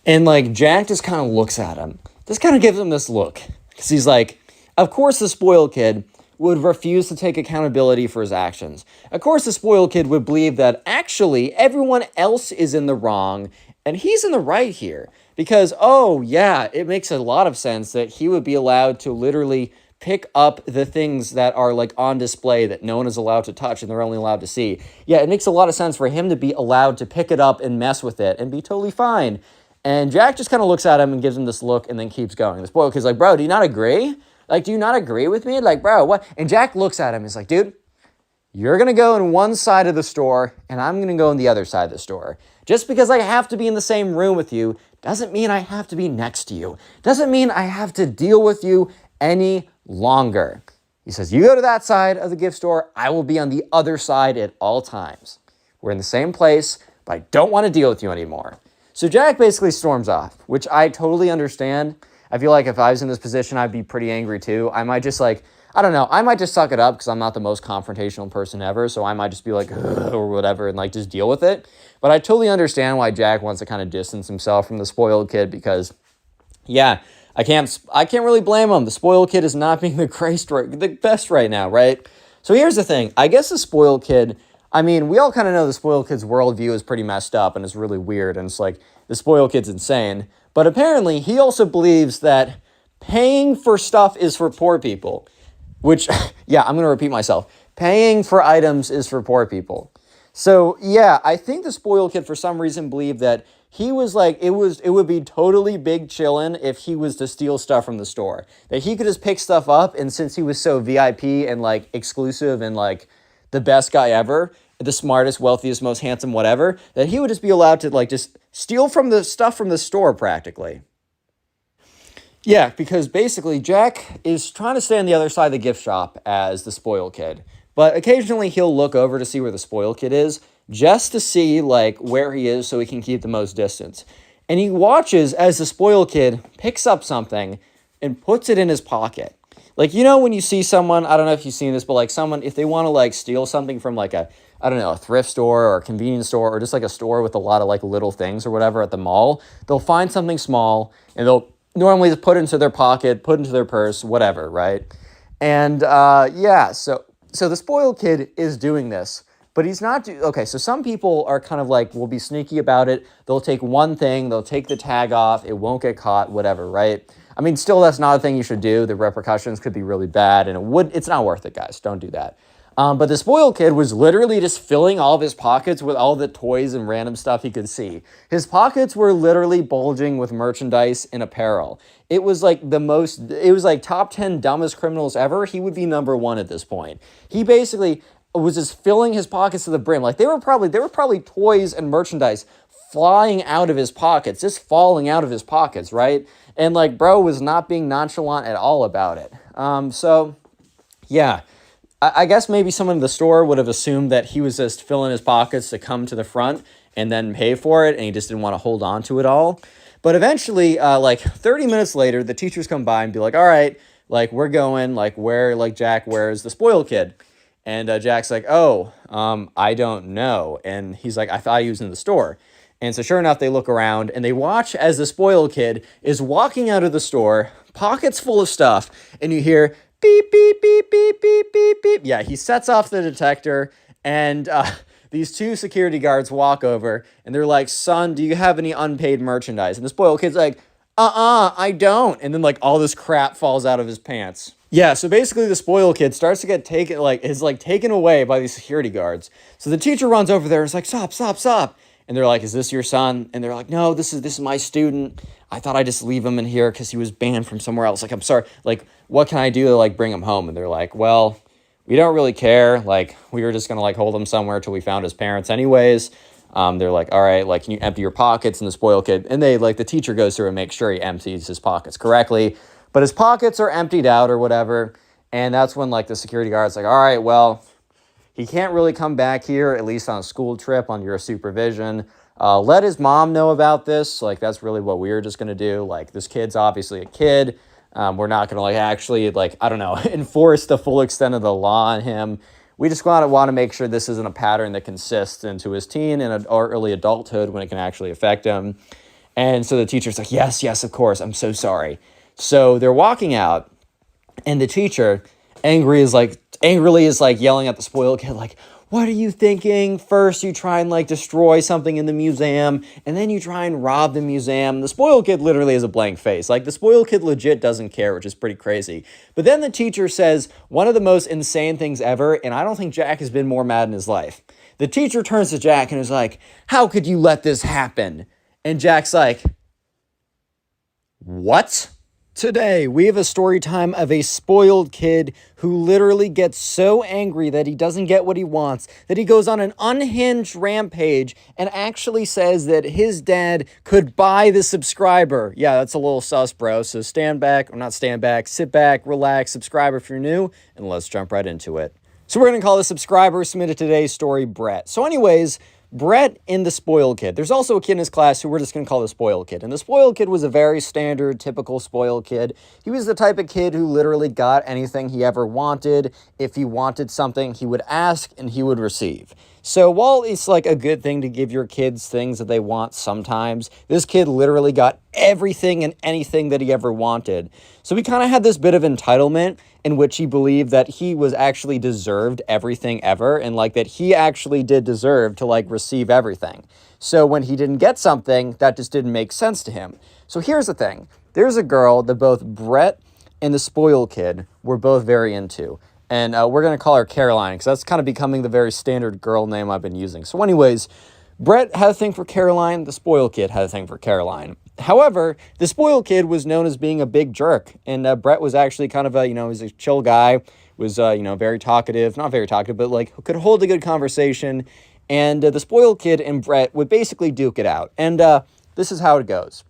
And like, Jack just kind of looks at him. Just kind of gives him this look. Because he's like, of course the spoiled kid would refuse to take accountability for his actions. Of course the spoiled kid would believe that actually everyone else is in the wrong and he's in the right here. Because, oh yeah, it makes a lot of sense that he would be allowed to literally pick up the things that are like on display that no one is allowed to touch and they're only allowed to see. Yeah, it makes a lot of sense for him to be allowed to pick it up and mess with it and be totally fine. And Jack just kind of looks at him and gives him this look and then keeps going. The spoiled kid's like, bro, do you not agree? Like, do you not agree with me? Like, bro, what? And Jack looks at him and is like, dude, you're going to go in one side of the store and I'm going to go in the other side of the store. Just because I have to be in the same room with you doesn't mean I have to be next to you. Doesn't mean I have to deal with you any longer. He says, you go to that side of the gift store. I will be on the other side at all times. We're in the same place, but I don't want to deal with you anymore. So Jack basically storms off, which I totally understand. I feel like if I was in this position, I'd be pretty angry too. I might just like, I don't know, I might just suck it up because I'm not the most confrontational person ever. So I might just be like, or whatever, and like just deal with it. But I totally understand why Jack wants to kind of distance himself from the spoiled kid because, yeah, I can't really blame him. The spoiled kid is not being the best right now, right? So here's the thing. I guess the spoiled kid, I mean, we all kind of know the spoiled kid's worldview is pretty messed up and it's really weird. And it's like, the spoiled kid's insane. But apparently, he also believes that paying for stuff is for poor people. Which, yeah, I'm going to repeat myself. Paying for items is for poor people. So, yeah, I think the spoiled kid for some reason believed that he was like, it would be totally big chillin' if he was to steal stuff from the store. That he could just pick stuff up, and since he was so VIP and like exclusive and like the best guy ever, the smartest, wealthiest, most handsome, whatever, that he would just be allowed to like just steal from the stuff from the store practically. Yeah, because basically Jack is trying to stay on the other side of the gift shop as the spoiled kid. But occasionally he'll look over to see where the spoiled kid is, just to see like where he is so he can keep the most distance. And he watches as the spoiled kid picks up something and puts it in his pocket. Like, you know when you see someone, I don't know if you've seen this, but like someone, if they want to like steal something from like a, I don't know, a thrift store or a convenience store or just like a store with a lot of like little things or whatever at the mall, they'll find something small and they'll normally just put it into their pocket, put it into their purse, whatever, right? And yeah, so the spoiled kid is doing this, but he's not, okay, so some people are kind of like, will be sneaky about it. They'll take one thing, they'll take the tag off, it won't get caught, whatever, right? I mean, still, that's not a thing you should do. The repercussions could be really bad, and it's not worth it, guys. Don't do that. But the spoiled kid was literally just filling all of his pockets with all the toys and random stuff he could see. His pockets were literally bulging with merchandise and apparel. It was like top 10 dumbest criminals ever. He would be number one at this point. He basically was just filling his pockets to the brim. Like, there were probably toys and merchandise flying out of his pockets, just falling out of his pockets, right? And like, bro was not being nonchalant at all about it. So yeah. I guess maybe someone in the store would have assumed that he was just filling his pockets to come to the front and then pay for it, and he just didn't want to hold on to it all. But eventually, like 30 minutes later, the teachers come by and be like, all right, like, we're going, like, Jack, where's the spoiled kid? And Jack's like, oh, I don't know. And he's like, I thought he was in the store. And so sure enough, they look around and they watch as the spoiled kid is walking out of the store, pockets full of stuff, and you hear beep, beep, beep, beep, beep, beep, beep. Yeah, he sets off the detector, and these two security guards walk over, and they're like, son, do you have any unpaid merchandise? And the spoiled kid's like, I don't. And then, like, all this crap falls out of his pants. Yeah, so basically the spoiled kid starts to get taken away by these security guards. So the teacher runs over there and is like, stop. And they're like, is this your son? And they're like, no, this is my student. I thought I'd just leave him in here because he was banned from somewhere else. Like, I'm sorry. Like, what can I do to, like, bring him home? And they're like, well, we don't really care. Like, we were just going to, like, hold him somewhere till we found his parents anyways. They're like, all right, like, can you empty your pockets? And the spoiled kid, and the teacher goes through and makes sure he empties his pockets correctly. But his pockets are emptied out or whatever. And that's when, like, the security guard's like, all right, well, he can't really come back here, at least on a school trip under your supervision. Let his mom know about this. Like, that's really what we were just going to do. Like, this kid's obviously a kid. We're not going to, like, actually, like, I don't know, enforce the full extent of the law on him. We just want to make sure this isn't a pattern that consists into his teen and early adulthood when it can actually affect him. And so the teacher's like, yes, of course. I'm so sorry. So they're walking out, and the teacher angrily is yelling at the spoiled kid, like, what are you thinking? First, you try and, like, destroy something in the museum, and then you try and rob the museum. The spoiled kid literally has a blank face. Like, the spoiled kid legit doesn't care, which is pretty crazy. But then the teacher says one of the most insane things ever, and I don't think Jack has been more mad in his life. The teacher turns to Jack and is like, how could you let this happen? And Jack's like, what? Today, we have a story time of a spoiled kid who literally gets so angry that he doesn't get what he wants, that he goes on an unhinged rampage and actually says that his dad could buy the subscriber. Yeah, that's a little sus, bro. So sit back, relax, subscribe if you're new, and let's jump right into it. So we're going to call the subscriber who submitted today's story Brett. So anyways, Brett and the spoiled kid. There's also a kid in his class who we're just going to call the spoiled kid. And the spoiled kid was a very standard, typical spoiled kid. He was the type of kid who literally got anything he ever wanted. If he wanted something, he would ask and he would receive. So while it's like a good thing to give your kids things that they want sometimes, this kid literally got everything and anything that he ever wanted. So he kind of had this bit of entitlement in which he believed that he was actually deserved everything ever, and like that he actually did deserve to like receive everything. So when he didn't get something, that just didn't make sense to him. So here's the thing. There's a girl that both Brett and the spoiled kid were both very into. And we're going to call her Caroline because that's kind of becoming the very standard girl name I've been using. So anyways, Brett had a thing for Caroline. The spoiled kid had a thing for Caroline. However, the spoiled kid was known as being a big jerk. And Brett was actually kind of a, he's a chill guy, was, very talkative, not very talkative, but like could hold a good conversation. And the spoiled kid and Brett would basically duke it out. And this is how it goes.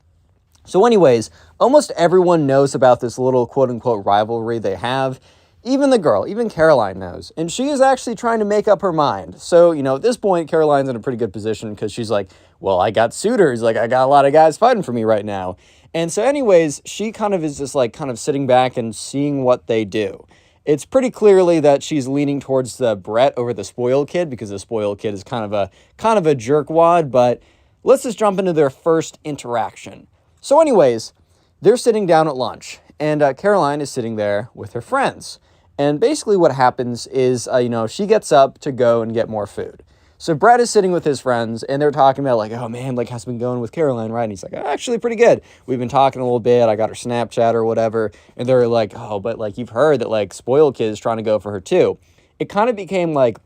So anyways, almost everyone knows about this little quote unquote rivalry they have. Even the girl, even Caroline knows. And she is actually trying to make up her mind. So, at this point, Caroline's in a pretty good position because she's like, well, I got suitors. Like, I got a lot of guys fighting for me right now. And so anyways, she kind of is just like kind of sitting back and seeing what they do. It's pretty clearly that she's leaning towards the Brett over the spoiled kid because the spoiled kid is kind of a jerkwad. But let's just jump into their first interaction. So anyways, they're sitting down at lunch. And Caroline is sitting there with her friends. And basically what happens is, she gets up to go and get more food. So Brett is sitting with his friends, and they're talking about, like, oh, man, like, how's it been going with Caroline, right? And he's like, actually, pretty good. We've been talking a little bit. I got her Snapchat or whatever. And they're like, oh, but, like, you've heard that, like, spoiled kid is trying to go for her, too. it kind of became like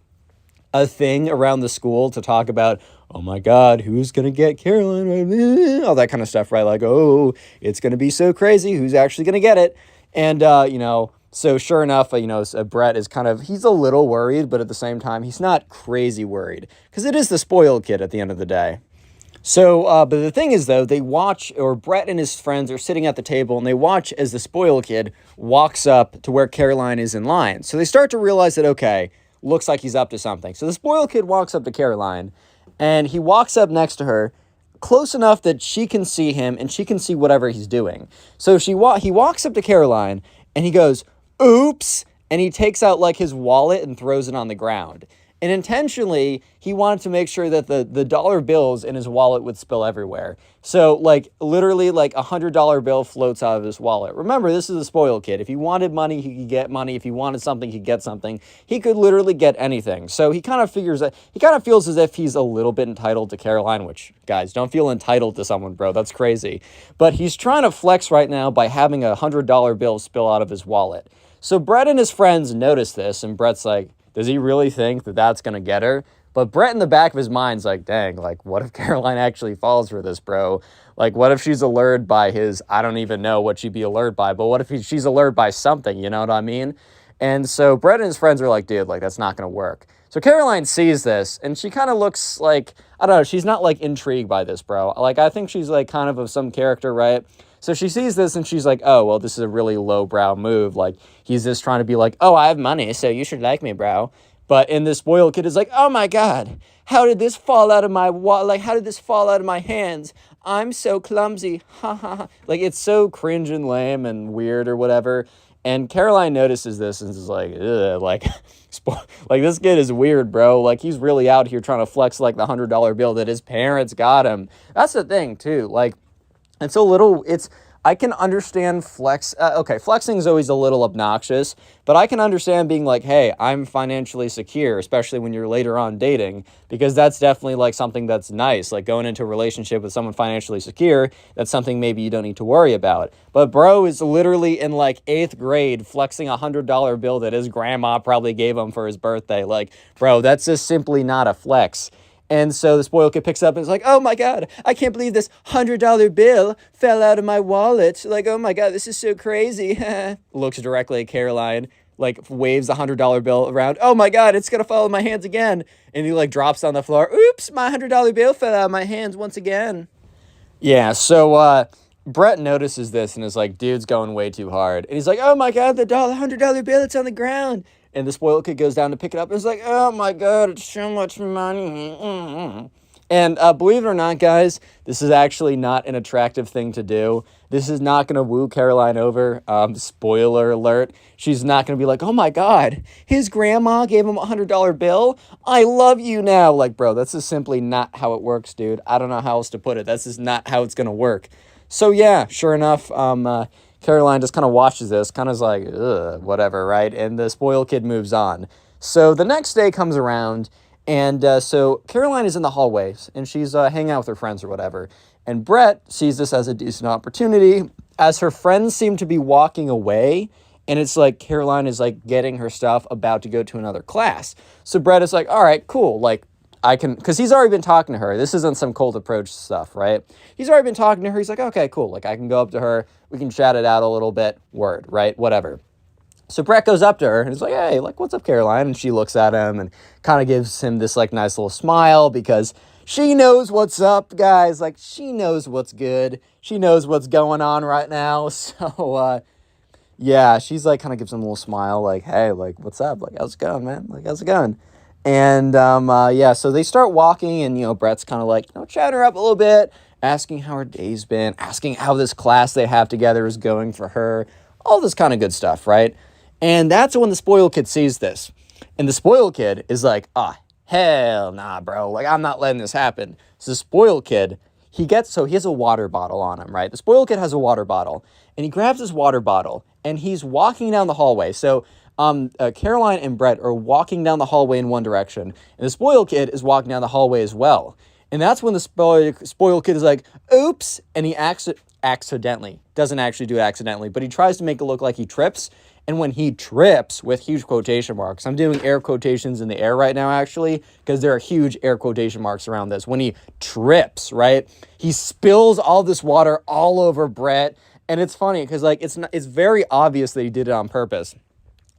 a thing around the school to talk about, oh my God, who's going to get Caroline? All that kind of stuff, right? Like, oh, it's going to be so crazy. Who's actually going to get it? And, so sure enough, Brett is he's a little worried, but at the same time, he's not crazy worried because it is the spoiled kid at the end of the day. So, but the thing is, though, Brett and his friends are sitting at the table and they watch as the spoiled kid walks up to where Caroline is in line. So they start to realize that, okay, looks like he's up to something. So the spoiled kid walks up to Caroline and he walks up next to her close enough that she can see him and she can see whatever he's doing. So he walks up to Caroline and he goes, oops, and he takes out like his wallet and throws it on the ground. And intentionally, he wanted to make sure that the dollar bills in his wallet would spill everywhere. So, like, literally, like, $100 bill floats out of his wallet. Remember, this is a spoiled kid. If he wanted money, he could get money. If he wanted something, he could get something. He could literally get anything. So he kind of feels as if he's a little bit entitled to Caroline, which, guys, don't feel entitled to someone, bro. That's crazy. But he's trying to flex right now by having a $100 bill spill out of his wallet. So Brett and his friends notice this, and Brett's like, does he really think that that's going to get her? But Brett in the back of his mind's like, dang, like, what if Caroline actually falls for this, bro? Like, what if she's allured by I don't even know what she'd be allured by, but what if she's allured by something, you know what I mean? And so Brett and his friends are like, dude, like, that's not going to work. So Caroline sees this, and she kind of looks like, I don't know, she's not, like, intrigued by this, bro. Like, I think she's, like, kind of some character, right? So she sees this and she's like, oh, well, this is a really lowbrow move. Like, he's just trying to be like, oh, I have money, so you should like me, bro. But in this spoiled kid is like, oh my God, how did this fall out of my how did this fall out of my hands? I'm so clumsy. Ha ha ha. Like, it's so cringe and lame and weird or whatever. And Caroline notices this and is like, ugh, like, like, this kid is weird, bro. Like, he's really out here trying to flex like the $100 bill that his parents got him. That's the thing too. Like, I can understand flexing is always a little obnoxious, but I can understand being like, hey, I'm financially secure, especially when you're later on dating, because that's definitely like something that's nice, like going into a relationship with someone financially secure, that's something maybe you don't need to worry about. But bro is literally in like 8th grade flexing a $100 bill that his grandma probably gave him for his birthday. Like, bro, that's just simply not a flex. And so the spoiled kid picks up and is like, oh my God, I can't believe this $100 bill fell out of my wallet. Like, oh my God, this is so crazy. Looks directly at Caroline, like waves the $100 bill around. Oh my God, it's going to fall in my hands again. And he like drops on the floor. Oops, my $100 bill fell out of my hands once again. Yeah, so Brett notices this and is like, dude's going way too hard. And he's like, oh my God, the $100 bill, it's on the ground. And the spoiled kid goes down to pick it up and is like, oh my God, it's so much money. And believe it or not, guys, this is actually not an attractive thing to do. This is not going to woo Caroline over. Spoiler alert. She's not going to be like, oh my God, his grandma gave him a $100 bill. I love you now. Like, bro, that's just simply not how it works, dude. I don't know how else to put it. That's just not how it's going to work. So yeah, sure enough, Caroline just kind of watches this, kind of is like, ugh, whatever, right? And the spoiled kid moves on. So the next day comes around, and so Caroline is in the hallways, and she's hanging out with her friends or whatever. And Brett sees this as a decent opportunity, as her friends seem to be walking away, and it's like Caroline is like getting her stuff, about to go to another class. So Brett is like, all right, cool, like, I can, because he's already been talking to her. This isn't some cold approach stuff, right? He's already been talking to her. He's like, okay, cool. Like, I can go up to her. We can chat it out a little bit. Word, right? Whatever. So Brett goes up to her and he's like, hey, like, what's up, Caroline? And she looks at him and kind of gives him this, like, nice little smile because she knows what's up, guys. Like, she knows what's good. She knows what's going on right now. So, yeah, she's, like, kind of gives him a little smile, like, hey, like, what's up? Like, how's it going, man? Like, how's it going? And, yeah, so they start walking and, Brett's kind of like, chatting her up a little bit, asking how her day's been, asking how this class they have together is going for her, all this kind of good stuff, right? And that's when the spoiled kid sees this. And the spoiled kid is like, hell nah, bro. Like, I'm not letting this happen. So the spoiled kid, he has a water bottle on him, right? The spoiled kid has a water bottle, and he grabs his water bottle, and he's walking down the hallway. So, Caroline and Brett are walking down the hallway in one direction, and the spoiled kid is walking down the hallway as well. And that's when the spoiled kid is like, oops, and he accidentally, doesn't actually do it accidentally, but he tries to make it look like he trips, And when he trips, with huge quotation marks, I'm doing air quotations in the air right now, actually, because there are huge air quotation marks around this. When he trips, right, he spills all this water all over Brett. And it's funny because, like, it's very obvious that he did it on purpose.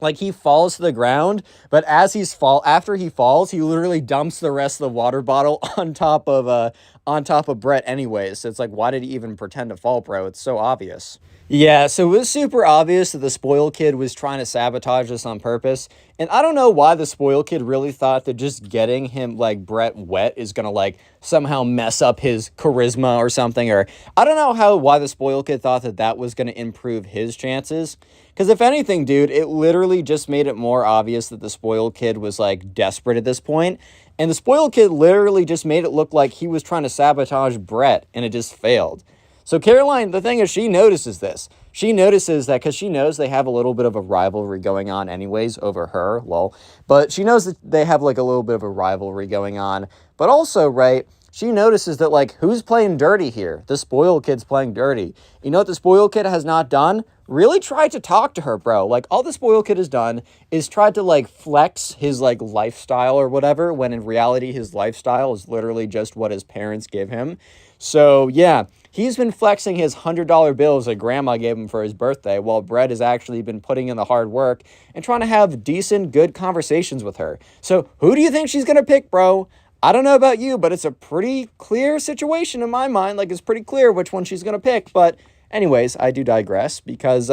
Like, he falls to the ground, but after he falls, he literally dumps the rest of the water bottle on top of Brett anyways. So it's like, why did he even pretend to fall, bro? It's so obvious. Yeah, so it was super obvious that the spoiled kid was trying to sabotage this on purpose. And I don't know why the spoiled kid really thought that just getting him, like, Brett wet is gonna, like, somehow mess up his charisma or something. Or I don't know why the spoiled kid thought that that was gonna improve his chances. Because if anything, dude, it literally just made it more obvious that the spoiled kid was, like, desperate at this point. And the spoiled kid literally just made it look like he was trying to sabotage Brett, and it just failed. So Caroline, the thing is, she notices this. She notices that because she knows they have a little bit of a rivalry going on anyways over her, lol. But she knows that they have, like, a little bit of a rivalry going on. But also, right, she notices that, like, who's playing dirty here? The spoiled kid's playing dirty. You know what the spoiled kid has not done? Really tried to talk to her, bro. Like, all the spoiled kid has done is tried to, like, flex his, like, lifestyle or whatever, when in reality his lifestyle is literally just what his parents give him. So, yeah, he's been flexing his $100 bills that grandma gave him for his birthday, while Brett has actually been putting in the hard work and trying to have decent, good conversations with her. So, who do you think she's gonna pick, bro? I don't know about you, but it's a pretty clear situation in my mind. Like, it's pretty clear which one she's gonna pick. But anyways, I do digress because,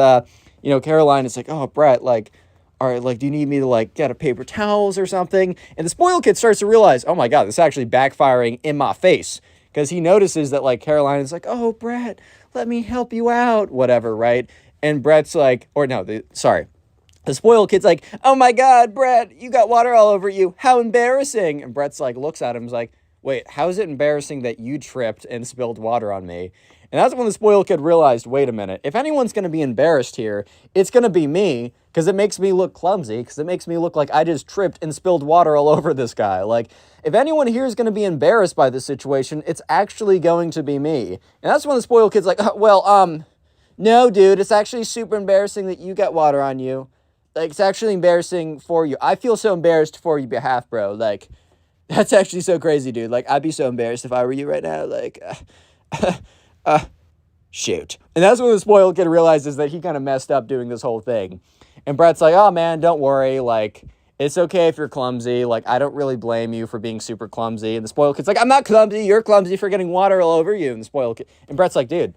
Caroline is like, oh, Brett, like, all right, like, do you need me to, like, get a paper towels or something? And the spoiled kid starts to realize, oh my God, this is actually backfiring in my face. Because he notices that, like, Caroline is like, oh, Brett, let me help you out, whatever, right? And Brett's like, the spoiled kid's like, oh my God, Brett, you got water all over you. How embarrassing. And Brett's like, looks at him, is like, wait, how is it embarrassing that you tripped and spilled water on me? And that's when the spoiled kid realized, wait a minute, if anyone's going to be embarrassed here, it's going to be me, because it makes me look clumsy, because it makes me look like I just tripped and spilled water all over this guy. Like, if anyone here is going to be embarrassed by this situation, it's actually going to be me. And that's when the spoiled kid's like, no, dude, it's actually super embarrassing that you got water on you. Like, it's actually embarrassing for you. I feel so embarrassed for your behalf, bro. Like, that's actually so crazy, dude. Like, I'd be so embarrassed if I were you right now. Like, shoot. And that's when the spoiled kid realizes that he kind of messed up doing this whole thing. And Brett's like, oh, man, don't worry. Like, it's okay if you're clumsy. Like, I don't really blame you for being super clumsy. And the spoiled kid's like, I'm not clumsy. You're clumsy for getting water all over you. And the spoiled kid, and Brett's like, dude,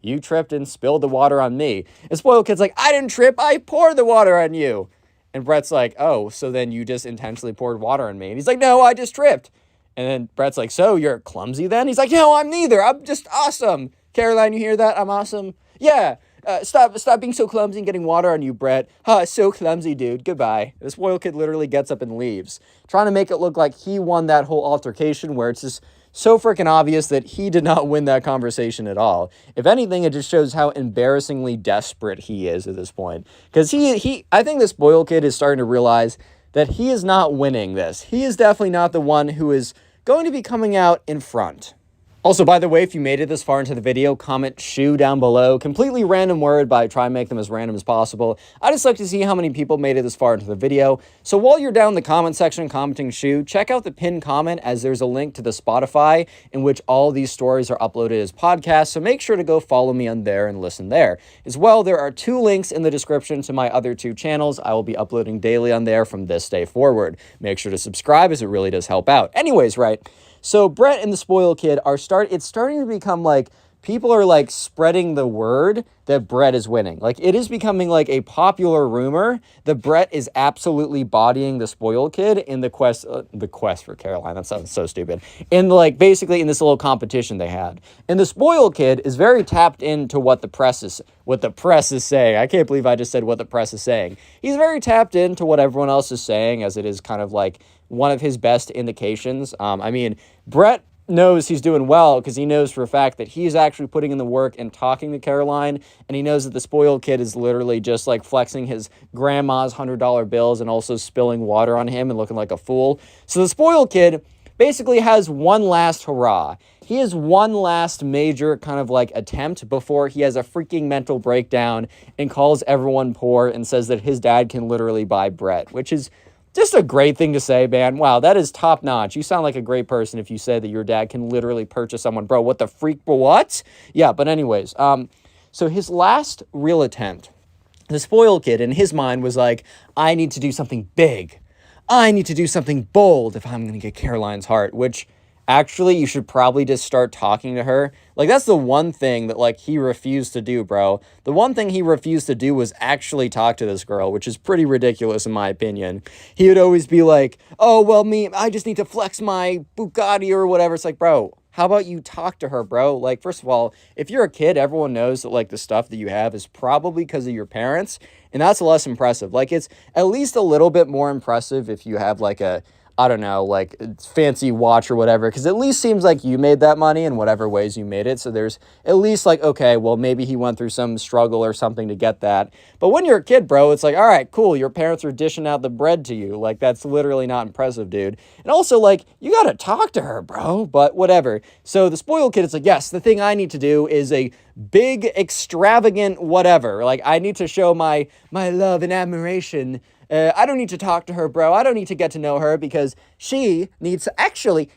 you tripped and spilled the water on me. And spoiled kid's like, I didn't trip. I poured the water on you. And Brett's like, oh, so then you just intentionally poured water on me. And he's like, no, I just tripped. And then Brett's like, so you're clumsy then? He's like, no, I'm neither. I'm just awesome. Caroline, you hear that? I'm awesome. Yeah. Stop being so clumsy and getting water on you, Brett. So clumsy, dude. Goodbye. The spoiled kid literally gets up and leaves, trying to make it look like he won that whole altercation, where it's just so freaking obvious that he did not win that conversation at all. If anything, it just shows how embarrassingly desperate he is at this point. Because I think the spoiled kid is starting to realize that he is not winning this. He is definitely not the one who is going to be coming out in front. Also, by the way, if you made it this far into the video, comment shoe down below. Completely random word, but I try and make them as random as possible. I just like to see how many people made it this far into the video. So while you're down in the comment section commenting shoe, check out the pinned comment, as there's a link to the Spotify in which all these stories are uploaded as podcasts. So make sure to go follow me on there and listen there. As well, there are 2 links in the description to my other 2 channels. I will be uploading daily on there from this day forward. Make sure to subscribe, as it really does help out. Anyways, right. So Brett and the spoiled kid it's starting to become like people are like spreading the word that Brett is winning. Like, it is becoming like a popular rumor that Brett is absolutely bodying the spoiled kid in the quest for Caroline. That sounds so stupid. In like basically in this little competition they had. And the spoiled kid is very tapped into what the press is saying. I can't believe I just said what the press is saying. He's very tapped into what everyone else is saying, as it is kind of like one of his best indications. Brett knows he's doing well because he knows for a fact that he's actually putting in the work and talking to Caroline, and he knows that the spoiled kid is literally just like flexing his grandma's $100 bills and also spilling water on him and looking like a fool. So the spoiled kid basically has one last hurrah. He has one last major kind of like attempt before he has a freaking mental breakdown and calls everyone poor and says that his dad can literally buy bread, which is just a great thing to say, man. Wow, that is top notch. You sound like a great person if you say that your dad can literally purchase someone. Bro, what the freak? What? Yeah, but anyways, so his last real attempt, the spoiled kid in his mind was like, I need to do something big. I need to do something bold if I'm going to get Caroline's heart, which actually you should probably just start talking to her. Like, that's the one thing that, like, he refused to do, bro. The one thing he refused to do was actually talk to this girl, which is pretty ridiculous in my opinion. He would always be like, oh, well, I just need to flex my Bugatti or whatever. It's like, bro, how about you talk to her, bro? Like, first of all, if you're a kid, everyone knows that, like, the stuff that you have is probably because of your parents, and that's less impressive. Like, it's at least a little bit more impressive if you have, like, I don't know, like, fancy watch or whatever, because it at least seems like you made that money in whatever ways you made it, so there's at least, like, okay, well, maybe he went through some struggle or something to get that. But when you're a kid, bro, it's like, all right, cool, your parents are dishing out the bread to you. Like, that's literally not impressive, dude. And also, like, you gotta talk to her, bro, but whatever. So the spoiled kid is like, yes, the thing I need to do is a big, extravagant whatever. Like, I need to show my love and admiration. I don't need to talk to her, bro. I don't need to get to know her because she needs to actually,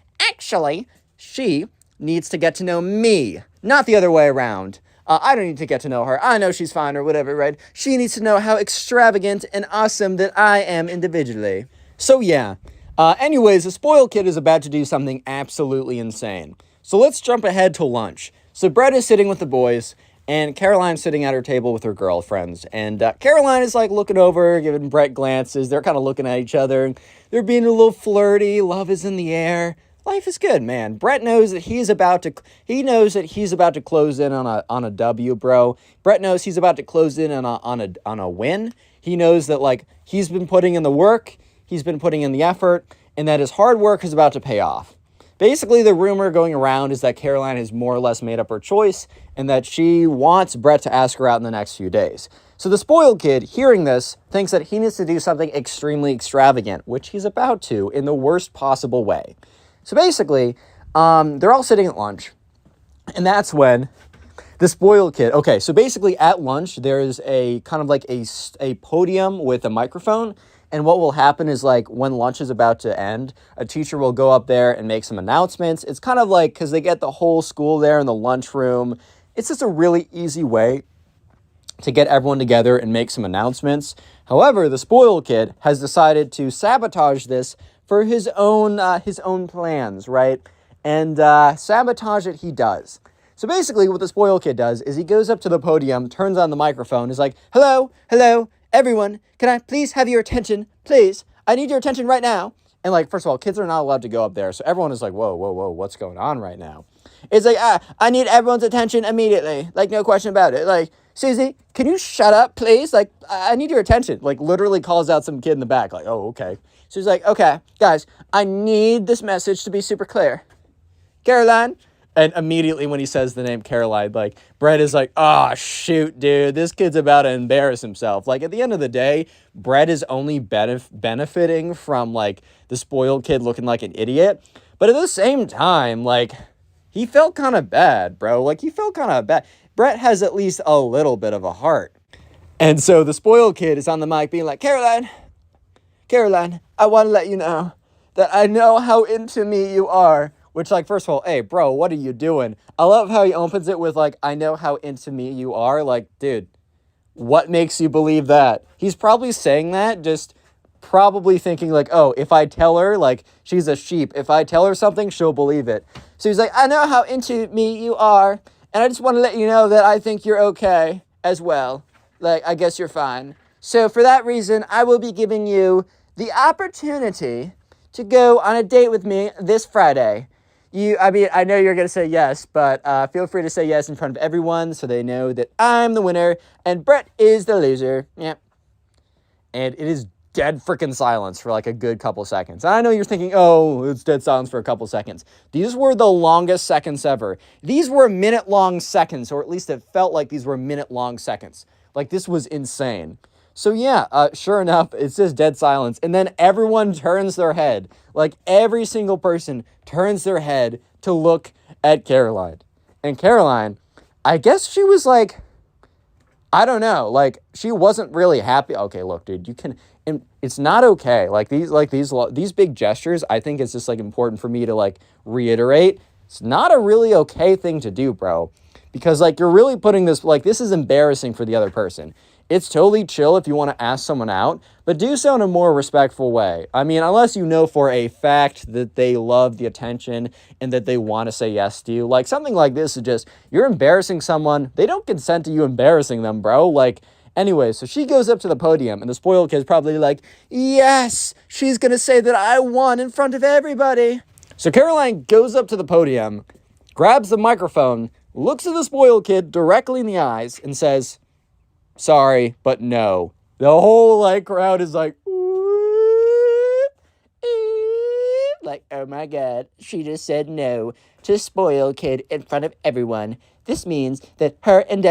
she needs to get to know me, not the other way around. I don't need to get to know her. I know she's fine or whatever, right? She needs to know how extravagant and awesome that I am individually. So yeah. Anyways, the spoiled kid is about to do something absolutely insane. So let's jump ahead to lunch. So Brett is sitting with the boys, and Caroline's sitting at her table with her girlfriends. And Caroline is like looking over, giving Brett glances. They're kind of looking at each other. They're being a little flirty. Love is in the air. Life is good, man. Brett knows that he's about to close in on a W, bro. Brett knows he's about to close in on a win. He knows that, like, he's been putting in the work, he's been putting in the effort, and that his hard work is about to pay off. Basically, the rumor going around is that Caroline has more or less made up her choice and that she wants Brett to ask her out in the next few days. So the spoiled kid, hearing this, thinks that he needs to do something extremely extravagant, which he's about to in the worst possible way. So basically, they're all sitting at lunch, and that's when the spoiled kid... Okay, so basically at lunch, there's a kind of like a podium with a microphone. And what will happen is, like, when lunch is about to end, a teacher will go up there and make some announcements. It's kind of like, because they get the whole school there in the lunchroom. It's just a really easy way to get everyone together and make some announcements. However, the spoiled kid has decided to sabotage this for his own plans, right? And sabotage it he does. So basically, what the spoiled kid does is he goes up to the podium, turns on the microphone, is like, hello, everyone, can I please have your attention? Please, I need your attention right now. And, like, first of all, kids are not allowed to go up there. So everyone is like, whoa, what's going on right now? It's like, I need everyone's attention immediately. Like, no question about it. Like, Susie, can you shut up, please? Like, I need your attention. Like, literally calls out some kid in the back. Like, oh, okay. So he's like, okay, guys, I need this message to be super clear. Caroline. And immediately when he says the name Caroline, like, Brett is like, oh, shoot, dude, this kid's about to embarrass himself. Like, at the end of the day, Brett is only benefiting from, like, the spoiled kid looking like an idiot. But at the same time, like, he felt kind of bad, bro. Like, he felt kind of bad. Brett has at least a little bit of a heart. And so the spoiled kid is on the mic being like, Caroline, I want to let you know that I know how into me you are. Which, like, first of all, hey, bro, what are you doing? I love how he opens it with, like, I know how into me you are. Like, dude, what makes you believe that? He's probably saying that, just probably thinking, like, oh, if I tell her, like, she's a sheep. If I tell her something, she'll believe it. So he's like, I know how into me you are, and I just want to let you know that I think you're okay as well. Like, I guess you're fine. So for that reason, I will be giving you the opportunity to go on a date with me this Friday. I know you're going to say yes, but feel free to say yes in front of everyone so they know that I'm the winner and Brett is the loser. Yep. And it is dead freaking silence for like a good couple seconds. And I know you're thinking, oh, it's dead silence for a couple seconds. These were the longest seconds ever. These were minute-long seconds, or at least it felt like these were minute-long seconds. Like, this was insane. So yeah, sure enough, it's just dead silence. And then everyone turns their head. Like every single person turns their head to look at Caroline. And Caroline, I guess she was like, I don't know, like she wasn't really happy. Okay, look, dude, you can, and it's not okay. These big gestures, I think it's just like important for me to like reiterate. It's not a really okay thing to do, bro. Because like you're really putting this, like this is embarrassing for the other person. It's totally chill if you want to ask someone out, but do so in a more respectful way. I mean, unless you know for a fact that they love the attention and that they want to say yes to you. Like something like this is just, you're embarrassing someone. They don't consent to you embarrassing them, bro. Like, anyway, so she goes up to the podium and the spoiled kid's probably like, yes, she's going to say that I won in front of everybody. So Caroline goes up to the podium, grabs the microphone, looks at the spoiled kid directly in the eyes and says, sorry, but no. The whole like crowd is like, like, oh my God, she just said no to spoiled kid in front of everyone. This means that her and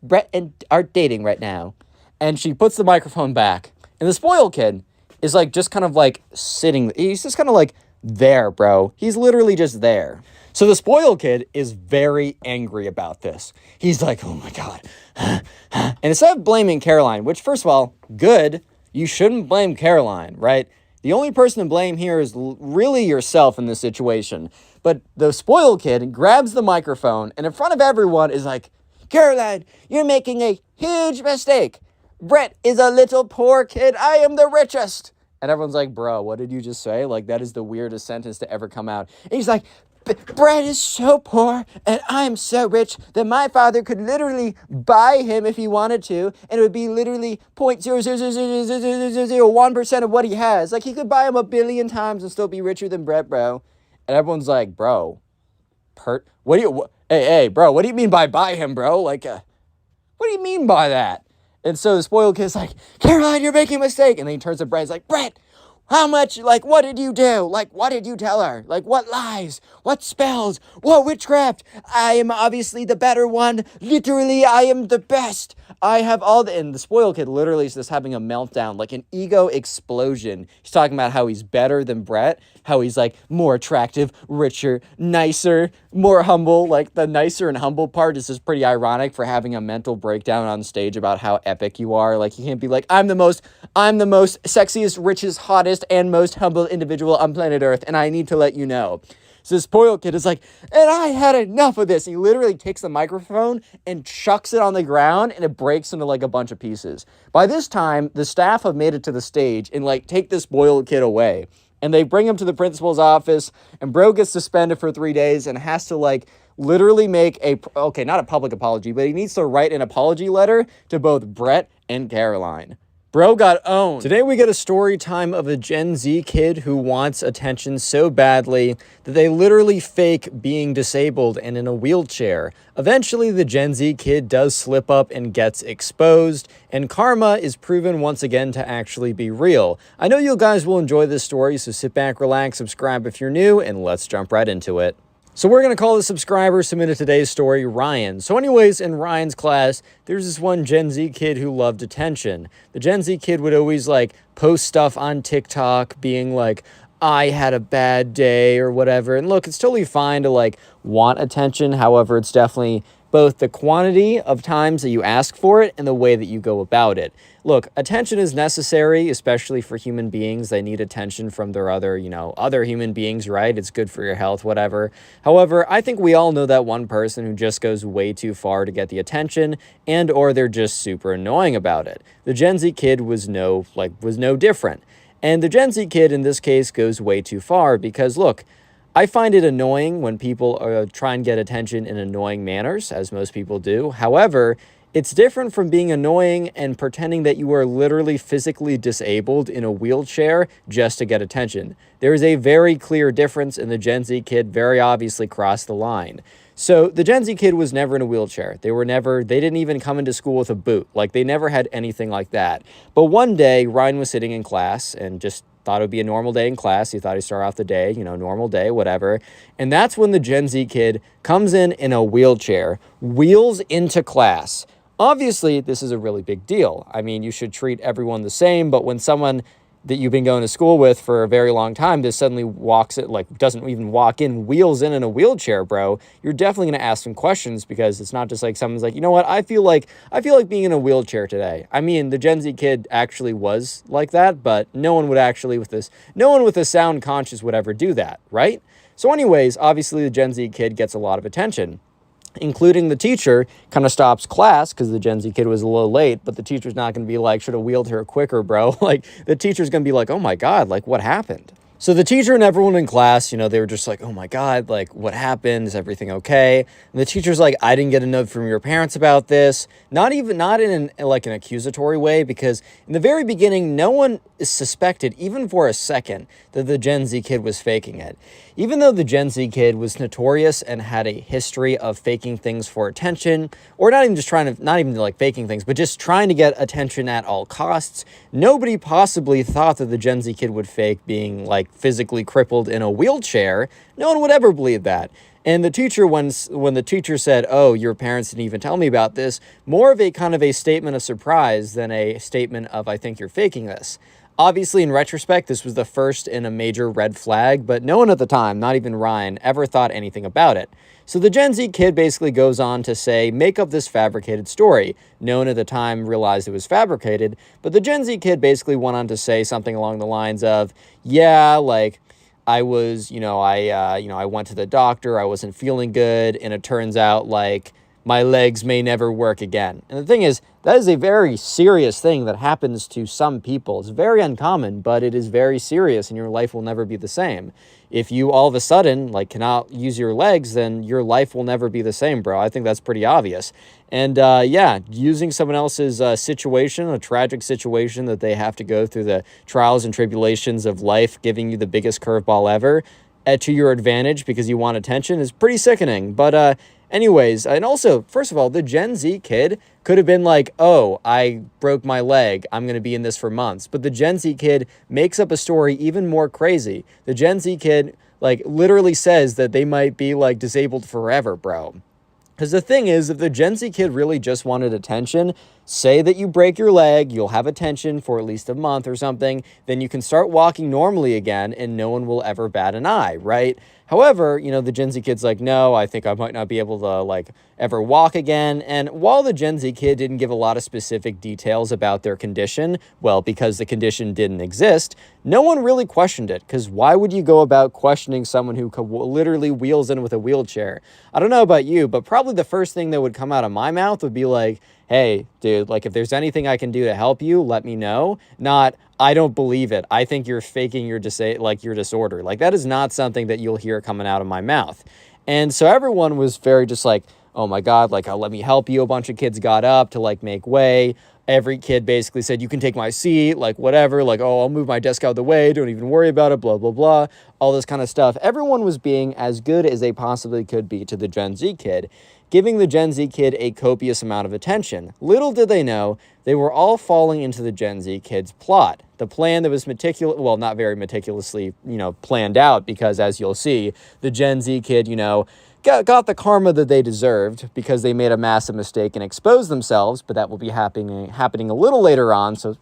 Brett are dating right now. And she puts the microphone back. And the spoiled kid is like just kind of like sitting. He's just kind of like there, bro. He's literally just there. So the spoiled kid is very angry about this. He's like, oh my God. And instead of blaming Caroline, which first of all, good, you shouldn't blame Caroline, right? The only person to blame here is really yourself in this situation. But the spoiled kid grabs the microphone and in front of everyone is like, Caroline, you're making a huge mistake. Brett is a little poor kid. I am the richest. And everyone's like, bro, what did you just say? Like, that is the weirdest sentence to ever come out. And he's like, Brett is so poor and I'm so rich that my father could literally buy him if he wanted to, and it would be literally 0.0000001% of what he has. Like, he could buy him 1 billion times and still be richer than Brett, bro. And everyone's like, bro, hey, bro, what do you mean by buy him, bro? Like, what do you mean by that? And so the spoiled kid's like, Caroline, you're making a mistake. And then he turns to Brett, he's like, Brett, how much, like, what did you do? Like, what did you tell her? Like, what lies? What spells? What witchcraft? I am obviously the better one. Literally, I am the best. I have all the... And the spoiled kid literally is just having a meltdown, like an ego explosion. He's talking about how he's better than Brett, how he's, like, more attractive, richer, nicer, more humble. Like, the nicer and humble part is just pretty ironic for having a mental breakdown on stage about how epic you are. Like, you can't be like, I'm the most sexiest, richest, hottest, and most humble individual on planet Earth, and I need to let you know. So this spoiled kid is like, and I had enough of this. He literally takes the microphone and chucks it on the ground, and it breaks into like a bunch of pieces. By this time, the staff have made it to the stage and like take this spoiled kid away. And they bring him to the principal's office, and bro gets suspended for 3 days and has to like literally make not a public apology, but he needs to write an apology letter to both Brett and Caroline. Bro got owned. Today we get a story time of a Gen Z kid who wants attention so badly that they literally fake being disabled and in a wheelchair. Eventually, the Gen Z kid does slip up and gets exposed, and karma is proven once again to actually be real. I know you guys will enjoy this story, so sit back, relax, subscribe if you're new, and let's jump right into it. So we're going to call the subscriber submitted today's story Ryan. So anyways, in Ryan's class, there's this one Gen Z kid who loved attention. The Gen Z kid would always like post stuff on TikTok being like, I had a bad day or whatever. And look, it's totally fine to like want attention. However, it's definitely both the quantity of times that you ask for it and the way that you go about it. Look, attention is necessary, especially for human beings. They need attention from their other human beings, right? It's good for your health, whatever. However, I think we all know that one person who just goes way too far to get the attention, and or they're just super annoying about it. The Gen Z kid was no different. And the Gen Z kid in this case goes way too far because look, I find it annoying when people try and get attention in annoying manners, as most people do. However, it's different from being annoying and pretending that you are literally physically disabled in a wheelchair just to get attention. There is a very clear difference, and the Gen Z kid very obviously crossed the line. So the Gen Z kid was never in a wheelchair. They didn't even come into school with a boot. Like, they never had anything like that. But one day, Ryan was sitting in class and just thought it would be a normal day in class. He thought he'd start off the day, normal day, whatever. And that's when the Gen Z kid comes in a wheelchair, wheels into class, Obviously, this is a really big deal. I mean, you should treat everyone the same, but when someone that you've been going to school with for a very long time just suddenly walks it, like doesn't even walk in, wheels in a wheelchair, bro, you're definitely going to ask some questions, because it's not just like someone's like, you know what, I feel like being in a wheelchair today. I mean, the Gen Z kid actually was like that, but no one with a sound conscious would ever do that, right? So anyways, obviously the Gen Z kid gets a lot of attention, including the teacher. Kind of stops class because the Gen Z kid was a little late, but the teacher's not going to be like, should have wheeled her quicker, bro. Like, the teacher's going to be like, oh my God, like, what happened? So the teacher and everyone in class, they were just like, oh my God, like, what happened? Is everything okay? And the teacher's like, I didn't get a note from your parents about this. Not in an accusatory way, because in the very beginning, no one suspected, even for a second, that the Gen Z kid was faking it. Even though the Gen Z kid was notorious and had a history of faking things for attention, or not even like faking things, but just trying to get attention at all costs, nobody possibly thought that the Gen Z kid would fake being like physically crippled in a wheelchair. No one would ever believe that. And the teacher, when the teacher said, oh, your parents didn't even tell me about this, more of a kind of a statement of surprise than a statement of, I think you're faking this. Obviously, in retrospect, this was the first in a major red flag, but no one at the time, not even Ryan, ever thought anything about it. So the Gen Z kid basically goes on to say, make up this fabricated story. No one at the time realized it was fabricated, but the Gen Z kid basically went on to say something along the lines of, yeah, like, I was, I went to the doctor, I wasn't feeling good, and it turns out, like, my legs may never work again. And the thing is, that is a very serious thing that happens to some people. It's very uncommon, but it is very serious, and your life will never be the same. If you all of a sudden, like, cannot use your legs, then your life will never be the same, bro. I think that's pretty obvious. And using someone else's situation, a tragic situation that they have to go through the trials and tribulations of life, giving you the biggest curveball ever, to your advantage because you want attention, is pretty sickening. But anyways, and also, first of all, the Gen Z kid could have been like, oh, I broke my leg, I'm going to be in this for months. But the Gen Z kid makes up a story even more crazy. The Gen Z kid, like, literally says that they might be, like, disabled forever, bro. Because the thing is, if the Gen Z kid really just wanted attention, say that you break your leg, you'll have attention for at least a month or something, then you can start walking normally again and no one will ever bat an eye, right? However, the Gen Z kid's like, no, I think I might not be able to, like, ever walk again. And while the Gen Z kid didn't give a lot of specific details about their condition, well, because the condition didn't exist, no one really questioned it. Because why would you go about questioning someone who literally wheels in with a wheelchair? I don't know about you, but probably the first thing that would come out of my mouth would be like, hey, dude, like, if there's anything I can do to help you, let me know. Not, I don't believe it, I think you're faking your disorder. Like, that is not something that you'll hear coming out of my mouth. And so everyone was very just like, oh my God, like, let me help you. A bunch of kids got up to, like, make way. Every kid basically said, you can take my seat, like, whatever, like, oh, I'll move my desk out of the way, don't even worry about it, blah, blah, blah, all this kind of stuff. Everyone was being as good as they possibly could be to the Gen Z kid, giving the Gen Z kid a copious amount of attention. Little did they know, they were all falling into the Gen Z kid's plot. The plan that was not very meticulously, planned out, because as you'll see, the Gen Z kid, got the karma that they deserved because they made a massive mistake and exposed themselves, but that will be happening a little later on, so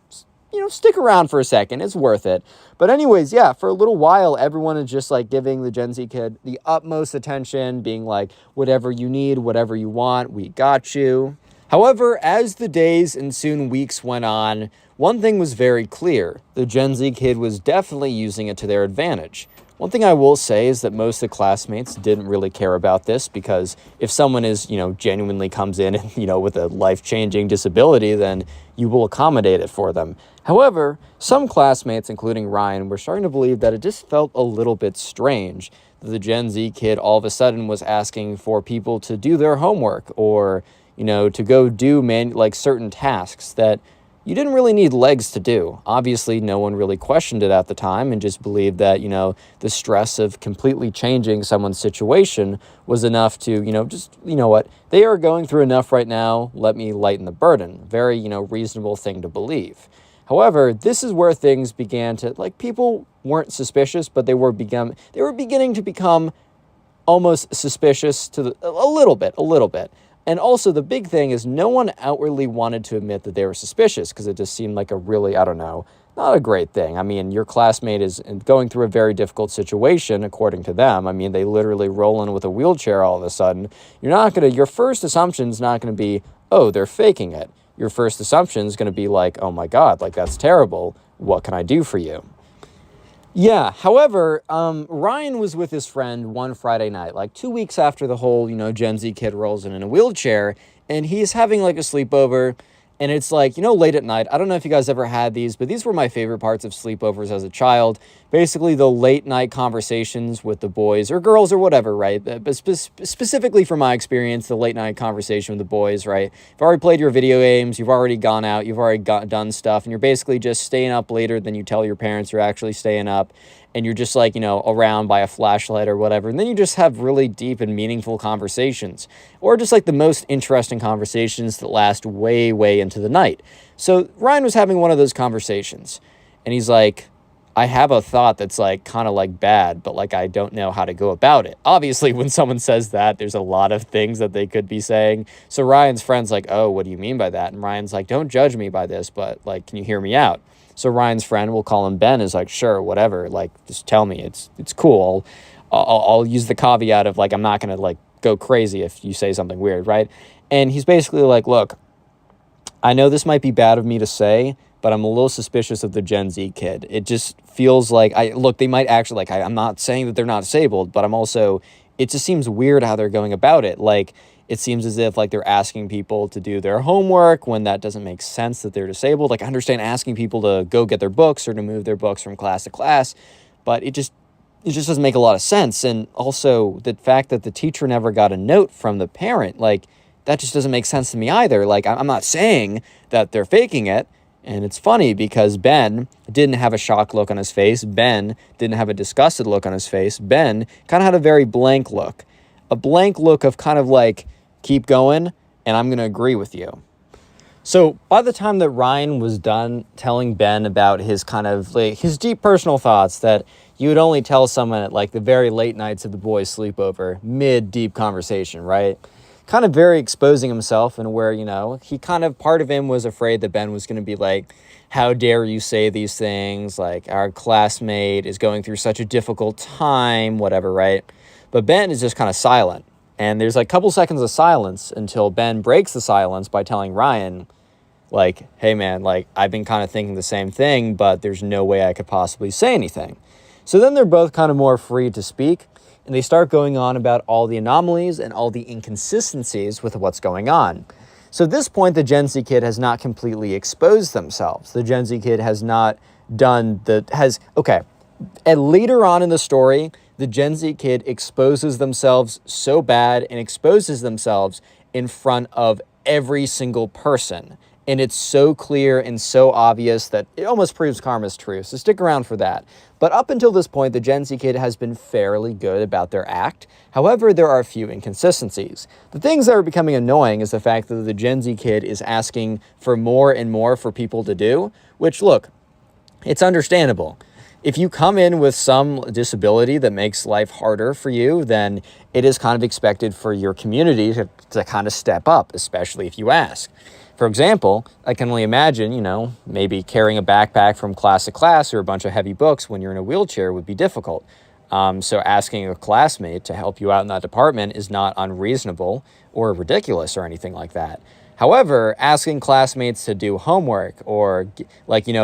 stick around for a second, it's worth it. But anyways, yeah, for a little while, everyone is just like giving the Gen Z kid the utmost attention, being like, whatever you need, whatever you want, we got you. However, as the days and soon weeks went on, one thing was very clear. The Gen Z kid was definitely using it to their advantage. One thing I will say is that most of the classmates didn't really care about this, because if someone is, genuinely comes in and, with a life-changing disability, then you will accommodate it for them. However, some classmates, including Ryan, were starting to believe that it just felt a little bit strange that the Gen Z kid all of a sudden was asking for people to do their homework, or, to go do certain tasks that you didn't really need legs to do. Obviously, no one really questioned it at the time and just believed that, the stress of completely changing someone's situation was enough to, what, they are going through enough right now, let me lighten the burden. Very, reasonable thing to believe. However, this is where things began to, people weren't suspicious, but they were beginning to become almost suspicious a little bit. And also the big thing is no one outwardly wanted to admit that they were suspicious because it just seemed like a really, I don't know, not a great thing. I mean, your classmate is going through a very difficult situation, according to them. I mean, they literally roll in with a wheelchair all of a sudden. Your first assumption is not going to be, oh, they're faking it. Your first assumption is going to be like, oh my God, like that's terrible. What can I do for you? Yeah, however, Ryan was with his friend one Friday night, like 2 weeks after the whole, Gen Z kid rolls in a wheelchair, and he's having like a sleepover. And it's like, late at night, I don't know if you guys ever had these, but these were my favorite parts of sleepovers as a child. Basically, the late night conversations with the boys or girls or whatever, right? But specifically from my experience, the late night conversation with the boys, right? You've already played your video games, you've already gone out, you've already done stuff, and you're basically just staying up later than you tell your parents you're actually staying up. And you're just like, around by a flashlight or whatever. And then you just have really deep and meaningful conversations. Or just like the most interesting conversations that last way, way into the night. So Ryan was having one of those conversations. And he's like, I have a thought that's like kind of like bad, but like I don't know how to go about it. Obviously, when someone says that, there's a lot of things that they could be saying. So Ryan's friend's like, oh, what do you mean by that? And Ryan's like, don't judge me by this, but like, can you hear me out? So Ryan's friend, we'll call him Ben, is like, sure, whatever. Like, just tell me. It's cool. I'll use the caveat of like, I'm not going to like go crazy if you say something weird, right? And he's basically like, look, I know this might be bad of me to say, but I'm a little suspicious of the Gen Z kid. It just feels like, they might actually, like, I'm not saying that they're not disabled, but it just seems weird how they're going about it. Like, it seems as if like they're asking people to do their homework when that doesn't make sense that they're disabled. Like I understand asking people to go get their books or to move their books from class to class, but it just doesn't make a lot of sense. And also the fact that the teacher never got a note from the parent, like that just doesn't make sense to me either. Like I'm not saying that they're faking it. And it's funny because Ben didn't have a shocked look on his face. Ben didn't have a disgusted look on his face. Ben kind of had a very blank look. A blank look of kind of like, keep going, and I'm going to agree with you. So by the time that Ryan was done telling Ben about his kind of like his deep personal thoughts that you would only tell someone at like the very late nights of the boys' sleepover, mid-deep conversation, right? Kind of very exposing himself and where, he kind of, part of him was afraid that Ben was going to be like, how dare you say these things? Like our classmate is going through such a difficult time, whatever, right? But Ben is just kind of silent. And there's like a couple seconds of silence until Ben breaks the silence by telling Ryan, like, hey man, like I've been kind of thinking the same thing, but there's no way I could possibly say anything. So then they're both kind of more free to speak, and they start going on about all the anomalies and all the inconsistencies with what's going on. So at this point, the Gen Z kid has not completely exposed themselves. The Gen Z kid has not done and later on in the story, the Gen Z kid exposes themselves so bad and exposes themselves in front of every single person. And it's so clear and so obvious that it almost proves karma's true. So stick around for that. But up until this point, the Gen Z kid has been fairly good about their act. However, there are a few inconsistencies. The things that are becoming annoying is the fact that the Gen Z kid is asking for more and more for people to do, which, look, it's understandable. If you come in with some disability that makes life harder for you, then it is kind of expected for your community to kind of step up, especially if you ask. For example, I can only imagine, maybe carrying a backpack from class to class or a bunch of heavy books when you're in a wheelchair would be difficult. So asking a classmate to help you out in that department is not unreasonable or ridiculous or anything like that. However, asking classmates to do homework or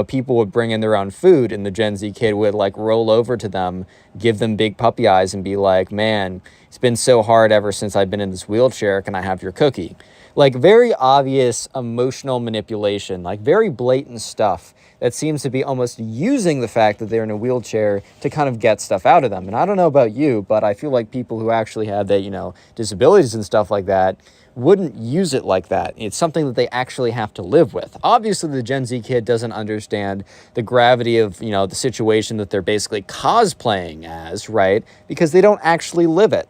people would bring in their own food and the Gen Z kid would like roll over to them, give them big puppy eyes and be like, man, it's been so hard ever since I've been in this wheelchair. Can I have your cookie? Like very obvious emotional manipulation, like very blatant stuff that seems to be almost using the fact that they're in a wheelchair to kind of get stuff out of them. And I don't know about you, but I feel like people who actually have that, disabilities and stuff like that wouldn't use it like that. It's something that they actually have to live with. Obviously, the Gen Z kid doesn't understand the gravity of, the situation that they're basically cosplaying as, right? Because they don't actually live it.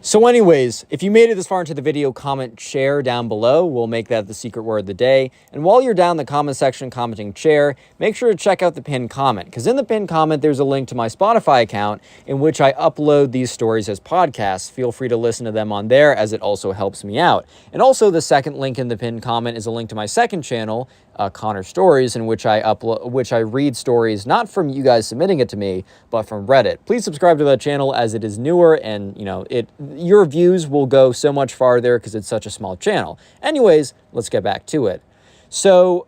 So anyways, if you made it this far into the video, comment share down below. We'll make that the secret word of the day. And while you're down in the comment section commenting share, make sure to check out the pinned comment, because in the pinned comment, there's a link to my Spotify account in which I upload these stories as podcasts. Feel free to listen to them on there, as it also helps me out. And also the second link in the pinned comment is a link to my second channel, Connor Stories, in which I read stories not from you guys submitting it to me, but from Reddit. Please subscribe to that channel, as it is newer, and your views will go so much farther because it's such a small channel. Anyways, let's get back to it. So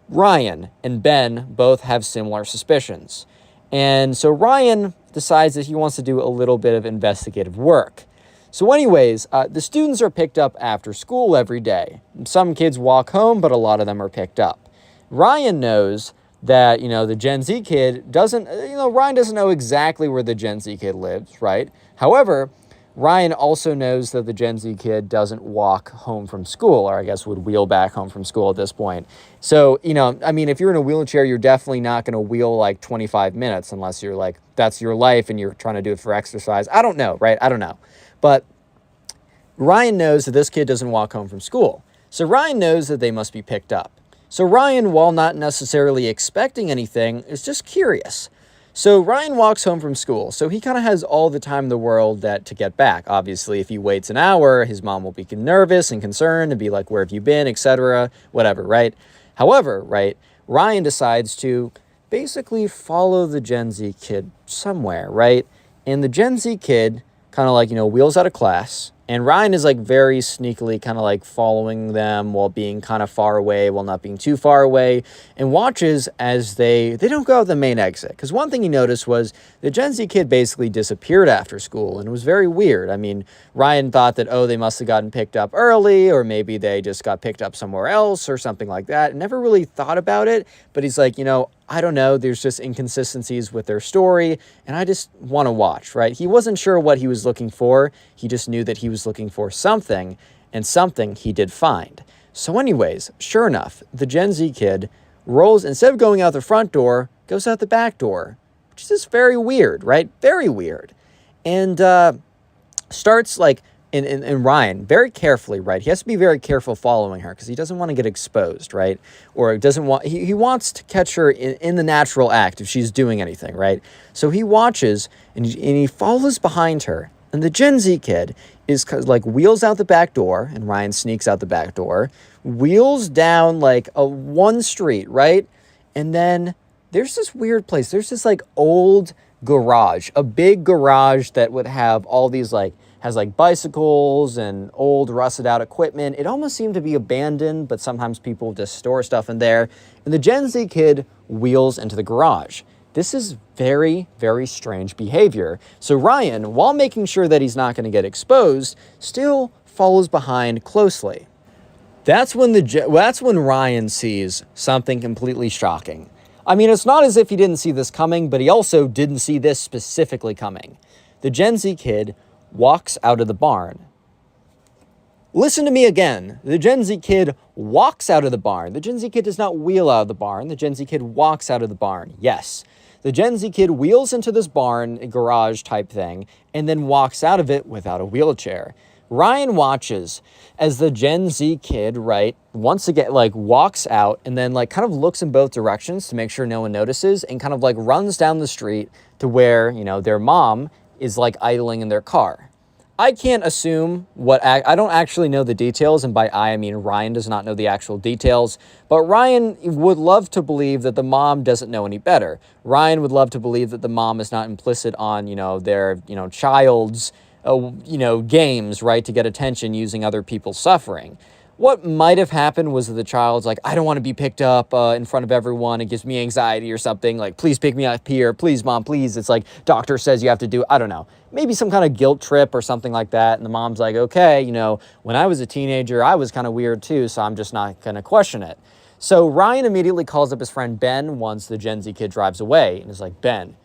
Ryan and Ben both have similar suspicions. And so Ryan decides that he wants to do a little bit of investigative work. So anyways, the students are picked up after school every day. Some kids walk home, but a lot of them are picked up. Ryan knows that, the Gen Z kid doesn't, Ryan doesn't know exactly where the Gen Z kid lives, right? However, Ryan also knows that the Gen Z kid doesn't walk home from school, or I guess would wheel back home from school at this point. So, if you're in a wheelchair, you're definitely not going to wheel like 25 minutes unless you're like, that's your life and you're trying to do it for exercise. I don't know, right? I don't know. But Ryan knows that this kid doesn't walk home from school. So Ryan knows that they must be picked up. So Ryan, while not necessarily expecting anything, is just curious. So Ryan walks home from school, so he kind of has all the time in the world to get back. Obviously, if he waits an hour, his mom will be nervous and concerned and be like, where have you been, etc., whatever, right? However, right, Ryan decides to basically follow the Gen Z kid somewhere, right? And the Gen Z kid kind of wheels out of class. And Ryan is very sneakily kind of following them while being kind of far away, while not being too far away, and watches as they don't go out the main exit. Because one thing he noticed was the Gen Z kid basically disappeared after school, and it was very weird. I mean, Ryan thought that, they must have gotten picked up early, or maybe they just got picked up somewhere else or something like that. Never really thought about it, but he's like, I don't know, there's just inconsistencies with their story, and I just want to watch, right? He wasn't sure what he was looking for. He just knew that he was looking for something, and something he did find. So anyways, sure enough, the Gen Z kid rolls, instead of going out the front door, goes out the back door, which is just very weird, right? Very weird. And starts and Ryan, very carefully, right? He has to be very careful following her because he doesn't want to get exposed, right? Or he wants to catch her in the natural act if she's doing anything, right? So he watches and he follows behind her. And the Gen Z kid is wheels out the back door, and Ryan sneaks out the back door, wheels down a one street, right? And then there's this weird place. There's this old garage, a big garage that would have all these has bicycles and old rusted out equipment. It almost seemed to be abandoned, but sometimes people just store stuff in there. And the Gen Z kid wheels into the garage. This is very, very strange behavior. So Ryan, while making sure that he's not going to get exposed, still follows behind closely. That's when Ryan sees something completely shocking. I mean, it's not as if he didn't see this coming, but he also didn't see this specifically coming. The Gen Z kid walks out of the barn. Listen to me again. The Gen Z kid walks out of the barn. The Gen Z kid does not wheel out of the barn. The Gen Z kid walks out of the barn. Yes. The Gen Z kid wheels into this barn, garage type thing, and then walks out of it without a wheelchair. Ryan watches as the Gen Z kid, right, once again, walks out and then kind of looks in both directions to make sure no one notices, and kind of runs down the street to where, their mom is idling in their car. I can't assume I don't actually know the details, and by I mean Ryan does not know the actual details, but Ryan would love to believe that the mom doesn't know any better. Ryan would love to believe that the mom is not implicit on, their, child's, games, right, to get attention using other people's suffering. What might have happened was that the child's I don't want to be picked up in front of everyone. It gives me anxiety or something. Please pick me up here. Please, mom, please. It's doctor says you have to do, I don't know. Maybe some kind of guilt trip or something like that. And the mom's okay, when I was a teenager, I was kind of weird too, so I'm just not going to question it. So Ryan immediately calls up his friend Ben once the Gen Z kid drives away and is Ben.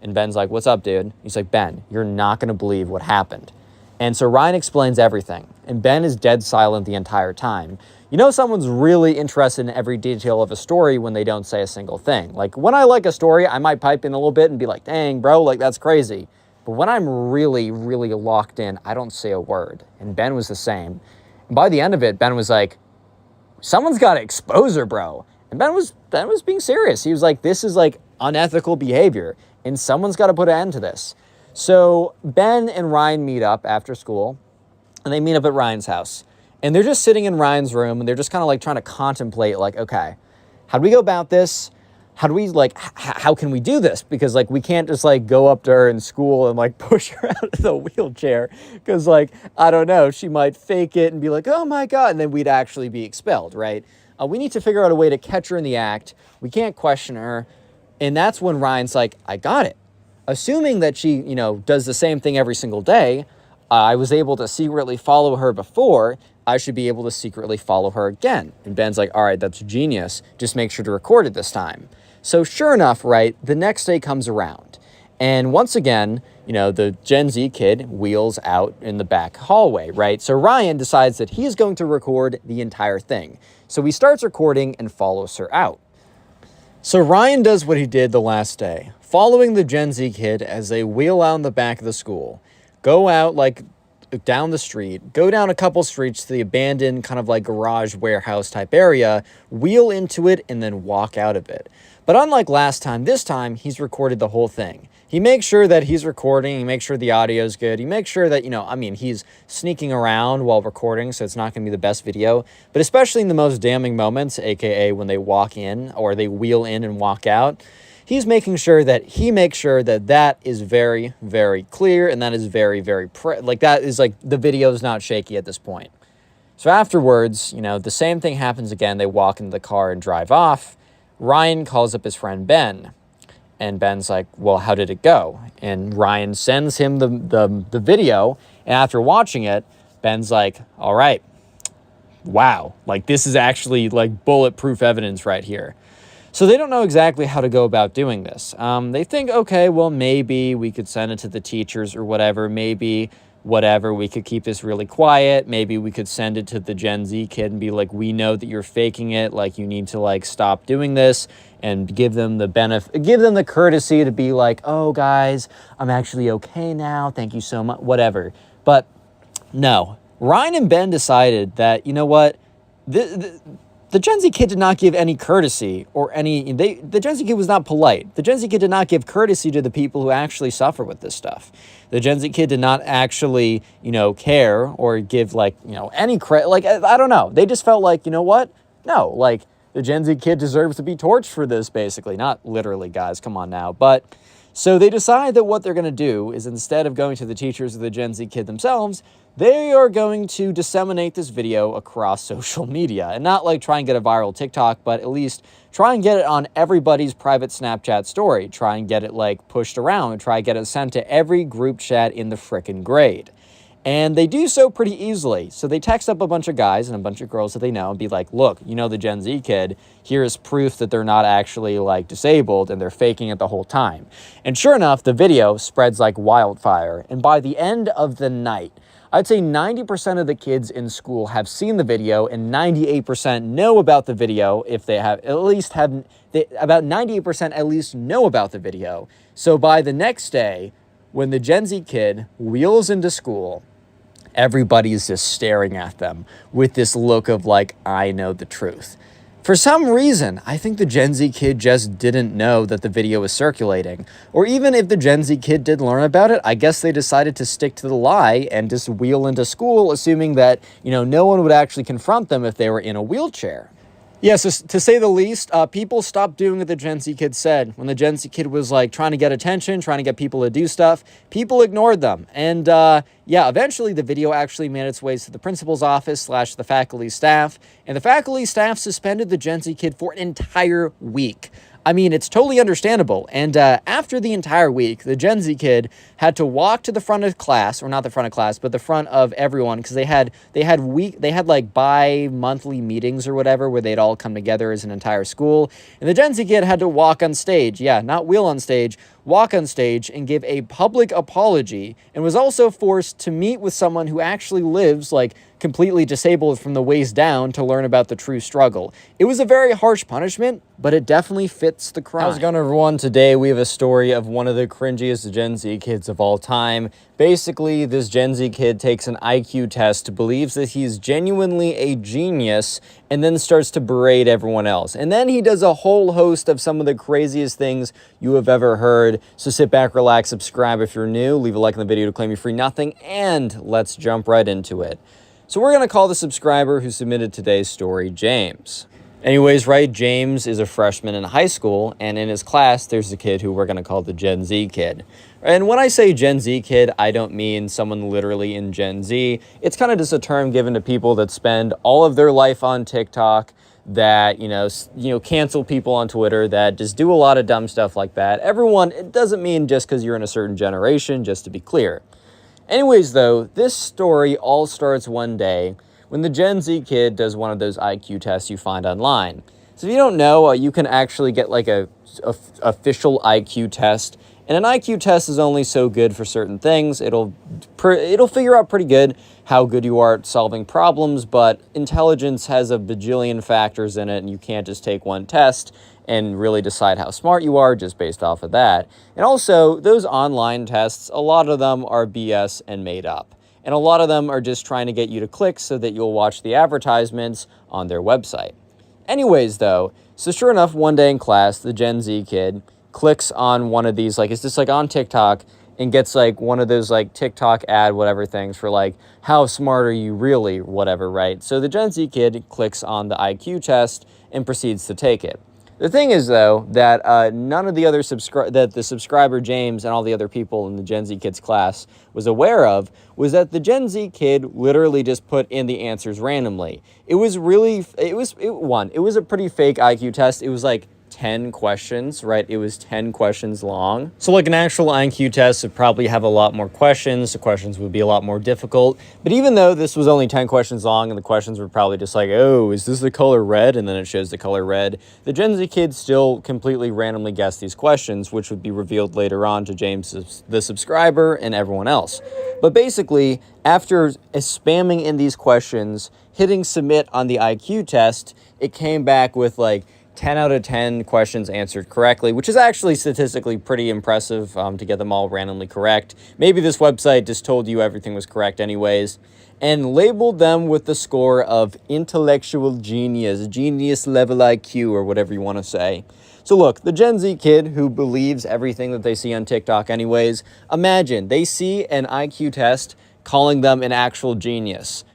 And Ben's what's up, dude? He's Ben, you're not going to believe what happened. And so Ryan explains everything, and Ben is dead silent the entire time. Someone's really interested in every detail of a story when they don't say a single thing. When I like a story, I might pipe in a little bit and be dang, bro, that's crazy. But when I'm really, really locked in, I don't say a word. And Ben was the same. And by the end of it, Ben was like, someone's got to expose her, bro. And Ben was being serious. He was like, this is like unethical behavior, and someone's got to put an end to this. So Ben and Ryan meet up after school, and they meet up at Ryan's house. And they're just sitting in Ryan's room, and they're just kind of like trying to contemplate, like, okay, how do we go about this? How do we, like, how can we do this? Because, like, we can't just, like, go up to her in school and, like, push her out of the wheelchair. Because, like, I don't know, she might fake it and be like, oh, my God, and then we'd actually be expelled, right? We need to figure out a way to catch her in the act. We can't question her. And that's when Ryan's like, I got it. Assuming that she, you know, does the same thing every single day, I was able to secretly follow her before, I should be able to secretly follow her again. And Ben's like, all right, that's genius. Just make sure to record it this time. So sure enough, right, the next day comes around. And once again, you know, the Gen Z kid wheels out in the back hallway, right? So Ryan decides that he's going to record the entire thing. So he starts recording and follows her out. So Ryan does what he did the last day, following the Gen Z kid as they wheel out in the back of the school, go out like down the street, go down a couple streets to the abandoned kind of like garage warehouse type area, wheel into it, and then walk out of it. But unlike last time, this time he's recorded the whole thing. He makes sure that he's recording, he makes sure the audio is good, he makes sure that, you know, I mean, he's sneaking around while recording, so it's not going to be the best video, but especially in the most damning moments, aka when they walk in or they wheel in and walk out, he's making sure that that is very, very clear, and that is very, very, that is like, the video is not shaky at this point. So afterwards, you know, the same thing happens again. They walk into the car and drive off. Ryan calls up his friend Ben, and Ben's like, well, how did it go? And Ryan sends him the video, and after watching it, Ben's like, all right, wow, like this is actually like bulletproof evidence right here. So they don't know exactly how to go about doing this. They think, okay, well, maybe we could send it to the teachers or whatever. Maybe whatever, we could keep this really quiet. Maybe we could send it to the Gen Z kid and be like, we know that you're faking it. Like, you need to like stop doing this, and give them the benefit, give them the courtesy to be like, oh guys, I'm actually okay now. Thank you so much, whatever. But no, Ryan and Ben decided that, you know what, the Gen Z kid did not give any courtesy or the Gen Z kid was not polite. The Gen Z kid did not give courtesy to the people who actually suffer with this stuff. The Gen Z kid did not actually, you know, care or give like, you know, any credit. Like, I don't know. They just felt like, you know what? No, like the Gen Z kid deserves to be torched for this, basically. Not literally, guys. Come on now. But so they decide that what they're going to do is, instead of going to the teachers of the Gen Z kid themselves, they are going to disseminate this video across social media, and not like try and get a viral TikTok, but at least try and get it on everybody's private Snapchat story. Try and get it like pushed around, try and get it sent to every group chat in the frickin' grade. And they do so pretty easily. So they text up a bunch of guys and a bunch of girls that they know and be like, look, you know, the Gen Z kid, here's proof that they're not actually like disabled and they're faking it the whole time. And sure enough, the video spreads like wildfire. And by the end of the night, I'd say 90% of the kids in school have seen the video, and 98% know about the video. If they have, about 98% at least know about the video. So by the next day, when the Gen Z kid wheels into school, everybody's just staring at them with this look of like, I know the truth. For some reason, I think the Gen Z kid just didn't know that the video was circulating. Or even if the Gen Z kid did learn about it, I guess they decided to stick to the lie and just wheel into school, assuming that, you know, no one would actually confront them if they were in a wheelchair. Yes, to say the least, people stopped doing what the Gen Z kid said. When the Gen Z kid was like trying to get attention, trying to get people to do stuff, people ignored them. And yeah, eventually the video actually made its way to the principal's office / the faculty staff. And the faculty staff suspended the Gen Z kid for an entire week. I mean, it's totally understandable. And after the entire week, the Gen Z kid had to walk to the front of class, or not the front of class, but the front of everyone, because they had like bi-monthly meetings or whatever where they'd all come together as an entire school. And the Gen Z kid had to walk on stage, yeah, not wheel on stage, walk on stage and give a public apology, and was also forced to meet with someone who actually lives, like, completely disabled from the waist down to learn about the true struggle. It was a very harsh punishment, but it definitely fits the crime. How's it going, everyone? Today we have a story of one of the cringiest Gen Z kids of all time. Basically, this Gen Z kid takes an IQ test, believes that he's genuinely a genius, and then starts to berate everyone else. And then he does a whole host of some of the craziest things you have ever heard. So sit back, relax, subscribe if you're new, leave a like on the video to claim your free nothing, and let's jump right into it. So we're going to call the subscriber who submitted today's story James. Anyways, right, James is a freshman in high school, and in his class, there's a kid who we're going to call the Gen Z kid. And when I say Gen Z kid, I don't mean someone literally in Gen Z. It's kind of just a term given to people that spend all of their life on TikTok, that, cancel people on Twitter, that just do a lot of dumb stuff like that. Everyone, it doesn't mean just because you're in a certain generation, just to be clear. Anyways, though, this story all starts one day when the Gen Z kid does one of those IQ tests you find online. So if you don't know, you can actually get like a official IQ test, and an IQ test is only so good for certain things. It'll figure out pretty good how good you are at solving problems, but intelligence has a bajillion factors in it, and you can't just take one test and really decide how smart you are just based off of that. And also, those online tests, a lot of them are BS and made up. And a lot of them are just trying to get you to click so that you'll watch the advertisements on their website. Anyways, though, so sure enough, one day in class, the Gen Z kid clicks on one of these, it's just on TikTok, and gets one of those TikTok ad whatever things for how smart are you really, whatever, right? So the Gen Z kid clicks on the IQ test and proceeds to take it. The thing is, though, that none of the other that the subscriber James and all the other people in the Gen Z kids class was aware of was that the Gen Z kid literally just put in the answers randomly. It was a pretty fake IQ test. It was 10 questions, right? It was 10 questions long. So an actual IQ test would probably have a lot more questions. The questions would be a lot more difficult. But even though this was only 10 questions long and the questions were probably just oh, is this the color red? And then it shows the color red. The Gen Z kids still completely randomly guessed these questions, which would be revealed later on to James, the subscriber, and everyone else. But basically, after spamming in these questions, hitting submit on the IQ test, it came back with 10 out of 10 questions answered correctly, which is actually statistically pretty impressive to get them all randomly correct. Maybe this website just told you everything was correct anyways, and labeled them with the score of intellectual genius, genius level IQ, or whatever you want to say. So look, the Gen Z kid who believes everything that they see on TikTok anyways, imagine they see an IQ test calling them an actual genius.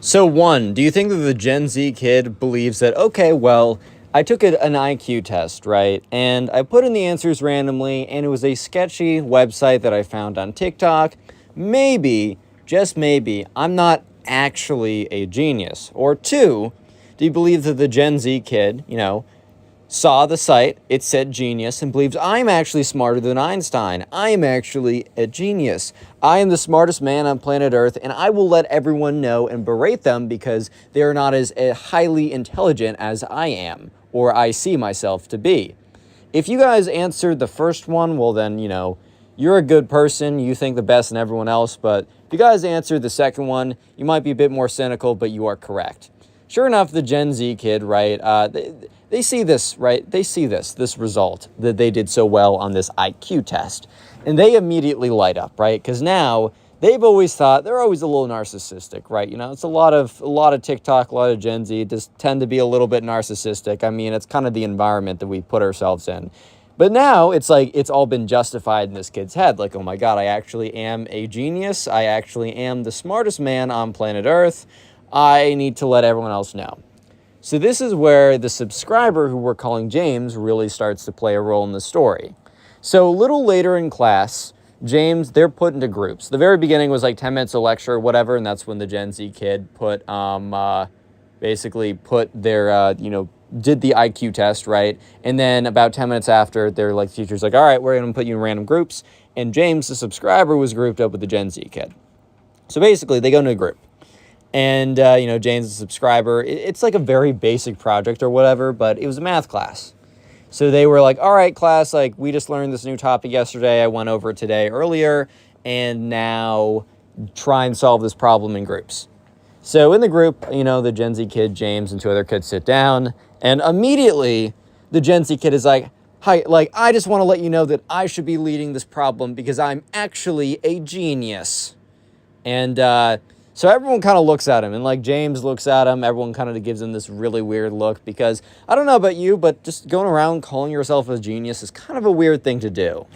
So one, do you think that the Gen Z kid believes that, okay, well, I took an IQ test, right? And I put in the answers randomly, and it was a sketchy website that I found on TikTok. Maybe, just maybe, I'm not actually a genius. Or two, do you believe that the Gen Z kid, saw the site, it said genius, and believes I'm actually smarter than Einstein. I am actually a genius. I am the smartest man on planet Earth, and I will let everyone know and berate them because they are not as highly intelligent as I am, or I see myself to be. If you guys answered the first one, well then, you're a good person, you think the best in everyone else, but if you guys answered the second one, you might be a bit more cynical, but you are correct. Sure enough, the Gen Z kid, right, they see this, right? They see this result that they did so well on this IQ test. And they immediately light up, right? Because now they've always thought they're always a little narcissistic, right? It's a lot of TikTok, a lot of Gen Z just tend to be a little bit narcissistic. I mean, it's kind of the environment that we put ourselves in. But now it's it's all been justified in this kid's head. Oh my God, I actually am a genius. I actually am the smartest man on planet Earth. I need to let everyone else know. So this is where the subscriber, who we're calling James, really starts to play a role in the story. So a little later in class, James, they're put into groups. The very beginning was 10 minutes of lecture or whatever, and that's when the Gen Z kid basically put their, did the IQ test, right? And then about 10 minutes after, their teacher's all right, we're going to put you in random groups. And James, the subscriber, was grouped up with the Gen Z kid. So basically, they go into a group. And, James, the subscriber, it's a very basic project or whatever, but it was a math class. So they were like, all right, class, like, we just learned this new topic yesterday. I went over it today earlier, and now try and solve this problem in groups. So in the group, you know, the Gen Z kid, James, and 2 other kids sit down, and immediately the Gen Z kid is like, hi, like, I just want to let you know that I should be leading this problem because I'm actually a genius. And so everyone kind of looks at him, and like James looks at him, everyone kind of gives him this really weird look because I don't know about you, but just going around calling yourself a genius is kind of a weird thing to do.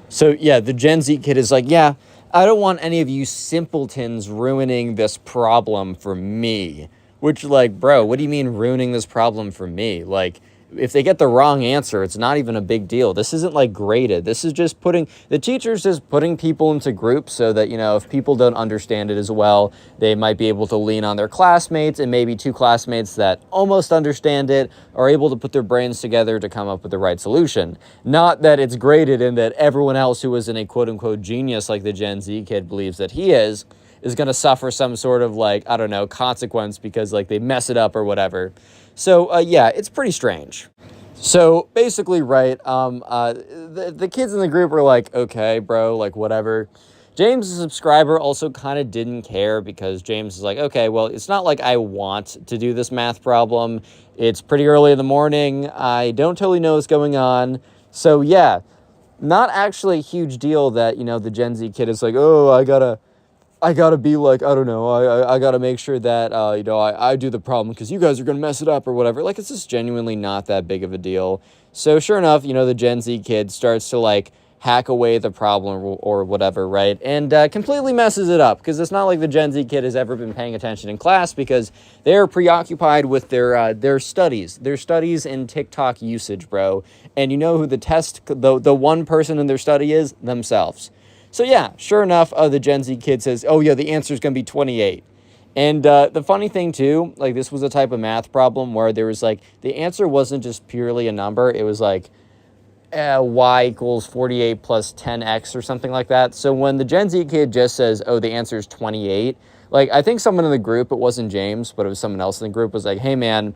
So yeah, the Gen Z kid is like, yeah, I don't want any of you simpletons ruining this problem for me. Which, like, bro, what do you mean ruining this problem for me? Like, if they get the wrong answer, it's not even a big deal. This isn't, like, graded. This is just the teacher's just putting people into groups so that, you know, if people don't understand it as well, they might be able to lean on their classmates, and maybe 2 classmates that almost understand it are able to put their brains together to come up with the right solution. Not that it's graded and that everyone else who isn't a quote-unquote genius like the Gen Z kid believes that he is going to suffer some sort of, like, I don't know, consequence because, like, they mess it up or whatever. So, yeah, it's pretty strange. So, basically, right, the kids in the group were like, okay, bro, like, whatever. James, the subscriber, also kind of didn't care because James is like, okay, well, it's not like I want to do this math problem. It's pretty early in the morning. I don't totally know what's going on. So, yeah, not actually a huge deal that, you know, the Gen Z kid is like, oh, I gotta be like, I don't know, I gotta make sure that, you know, I do the problem because you guys are gonna mess it up or whatever. Like, it's just genuinely not that big of a deal. So sure enough, you know, the Gen Z kid starts to, like, hack away the problem or whatever, right? And completely messes it up because it's not like the Gen Z kid has ever been paying attention in class because they're preoccupied with their studies and TikTok usage, bro. And you know who the one person in their study is? Themselves. So yeah, sure enough, the Gen Z kid says, oh yeah, the answer is going to be 28. And the funny thing too, like, this was a type of math problem where there was, like, the answer wasn't just purely a number. It was like y equals 48 plus 10x or something like that. So when the Gen Z kid just says, oh, the answer is 28, like, I think someone in the group, it wasn't James, but it was someone else in the group, was like, hey man,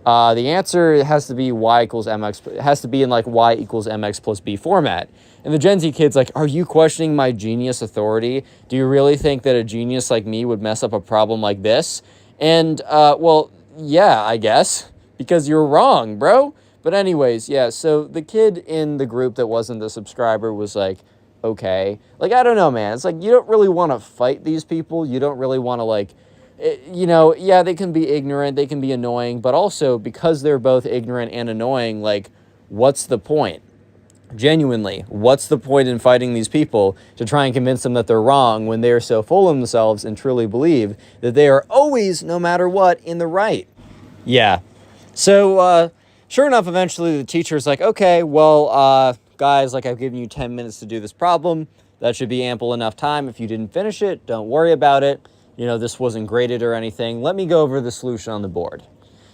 the answer has to be y equals mx. It has to be in, like, y equals mx plus b format. And the Gen Z kid's like, are you questioning my genius authority? Do you really think that a genius like me would mess up a problem like this? And, well, yeah, I guess, because you're wrong, bro. But anyways, yeah, so the kid in the group that wasn't the subscriber was like, okay. Like, I don't know, man. It's like, you don't really want to fight these people. You don't really want to, like, you know, yeah, they can be ignorant, they can be annoying, but also because they're both ignorant and annoying, like, what's the point? Genuinely, what's the point in fighting these people to try and convince them that they're wrong when they are so full of themselves and truly believe that they are always, no matter what, in the right? Yeah. So, sure enough, eventually the teacher's like, okay, well, guys, like, I've given you 10 minutes to do this problem. That should be ample enough time. If you didn't finish it, don't worry about it. You know, this wasn't graded or anything. Let me go over the solution on the board.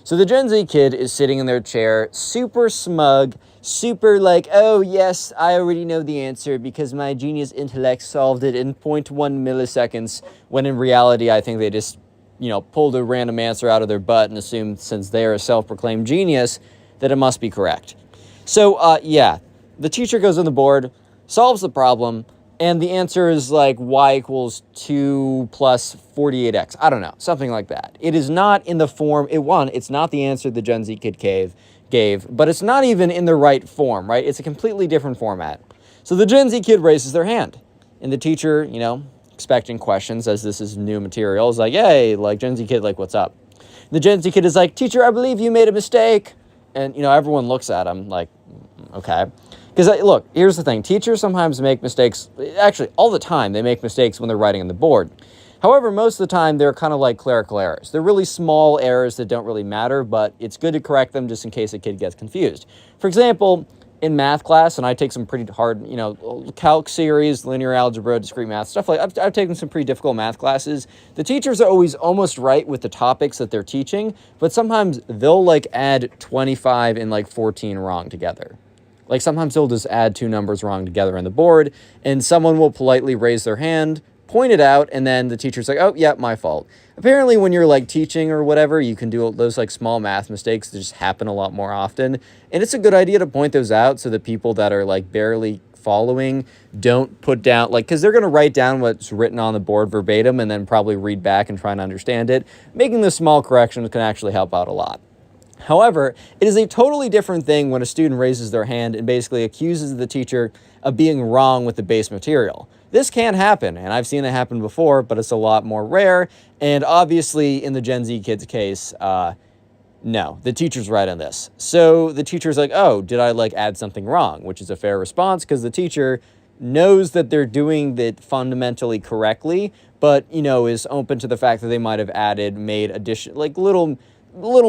So the Gen Z kid is sitting in their chair, super smug, super like, oh yes, I already know the answer because my genius intellect solved it in 0.1 milliseconds, when in reality, I think they just, you know, pulled a random answer out of their butt and assumed, since they're a self-proclaimed genius, that it must be correct. So, yeah, the teacher goes on the board, solves the problem, and the answer is like y equals 2 plus 48x. I don't know, something like that. It is not in the form, it's not the answer the Gen Z kid gave, but it's not even in the right form, right? It's a completely different format. So the Gen Z kid raises their hand, and the teacher, you know, expecting questions as this is new material, is like, hey, like, Gen Z kid, like, what's up? The Gen Z kid is like, teacher, I believe you made a mistake. And, you know, everyone looks at him like, okay. Because, look, here's the thing. Teachers sometimes make mistakes. Actually, all the time, they make mistakes when they're writing on the board. However, most of the time, they're kind of like clerical errors. They're really small errors that don't really matter, but it's good to correct them just in case a kid gets confused. For example, in math class, and I take some pretty hard, you know, calc series, linear algebra, discrete math, stuff like that. I've taken some pretty difficult math classes. The teachers are always almost right with the topics that they're teaching, but sometimes they'll, like, add 25 and, like, 14 wrong together. Like, sometimes they'll just add 2 numbers wrong together on the board, and someone will politely raise their hand, point it out, and then the teacher's like, oh, yeah, my fault. Apparently, when you're, like, teaching or whatever, you can do those, like, small math mistakes that just happen a lot more often. And it's a good idea to point those out so that people that are, like, barely following don't put down, like, because they're going to write down what's written on the board verbatim and then probably read back and try and understand it. Making the small corrections can actually help out a lot. However, it is a totally different thing when a student raises their hand and basically accuses the teacher of being wrong with the base material. This can happen, and I've seen it happen before, but it's a lot more rare. And obviously, in the Gen Z kids' case, no, the teacher's right on this. So the teacher's like, oh, did I, like, add something wrong? Which is a fair response, because the teacher knows that they're doing it fundamentally correctly, but, you know, is open to the fact that they might have made addition, like, little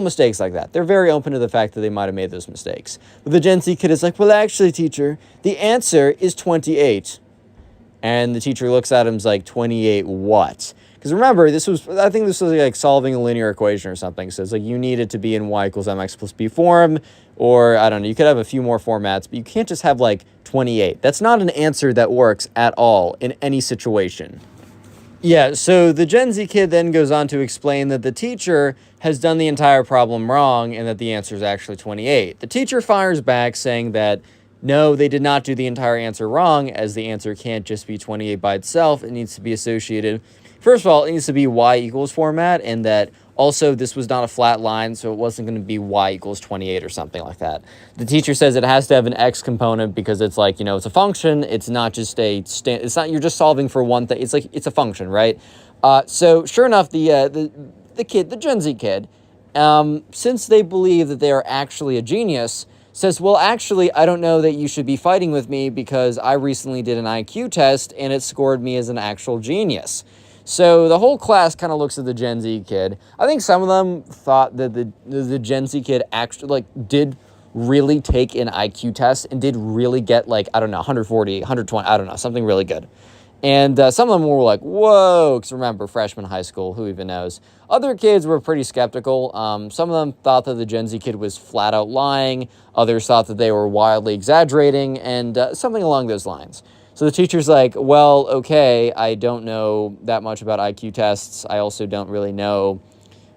mistakes like that. They're very open to the fact that they might have made those mistakes. But the Gen Z kid is like, well, actually, teacher, the answer is 28. And the teacher looks at him and is like, 28 what? Because remember, I think this was like solving a linear equation or something. So it's like you need it to be in y equals mx plus b form, or I don't know, you could have a few more formats, but you can't just have like 28. That's not an answer that works at all in any situation. Yeah, so the Gen Z kid then goes on to explain that the teacher has done the entire problem wrong and that the answer is actually 28. The teacher fires back saying that no, they did not do the entire answer wrong, as the answer can't just be 28 by itself. It needs to be associated. First of all, it needs to be y equals format, and that also this was not a flat line, so it wasn't going to be y equals 28 or something like that. The teacher says it has to have an x component because it's like, you know, it's a function. It's not just it's not, you're just solving for one thing. It's like, it's a function, right? So sure enough, the Gen Z kid, since they believe that they are actually a genius, says, well, actually, I don't know that you should be fighting with me because I recently did an IQ test and it scored me as an actual genius. So the whole class kind of looks at the Gen Z kid. I think some of them thought that the Gen Z kid actually, like, did really take an IQ test and did really get, like, I don't know, 140, 120, I don't know, something really good. And some of them were like, whoa, because remember, freshman high school, who even knows? Other kids were pretty skeptical. Some of them thought that the Gen Z kid was flat out lying. Others thought that they were wildly exaggerating, and something along those lines. So the teacher's like, well, okay, I don't know that much about IQ tests. I also don't really know,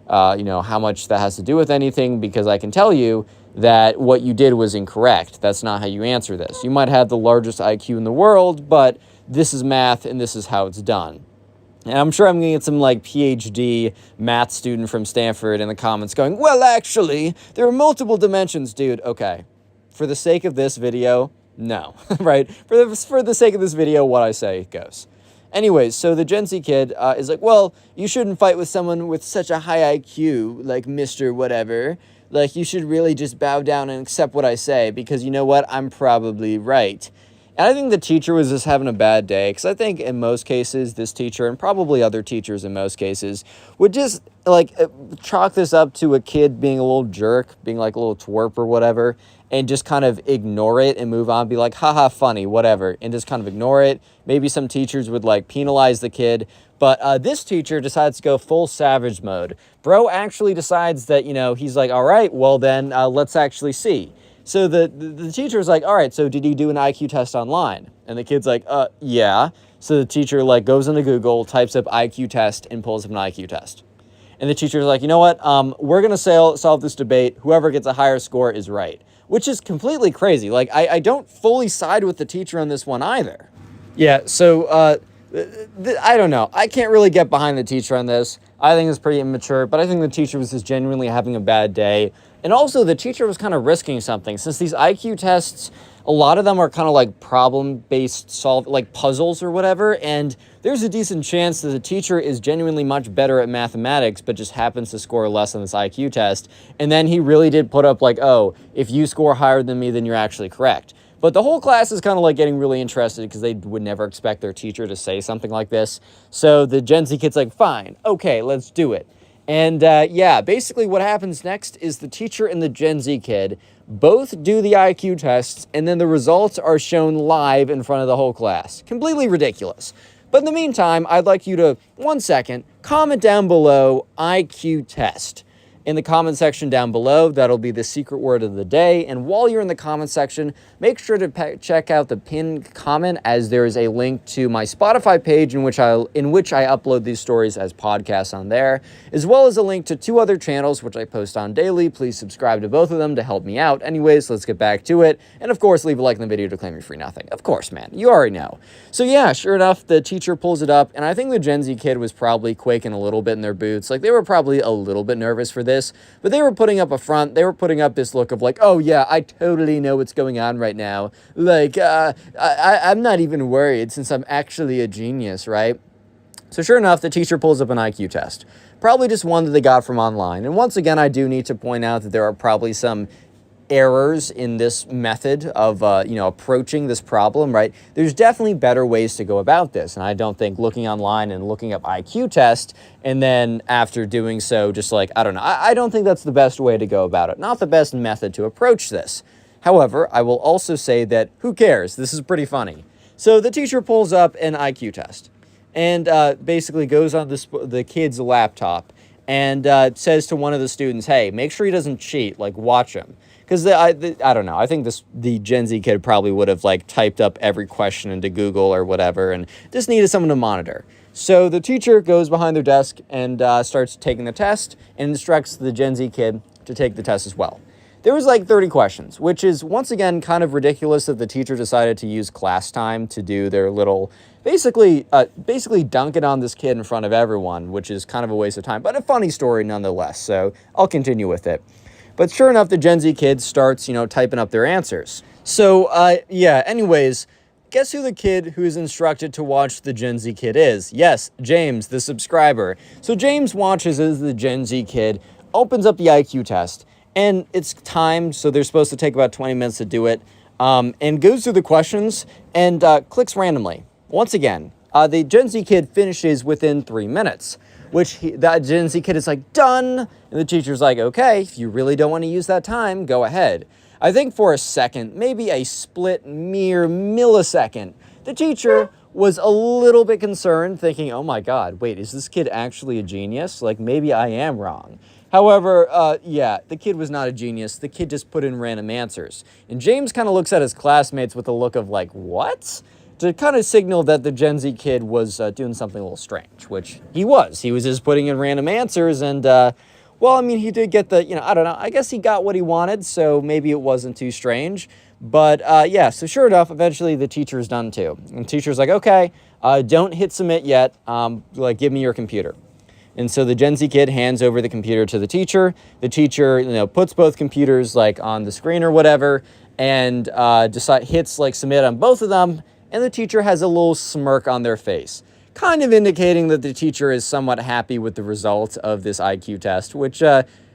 how much that has to do with anything, because I can tell you that what you did was incorrect. That's not how you answer this. You might have the largest IQ in the world, but this is math, and this is how it's done. And I'm sure I'm going to get some, like, PhD math student from Stanford in the comments going, well, actually, there are multiple dimensions, dude. Okay, for the sake of this video, no, right? For the sake of this video, what I say goes. Anyways, so the Gen Z kid is like, well, you shouldn't fight with someone with such a high IQ, like Mr. Whatever. Like, you should really just bow down and accept what I say, because you know what? I'm probably right. And I think the teacher was just having a bad day, because I think in most cases, this teacher, and probably other teachers in most cases, would just, like, chalk this up to a kid being a little jerk, being like a little twerp or whatever, and just kind of ignore it and move on, be like, haha, funny, whatever, and just kind of ignore it. Maybe some teachers would, like, penalize the kid, but this teacher decides to go full savage mode. Bro actually decides that, he's like, all right, well then, let's actually see. So the teacher's like, all right, so did you do an IQ test online? And the kid's like, yeah. So the teacher, like, goes into Google, types up IQ test, and pulls up an IQ test. And the teacher's like, you know what? We're going to solve this debate. Whoever gets a higher score is right. Which is completely crazy. Like, I don't fully side with the teacher on this one either. Yeah, so, I don't know. I can't really get behind the teacher on this. I think it's pretty immature, but I think the teacher was just genuinely having a bad day. And also, the teacher was kind of risking something. Since these IQ tests, a lot of them are kind of like problem-based like puzzles or whatever, and there's a decent chance that the teacher is genuinely much better at mathematics, but just happens to score less on this IQ test. And then he really did put up like, oh, if you score higher than me, then you're actually correct. But the whole class is kind of like getting really interested because they would never expect their teacher to say something like this. So the Gen Z kid's like, fine, okay, let's do it. And yeah, basically what happens next is the teacher and the Gen Z kid both do the IQ tests, and then the results are shown live in front of the whole class. Completely ridiculous. But in the meantime, I'd like you to, 1 second, comment down below IQ test. in the comment section down below. That'll be the secret word of the day. And while you're in the comment section, make sure to check out the pinned comment, as there is a link to my Spotify page in which I upload these stories as podcasts on there, as well as a link to 2 other channels which I post on daily. Please subscribe to both of them to help me out. Anyways, let's get back to it. And of course, leave a like in the video to claim your free nothing. Of course, man. You already know. So yeah, sure enough, the teacher pulls it up, and I think the Gen Z kid was probably quaking a little bit in their boots. Like, they were probably a little bit nervous for this, but they were putting up a front. They were putting up this look of like, oh yeah, I totally know what's going on right now. Like, I'm not even worried since I'm actually a genius, right? So sure enough, the teacher pulls up an IQ test. Probably just one that they got from online. And once again, I do need to point out that there are probably some errors in this method of, approaching this problem, right? There's definitely better ways to go about this. And I don't think looking online and looking up IQ test and then after doing so, just like, I don't know. I don't think that's the best way to go about it. Not the best method to approach this. However, I will also say that who cares? This is pretty funny. So the teacher pulls up an IQ test and basically goes on the kid's laptop and says to one of the students, hey, make sure he doesn't cheat, like watch him. Because I don't know, I think the Gen Z kid probably would have like typed up every question into Google or whatever and just needed someone to monitor. So the teacher goes behind their desk and starts taking the test and instructs the Gen Z kid to take the test as well. There was like 30 questions, which is once again kind of ridiculous that the teacher decided to use class time to do their little, basically dunk it on this kid in front of everyone, which is kind of a waste of time, but a funny story nonetheless. So I'll continue with it. But sure enough, the Gen Z kid starts, typing up their answers. So, anyways, guess who the kid who's instructed to watch the Gen Z kid is? Yes, James, the subscriber. So James watches as the Gen Z kid opens up the IQ test, and it's timed, so they're supposed to take about 20 minutes to do it, and goes through the questions and clicks randomly. Once again, the Gen Z kid finishes within 3 minutes. That Gen Z kid is like, done. And the teacher's like, okay, if you really don't want to use that time, go ahead. I think for a second, maybe a split mere millisecond, the teacher was a little bit concerned, thinking, oh my God, wait, is this kid actually a genius? Like, maybe I am wrong. However, the kid was not a genius. The kid just put in random answers. And James kind of looks at his classmates with a look of like, what? To kind of signal that the Gen Z kid was doing something a little strange, which he was. He was just putting in random answers, and, he did get the, I don't know, I guess he got what he wanted, so maybe it wasn't too strange. But, so sure enough, eventually the teacher's done too. And the teacher's like, okay, don't hit submit yet, give me your computer. And so the Gen Z kid hands over the computer to the teacher. The teacher, puts both computers, on the screen or whatever, and hits, submit on both of them. And the teacher has a little smirk on their face, kind of indicating that the teacher is somewhat happy with the result of this IQ test, which,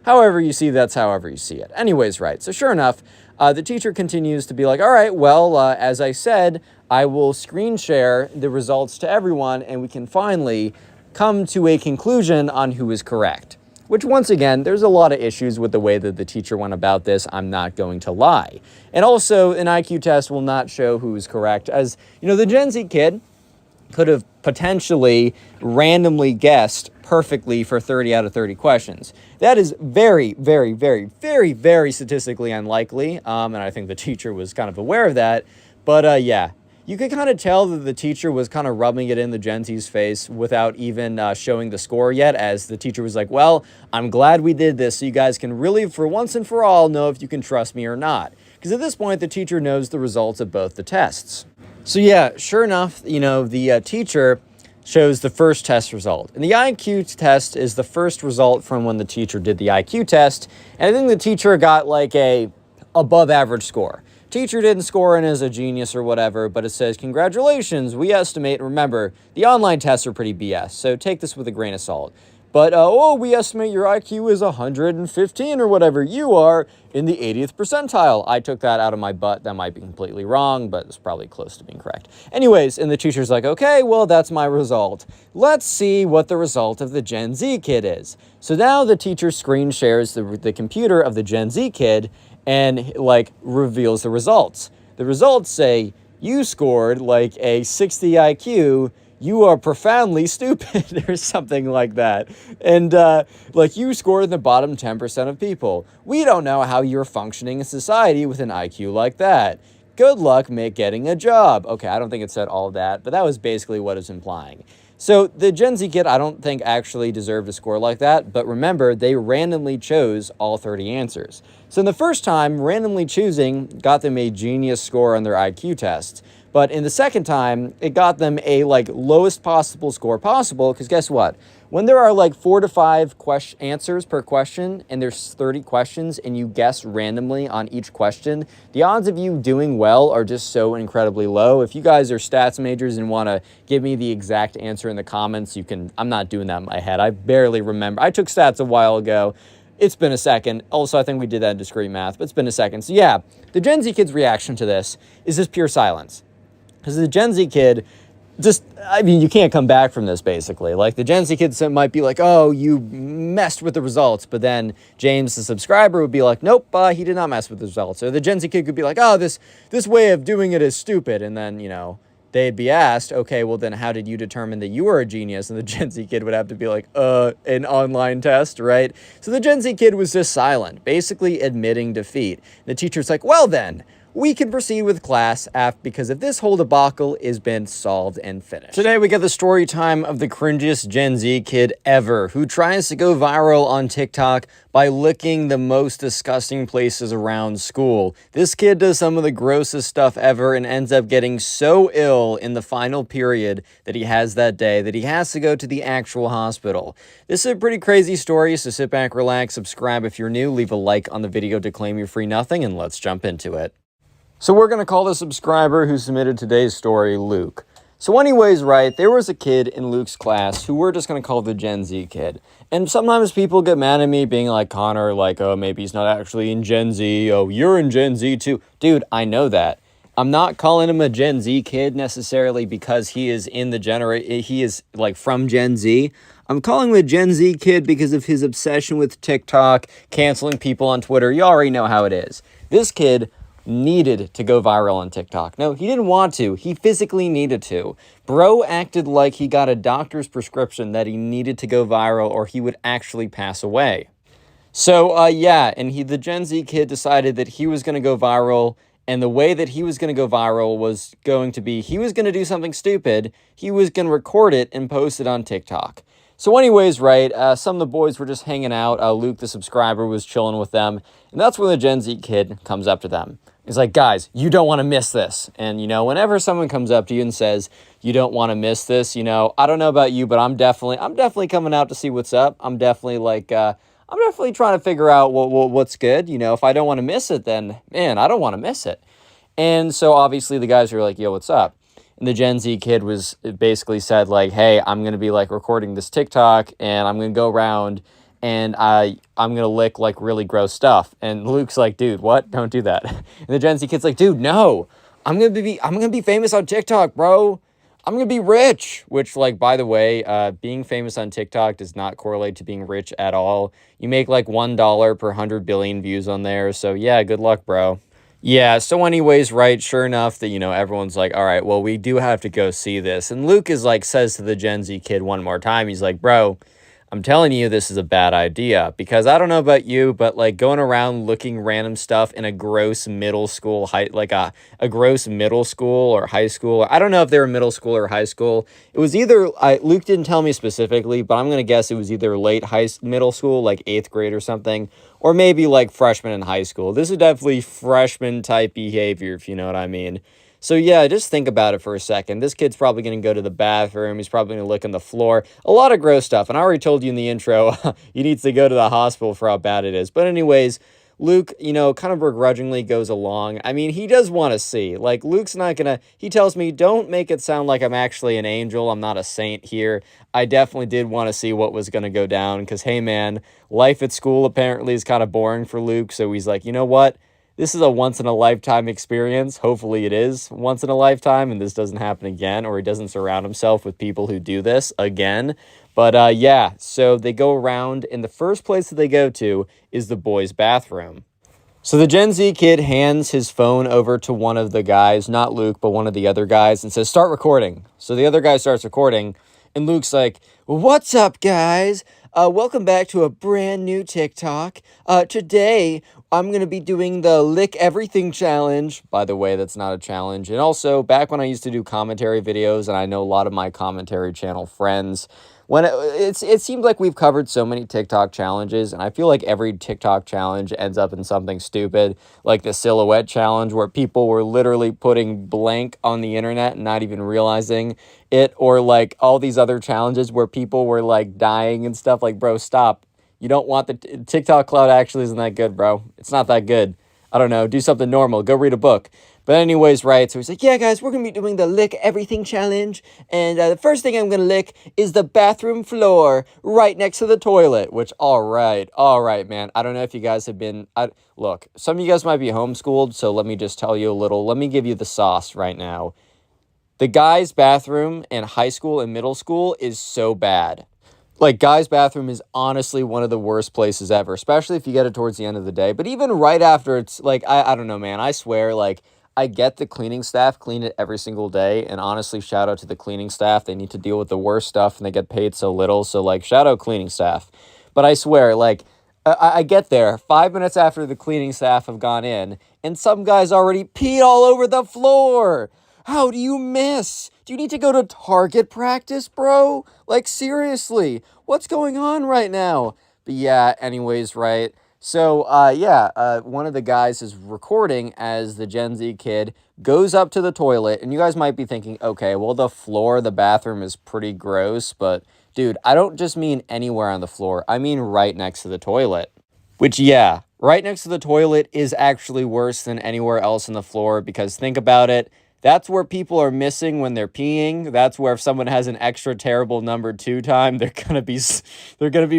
however you see, that's however you see it. Anyways, right, so sure enough, the teacher continues to be like, all right, well, as I said, I will screen share the results to everyone, and we can finally come to a conclusion on who is correct. Which, once again, there's a lot of issues with the way that the teacher went about this, I'm not going to lie. And also, an IQ test will not show who is correct, as, the Gen Z kid could have potentially randomly guessed perfectly for 30 out of 30 questions. That is very, very, very, very, very statistically unlikely, and I think the teacher was kind of aware of that, but you could kind of tell that the teacher was kind of rubbing it in the Gen Z's face without even showing the score yet, as the teacher was like, well, I'm glad we did this so you guys can really, for once and for all, know if you can trust me or not. Because at this point, the teacher knows the results of both the tests. So yeah, sure enough, the teacher shows the first test result. And the IQ test is the first result from when the teacher did the IQ test. And I think the teacher got a above average score. Teacher didn't score in as a genius or whatever, but it says, congratulations, we estimate, remember, the online tests are pretty BS, so take this with a grain of salt. But, we estimate your IQ is 115 or whatever you are in the 80th percentile. I took that out of my butt. That might be completely wrong, but it's probably close to being correct. Anyways, and the teacher's like, okay, well, that's my result. Let's see what the result of the Gen Z kid is. So now the teacher screen shares the computer of the Gen Z kid and, reveals the results. The results say, you scored, a 60 IQ, you are profoundly stupid or something like that. And like, you scored in the bottom 10% of people. We don't know how you're functioning in society with an IQ like that. Good luck getting a job. Okay, I don't think it said all of that, but that was basically what it's implying. So the Gen Z kid, I don't think actually deserved a score like that, but remember, they randomly chose all 30 answers. So in the first time, randomly choosing got them a genius score on their IQ test. But in the second time, it got them a lowest possible score possible, because guess what? When there are 4 to 5 answers per question, and there's 30 questions, and you guess randomly on each question, the odds of you doing well are just so incredibly low. If you guys are stats majors and want to give me the exact answer in the comments, you can. I'm not doing that in my head. I barely remember. I took stats a while ago. It's been a second. Also, I think we did that in discrete math, but it's been a second. So yeah, the Gen Z kid's reaction to this is just pure silence. Because the Gen Z kid, you can't come back from this, basically. Like, the Gen Z kids might be like, oh, you messed with the results. But then James, the subscriber, would be like, nope, he did not mess with the results. Or the Gen Z kid could be like, oh, this way of doing it is stupid. And then, they'd be asked, okay, well, then how did you determine that you were a genius? And the Gen Z kid would have to be like, an online test, right? So the Gen Z kid was just silent, basically admitting defeat. The teacher's like, well, then, we can proceed with class because if this whole debacle has been solved and finished. Today we get the story time of the cringiest Gen Z kid ever, who tries to go viral on TikTok by licking the most disgusting places around school. This kid does some of the grossest stuff ever and ends up getting so ill in the final period that he has that day that he has to go to the actual hospital. This is a pretty crazy story, so sit back, relax, subscribe if you're new, leave a like on the video to claim your free nothing, and let's jump into it. So we're going to call the subscriber who submitted today's story Luke. So anyways, right, there was a kid in Luke's class who we're just going to call the Gen Z kid. And sometimes people get mad at me being like, Connor, oh, maybe he's not actually in Gen Z. Oh, you're in Gen Z too. Dude, I know that. I'm not calling him a Gen Z kid necessarily because he is in the he is from Gen Z. I'm calling him a Gen Z kid because of his obsession with TikTok, canceling people on Twitter. You already know how it is. This kid needed to go viral on TikTok. No, he didn't want to. He physically needed to. Bro acted like he got a doctor's prescription that he needed to go viral or he would actually pass away. So, yeah, and the Gen Z kid decided that he was going to go viral, and the way that he was going to go viral was going to be, he was going to do something stupid, he was going to record it and post it on TikTok. So anyways, right, some of the boys were just hanging out. Luke, the subscriber, was chilling with them, and that's when the Gen Z kid comes up to them. He's like, guys, you don't want to miss this. And, whenever someone comes up to you and says, you don't want to miss this, I don't know about you, but I'm definitely coming out to see what's up. I'm definitely trying to figure out what's good. If I don't want to miss it, then, man, I don't want to miss it. And so obviously the guys are like, yo, what's up? And the Gen Z kid basically said hey, I'm going to be recording this TikTok and I'm going to go around and I'm going to lick really gross stuff. And Luke's like, dude, what? Don't do that. And the Gen Z kid's like, dude, no, I'm going to be famous on TikTok, bro. I'm going to be rich, which by the way, being famous on TikTok does not correlate to being rich at all. You make $1 per 100 billion views on there. So yeah, good luck, bro. Yeah, so anyways, right, sure enough that, everyone's like, all right, well, we do have to go see this. And Luke says to the Gen Z kid one more time, he's like, bro, I'm telling you this is a bad idea because I don't know about you, but going around looking random stuff in a gross middle school, a gross middle school or high school. I don't know if they were middle school or high school. It was either, Luke didn't tell me specifically, but I'm going to guess it was either late middle school, 8th grade or something, or maybe freshman in high school. This is definitely freshman type behavior, if you know what I mean. So yeah, just think about it for a second. This kid's probably going to go to the bathroom. He's probably going to look on the floor. A lot of gross stuff. And I already told you in the intro, he needs to go to the hospital for how bad it is. But anyways, Luke, kind of begrudgingly goes along. I mean, he does want to see. Luke's not going to, he tells me, don't make it sound like I'm actually an angel. I'm not a saint here. I definitely did want to see what was going to go down. Because, hey, man, life at school apparently is kind of boring for Luke. So he's like, you know what? This is a once-in-a-lifetime experience. Hopefully it is once in a lifetime and this doesn't happen again, or he doesn't surround himself with people who do this again. But yeah, so they go around, and the first place that they go to is the boys' bathroom. So the Gen Z kid hands his phone over to one of the guys, not Luke, but one of the other guys, and says, start recording. So the other guy starts recording, and Luke's like, what's up, guys? Welcome back to a brand new TikTok. Today, I'm going to be doing the Lick Everything Challenge. By the way, that's not a challenge. And also, back when I used to do commentary videos, and I know a lot of my commentary channel friends, when it seems like we've covered so many TikTok challenges, and I feel like every TikTok challenge ends up in something stupid, like the silhouette challenge, where people were literally putting blank on the internet and not even realizing it, or like all these other challenges where people were like dying and stuff. Like, bro, stop. You don't want the TikTok cloud actually isn't that good, bro. It's not that good. I don't know. Do something normal. Go read a book. But anyways, right, so he's like, yeah, guys, we're going to be doing the Lick Everything Challenge, and the first thing I'm going to lick is the bathroom floor right next to the toilet, which, all right, man. I don't know if you guys have been, look, some of you guys might be homeschooled, so let me just tell you a little, let me give you the sauce right now. The guys' bathroom in high school and middle school is so bad. Like, guys' bathroom is honestly one of the worst places ever, especially if you get it towards the end of the day. But even right after, it's like, I don't know, man, I swear, like, I get the cleaning staff clean it every single day, and honestly, shout out to the cleaning staff. They need to deal with the worst stuff, and they get paid so little, so, like, shout out cleaning staff. But I swear, like, I get there 5 minutes after the cleaning staff have gone in, and some guys already peed all over the floor. How do you miss? Do you need to go to target practice, bro? Like, seriously, what's going on right now? But yeah, anyways, right? So, one of the guys is recording as the Gen Z kid goes up to the toilet, and you guys might be thinking, okay, well, the floor of the bathroom is pretty gross, but dude, I don't just mean anywhere on the floor. I mean right next to the toilet. Which, yeah, right next to the toilet is actually worse than anywhere else on the floor, because think about it. That's where people are missing when they're peeing. That's where if someone has an extra terrible number 2 time, they're gonna be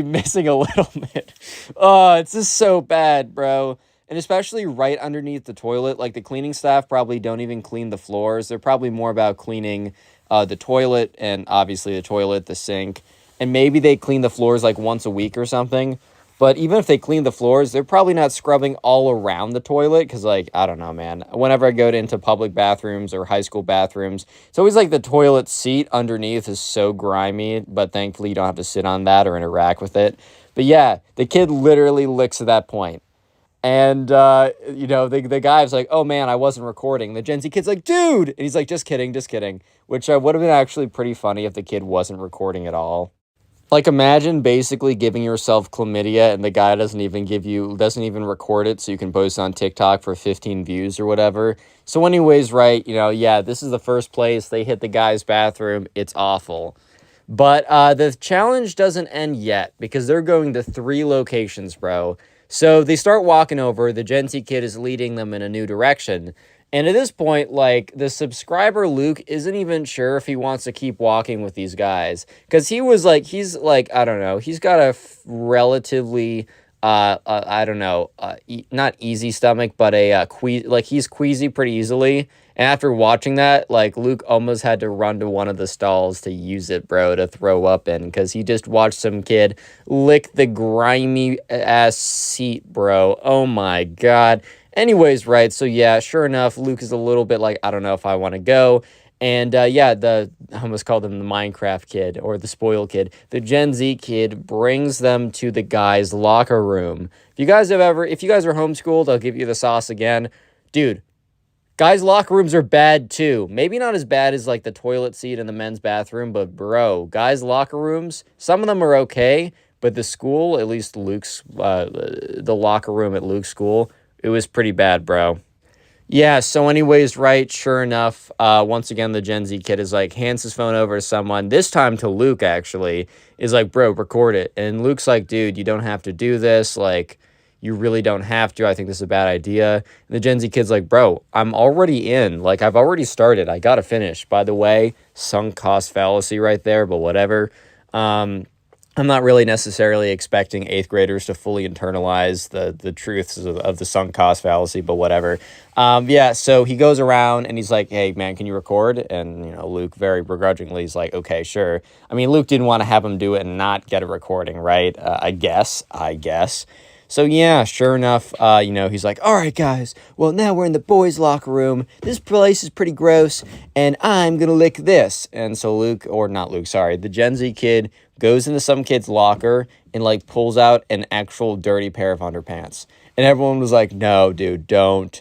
missing a little bit. Oh, it's just so bad, bro. And especially right underneath the toilet, like the cleaning staff probably don't even clean the floors. They're probably more about cleaning the toilet and obviously the toilet, the sink, and maybe they clean the floors like once a week or something. But even if they clean the floors, they're probably not scrubbing all around the toilet because, like, I don't know, man. Whenever I go into public bathrooms or high school bathrooms, it's always like the toilet seat underneath is so grimy, but thankfully you don't have to sit on that or interact with it. But yeah, the kid literally licks at that point. And, the guy's like, oh, man, I wasn't recording. The Gen Z kid's like, dude! And he's like, just kidding, which would have been actually pretty funny if the kid wasn't recording at all. Like, imagine basically giving yourself chlamydia and the guy doesn't even record it so you can post on TikTok for 15 views or whatever. So anyways, right, this is the first place. They hit the guy's bathroom. It's awful. But the challenge doesn't end yet because they're going to 3 locations, bro. So they start walking over. The Gen Z kid is leading them in a new direction. And at this point, like, the subscriber Luke isn't even sure if he wants to keep walking with these guys. Because he's I don't know, he's got a relatively, not easy stomach, but he's queasy pretty easily. And after watching that, like, Luke almost had to run to one of the stalls to use it, bro, to throw up in. Because he just watched some kid lick the grimy-ass seat, bro. Oh, my God. Anyways, right, so yeah, sure enough, Luke is a little bit like, I don't know if I want to go. And I almost called him the Minecraft kid or the spoiled kid. The Gen Z kid brings them to the guy's locker room. If you guys are homeschooled, I'll give you the sauce again. Dude, guys' locker rooms are bad too. Maybe not as bad as like the toilet seat in the men's bathroom, but bro, guys' locker rooms, some of them are okay, but the school, at least Luke's, the locker room at Luke's school, it was pretty bad, bro. Yeah, so anyways, right, sure enough, once again, the Gen Z kid is like, hands his phone over to someone, this time to Luke, actually, is like, bro, record it. And Luke's like, dude, you don't have to do this, like, you really don't have to, I think this is a bad idea. And the Gen Z kid's like, bro, I'm already in, like, I've already started, I gotta finish. By the way, sunk cost fallacy right there, but whatever. I'm not really necessarily expecting 8th graders to fully internalize the truths of the sunk cost fallacy, but whatever. So he goes around and he's like, hey, man, can you record? And, Luke very begrudgingly is like, okay, sure. I mean, Luke didn't want to have him do it and not get a recording, right? I guess. So yeah, sure enough, you know, he's like, all right, guys, well, now we're in the boys' locker room. This place is pretty gross, and I'm gonna lick this. And so Luke, or not Luke, sorry, the Gen Z kid goes into some kid's locker and, like, pulls out an actual dirty pair of underpants. And everyone was like, no, dude, don't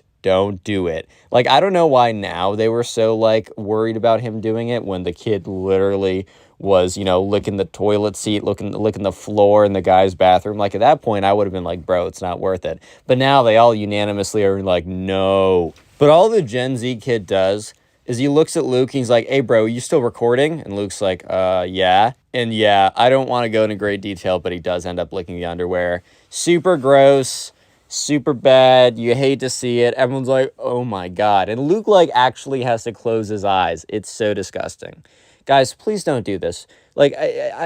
do it. Like, I don't know why now they were so, like, worried about him doing it when the kid literally was, you know, licking the toilet seat, licking the floor in the guy's bathroom. Like, at that point, I would have been like, bro, it's not worth it. But now they all unanimously are like, no. But all the Gen Z kid does is he looks at Luke and he's like, hey, bro, you still recording? And Luke's like, yeah. And yeah, I don't want to go into great detail, but he does end up licking the underwear. Super gross. Super bad. You hate to see it. Everyone's like, oh my God. And Luke, like, actually has to close his eyes. It's so disgusting. Guys, please don't do this. Like,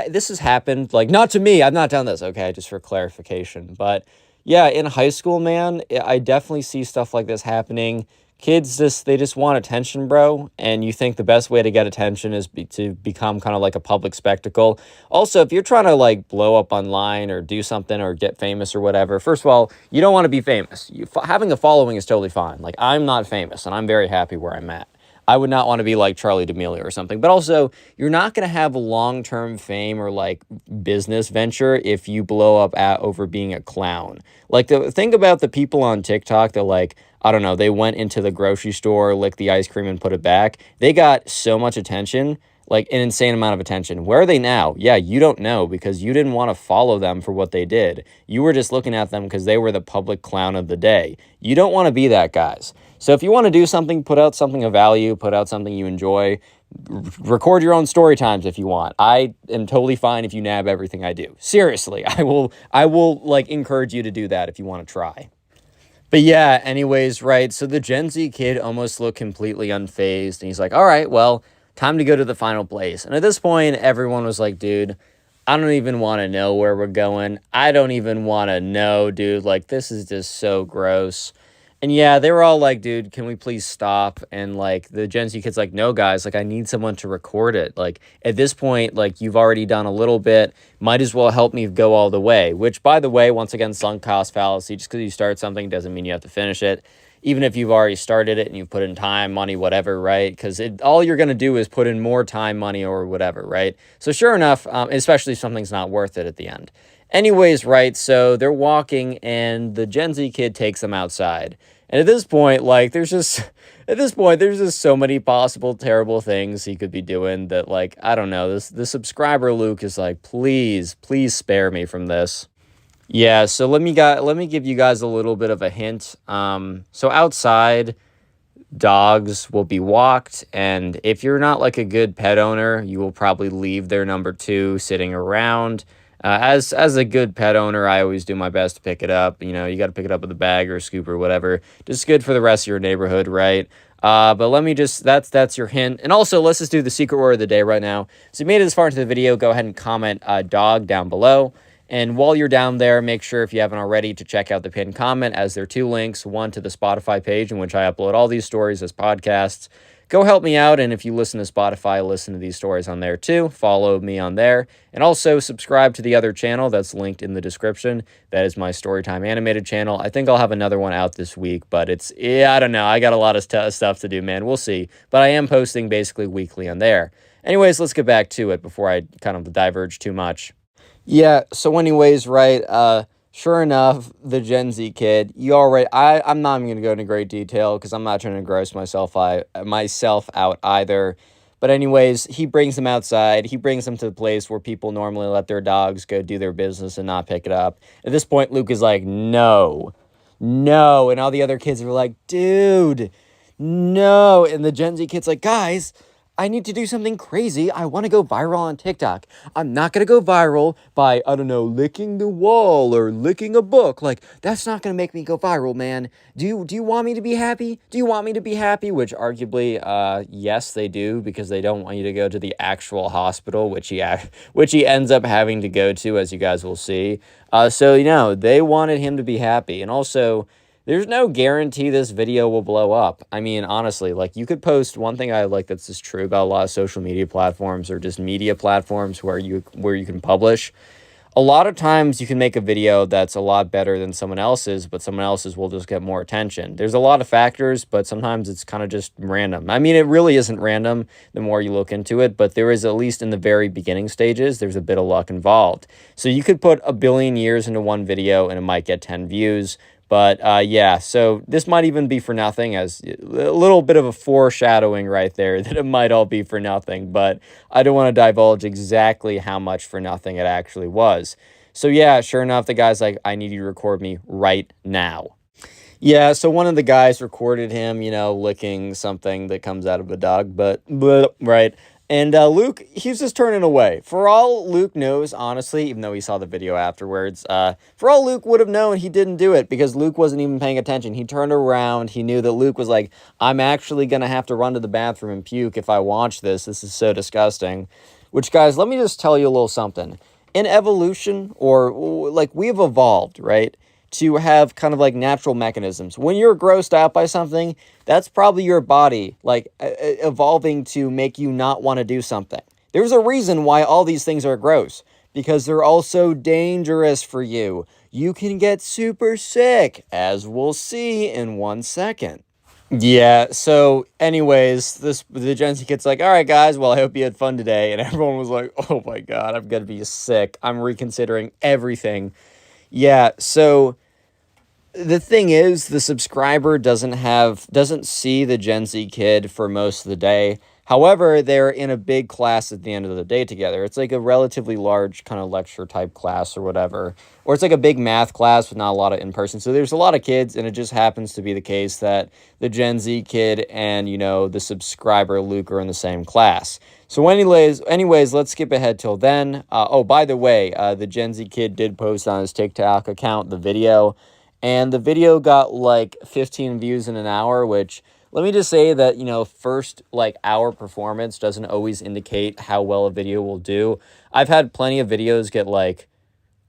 this has happened, like, not to me. I've not done this, okay, just for clarification. But yeah, in high school, man, I definitely see stuff like this happening. Kids they just want attention, bro. And you think the best way to get attention is to become kind of like a public spectacle. Also, if you're trying to, like, blow up online or do something or get famous or whatever, first of all, you don't want to be famous. Having a following is totally fine. Like, I'm not famous, and I'm very happy where I'm at. I would not want to be like Charlie D'Amelio or something. But also, you're not going to have a long-term fame or, like, business venture if you blow up over being a clown. Like, think about the people on TikTok that, like, I don't know, they went into the grocery store, licked the ice cream, and put it back. They got so much attention, like an insane amount of attention. Where are they now? Yeah, you don't know because you didn't want to follow them for what they did. You were just looking at them because they were the public clown of the day. You don't want to be that, guys. So if you want to do something, put out something of value, put out something you enjoy, record your own story times if you want. I am totally fine if you nab everything I do. Seriously, I will like encourage you to do that if you want to try. But yeah, anyways, right, so the Gen Z kid almost looked completely unfazed, and he's like, all right, well, time to go to the final place. And at this point, everyone was like, dude, I don't even want to know where we're going. I don't even want to know, dude. Like, this is just so gross. And yeah, they were all like, dude, can we please stop? And, like, the Gen Z kid's like, no, guys, like, I need someone to record it. Like, at this point, like, you've already done a little bit. Might as well help me go all the way. Which, by the way, once again, sunk cost fallacy. Just because you start something doesn't mean you have to finish it. Even if you've already started it and you've put in time, money, whatever, right? Because all you're going to do is put in more time, money, or whatever, right? So sure enough, especially if something's not worth it at the end. Anyways, right, so they're walking and the Gen Z kid takes them outside. And at this point, like, there's just so many possible terrible things he could be doing that, like, I don't know, the subscriber Luke is like, please spare me from this. Yeah, so let me give you guys a little bit of a hint. So outside, dogs will be walked, and if you're not like a good pet owner, you will probably leave their number 2 sitting around. As a good pet owner, I always do my best to pick it up. You know, you got to pick it up with a bag or a scoop or whatever. Just good for the rest of your neighborhood, right? But let me just, that's your hint. And also, let's just do the secret word of the day right now. So if you made it this far into the video, go ahead and comment dog down below. And while you're down there, make sure, if you haven't already, to check out the pinned comment, as there are 2 links. One to the Spotify page, in which I upload all these stories as podcasts. Go help me out, and if you listen to Spotify, listen to these stories on there too. Follow me on there. And also subscribe to the other channel that's linked in the description. That is my Storytime animated channel. I think I'll have another one out this week, but I don't know. I got a lot of stuff to do, man. We'll see. But I am posting basically weekly on there. Anyways, let's get back to it before I kind of diverge too much. Yeah, so anyways, right, sure enough, the Gen Z kid, I'm not even going to go into great detail because I'm not trying to gross myself out either. But anyways, he brings them outside. He brings them to the place where people normally let their dogs go do their business and not pick it up. At this point, Luke is like, no. And all the other kids are like, dude, no. And the Gen Z kid's like, guys, I need to do something crazy. I want to go viral on TikTok. I'm not going to go viral by, I don't know, licking the wall or licking a book. Like, that's not going to make me go viral, man. Do you want me to be happy? Do you want me to be happy? Which arguably, yes, they do, because they don't want you to go to the actual hospital, which he ends up having to go to, as you guys will see. So, you know, they wanted him to be happy. And also, there's no guarantee this video will blow up. I mean, honestly, like, you could post one thing I like that's just true about a lot of social media platforms or just media platforms where you can publish. a lot of times you can make a video that's a lot better than someone else's, but someone else's will just get more attention. There's a lot of factors, but sometimes it's kind of just random. I mean, it really isn't random the more you look into it, but there is, at least in the very beginning stages, there's a bit of luck involved. So you could put 1,000,000,000 years into one video and it might get 10 views. But yeah, so this might even be for nothing, as a little bit of a foreshadowing right there that it might all be for nothing. But I don't want to divulge exactly how much for nothing it actually was. So yeah, sure enough, the guy's like, I need you to record me right now. Yeah, so one of the guys recorded him, licking something that comes out of a dog, but right. And Luke, he's just turning away. For all Luke knows, honestly, even though he saw the video afterwards, for all Luke would have known, he didn't do it because Luke wasn't even paying attention. He turned around. He knew that Luke was like, I'm actually going to have to run to the bathroom and puke if I watch this. This is so disgusting. Which, guys, let me just tell you a little something. In evolution, or like we've evolved, right, to have kind of like natural mechanisms. When you're grossed out by something, that's probably your body like evolving to make you not want to do something. There's a reason why all these things are gross, because they're also dangerous for you. You can get super sick, as we'll see in 1 second. Yeah, so anyways, the Gen Z kid's like, all right, guys, well, I hope you had fun today. And everyone was like, oh my God, I'm going to be sick. I'm reconsidering everything. Yeah, so the thing is, the subscriber doesn't see the Gen Z kid for most of the day. However, they're in a big class at the end of the day together. It's like a relatively large kind of lecture type class or whatever. Or it's like a big math class with not a lot of in-person. So there's a lot of kids, and it just happens to be the case that the Gen Z kid and, the subscriber Luke are in the same class. So anyways, let's skip ahead till then. Oh, by the way, the Gen Z kid did post on his TikTok account the video. And the video got like 15 views in an hour, which, let me just say that, first like hour performance doesn't always indicate how well a video will do. I've had plenty of videos get like,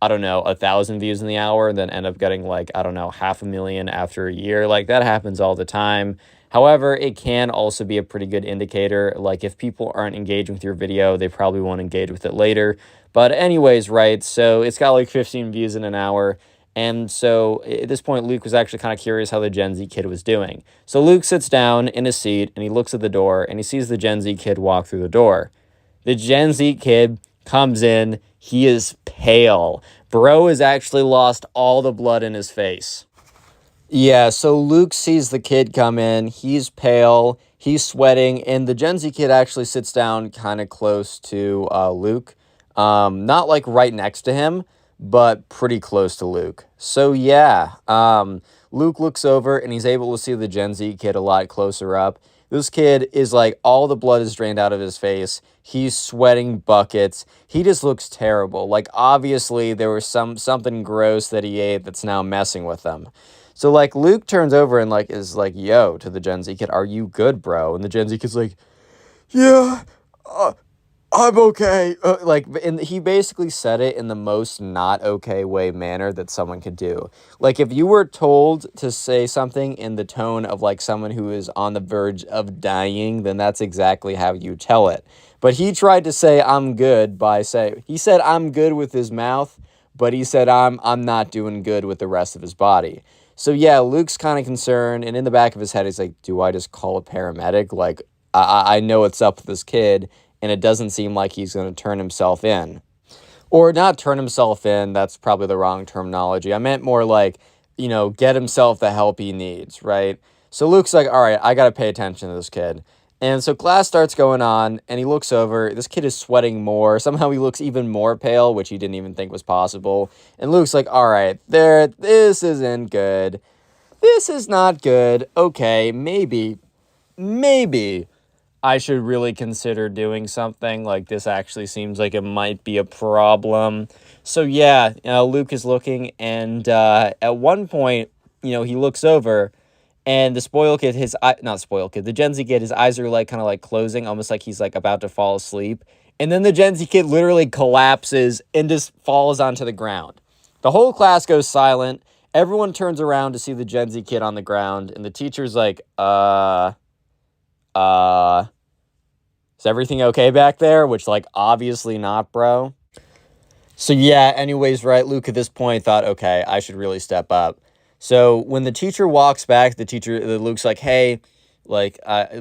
1,000 views in the hour and then end up getting like, 500,000 after a year. Like that happens all the time. However, it can also be a pretty good indicator. Like if people aren't engaging with your video, they probably won't engage with it later. But anyways, right, so it's got like 15 views in an hour. And so at this point, Luke was actually kind of curious how the Gen Z kid was doing. So Luke sits down in his seat and he looks at the door and he sees the Gen Z kid walk through the door. The Gen Z kid comes in. He is pale. Bro has actually lost all the blood in his face. Yeah, so Luke sees the kid come in. He's pale. He's sweating. And the Gen Z kid actually sits down kind of close to Luke. Not like right next to him, but pretty close to Luke. So yeah, Luke looks over and he's able to see the Gen Z kid a lot closer up. This kid is like, all the blood is drained out of his face. He's sweating buckets. He just looks terrible. Like obviously there was something gross that he ate that's now messing with him. So like Luke turns over and like is like, yo, to the Gen Z kid, are you good, bro? And the Gen Z kid's like, yeah, I'm okay. And he basically said it in the most not okay way manner that someone could do. Like if you were told to say something in the tone of like someone who is on the verge of dying, then that's exactly how you tell it. But he tried to say I'm good he said I'm good with his mouth, but he said I'm not doing good with the rest of his body. So yeah, Luke's kind of concerned, and in the back of his head he's like, do I just call a paramedic? Like I know what's up with this kid. And it doesn't seem like he's going to turn himself in. Or not turn himself in, that's probably the wrong terminology. I meant more like, get himself the help he needs, right? So Luke's like, all right, I got to pay attention to this kid. And so class starts going on, and he looks over. This kid is sweating more. Somehow he looks even more pale, which he didn't even think was possible. And Luke's like, all right, this isn't good. This is not good. Okay, maybe I should really consider doing something. Like this actually seems like it might be a problem. So yeah, Luke is looking, and at one point, he looks over, and the the Gen Z kid, his eyes are like kind of like closing, almost like he's like about to fall asleep. And then the Gen Z kid literally collapses and just falls onto the ground. The whole class goes silent. Everyone turns around to see the Gen Z kid on the ground, and the teacher's like, is everything okay back there? Which, like, obviously not, bro. So yeah, anyways, right, Luke at this point thought, okay, I should really step up. So when the teacher walks back, Luke's like, hey, like I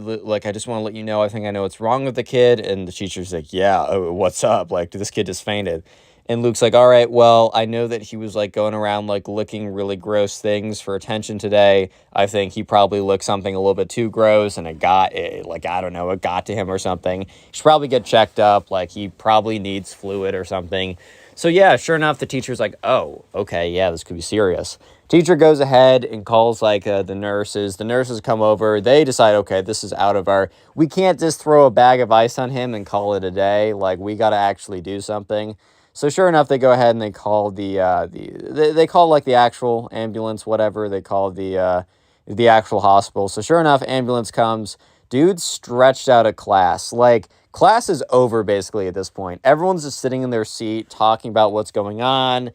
just want to let you know, I think I know what's wrong with the kid. And the teacher's like, yeah, what's up? Like, this kid just fainted. And Luke's like, all right, well, I know that he was like going around like licking really gross things for attention today. I think he probably licked something a little bit too gross and like, I don't know, it got to him or something. He should probably get checked up. Like, he probably needs fluid or something. So yeah, sure enough, the teacher's like, oh, okay, yeah, this could be serious. Teacher goes ahead and calls like the nurses. The nurses come over. They decide, okay, this is out of we can't just throw a bag of ice on him and call it a day. Like, we got to actually do something. So sure enough, they go ahead and they call they call like the actual ambulance, whatever. They call the actual hospital. So sure enough, ambulance comes. Dude stretched out of class. Like, class is over basically at this point. Everyone's just sitting in their seat talking about what's going on.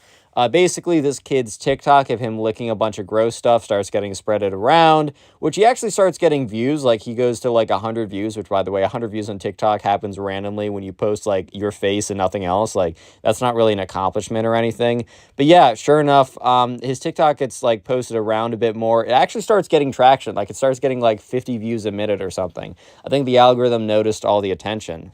Basically, this kid's TikTok of him licking a bunch of gross stuff starts getting spreaded around, which he actually starts getting views. Like, he goes to like 100 views, which, by the way, 100 views on TikTok happens randomly when you post like your face and nothing else. Like, that's not really an accomplishment or anything. But yeah, sure enough, his TikTok gets like posted around a bit more. It actually starts getting traction. Like, it starts getting like 50 views a minute or something. I think the algorithm noticed all the attention.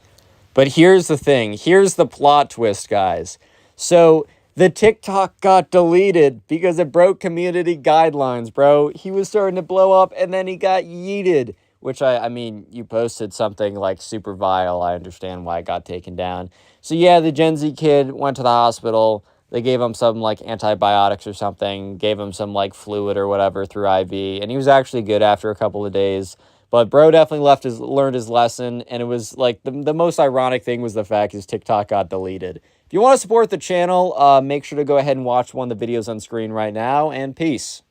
But here's the thing. Here's the plot twist, guys. So the TikTok got deleted because it broke community guidelines, bro. He was starting to blow up, and then he got yeeted, which I mean, you posted something like super vile. I understand why it got taken down. So yeah, the Gen Z kid went to the hospital. They gave him some like antibiotics or something, gave him some like fluid or whatever through IV, and he was actually good after a couple of days. But bro definitely learned his lesson, and it was like the most ironic thing was the fact his TikTok got deleted. If you want to support the channel, make sure to go ahead and watch one of the videos on screen right now, and peace.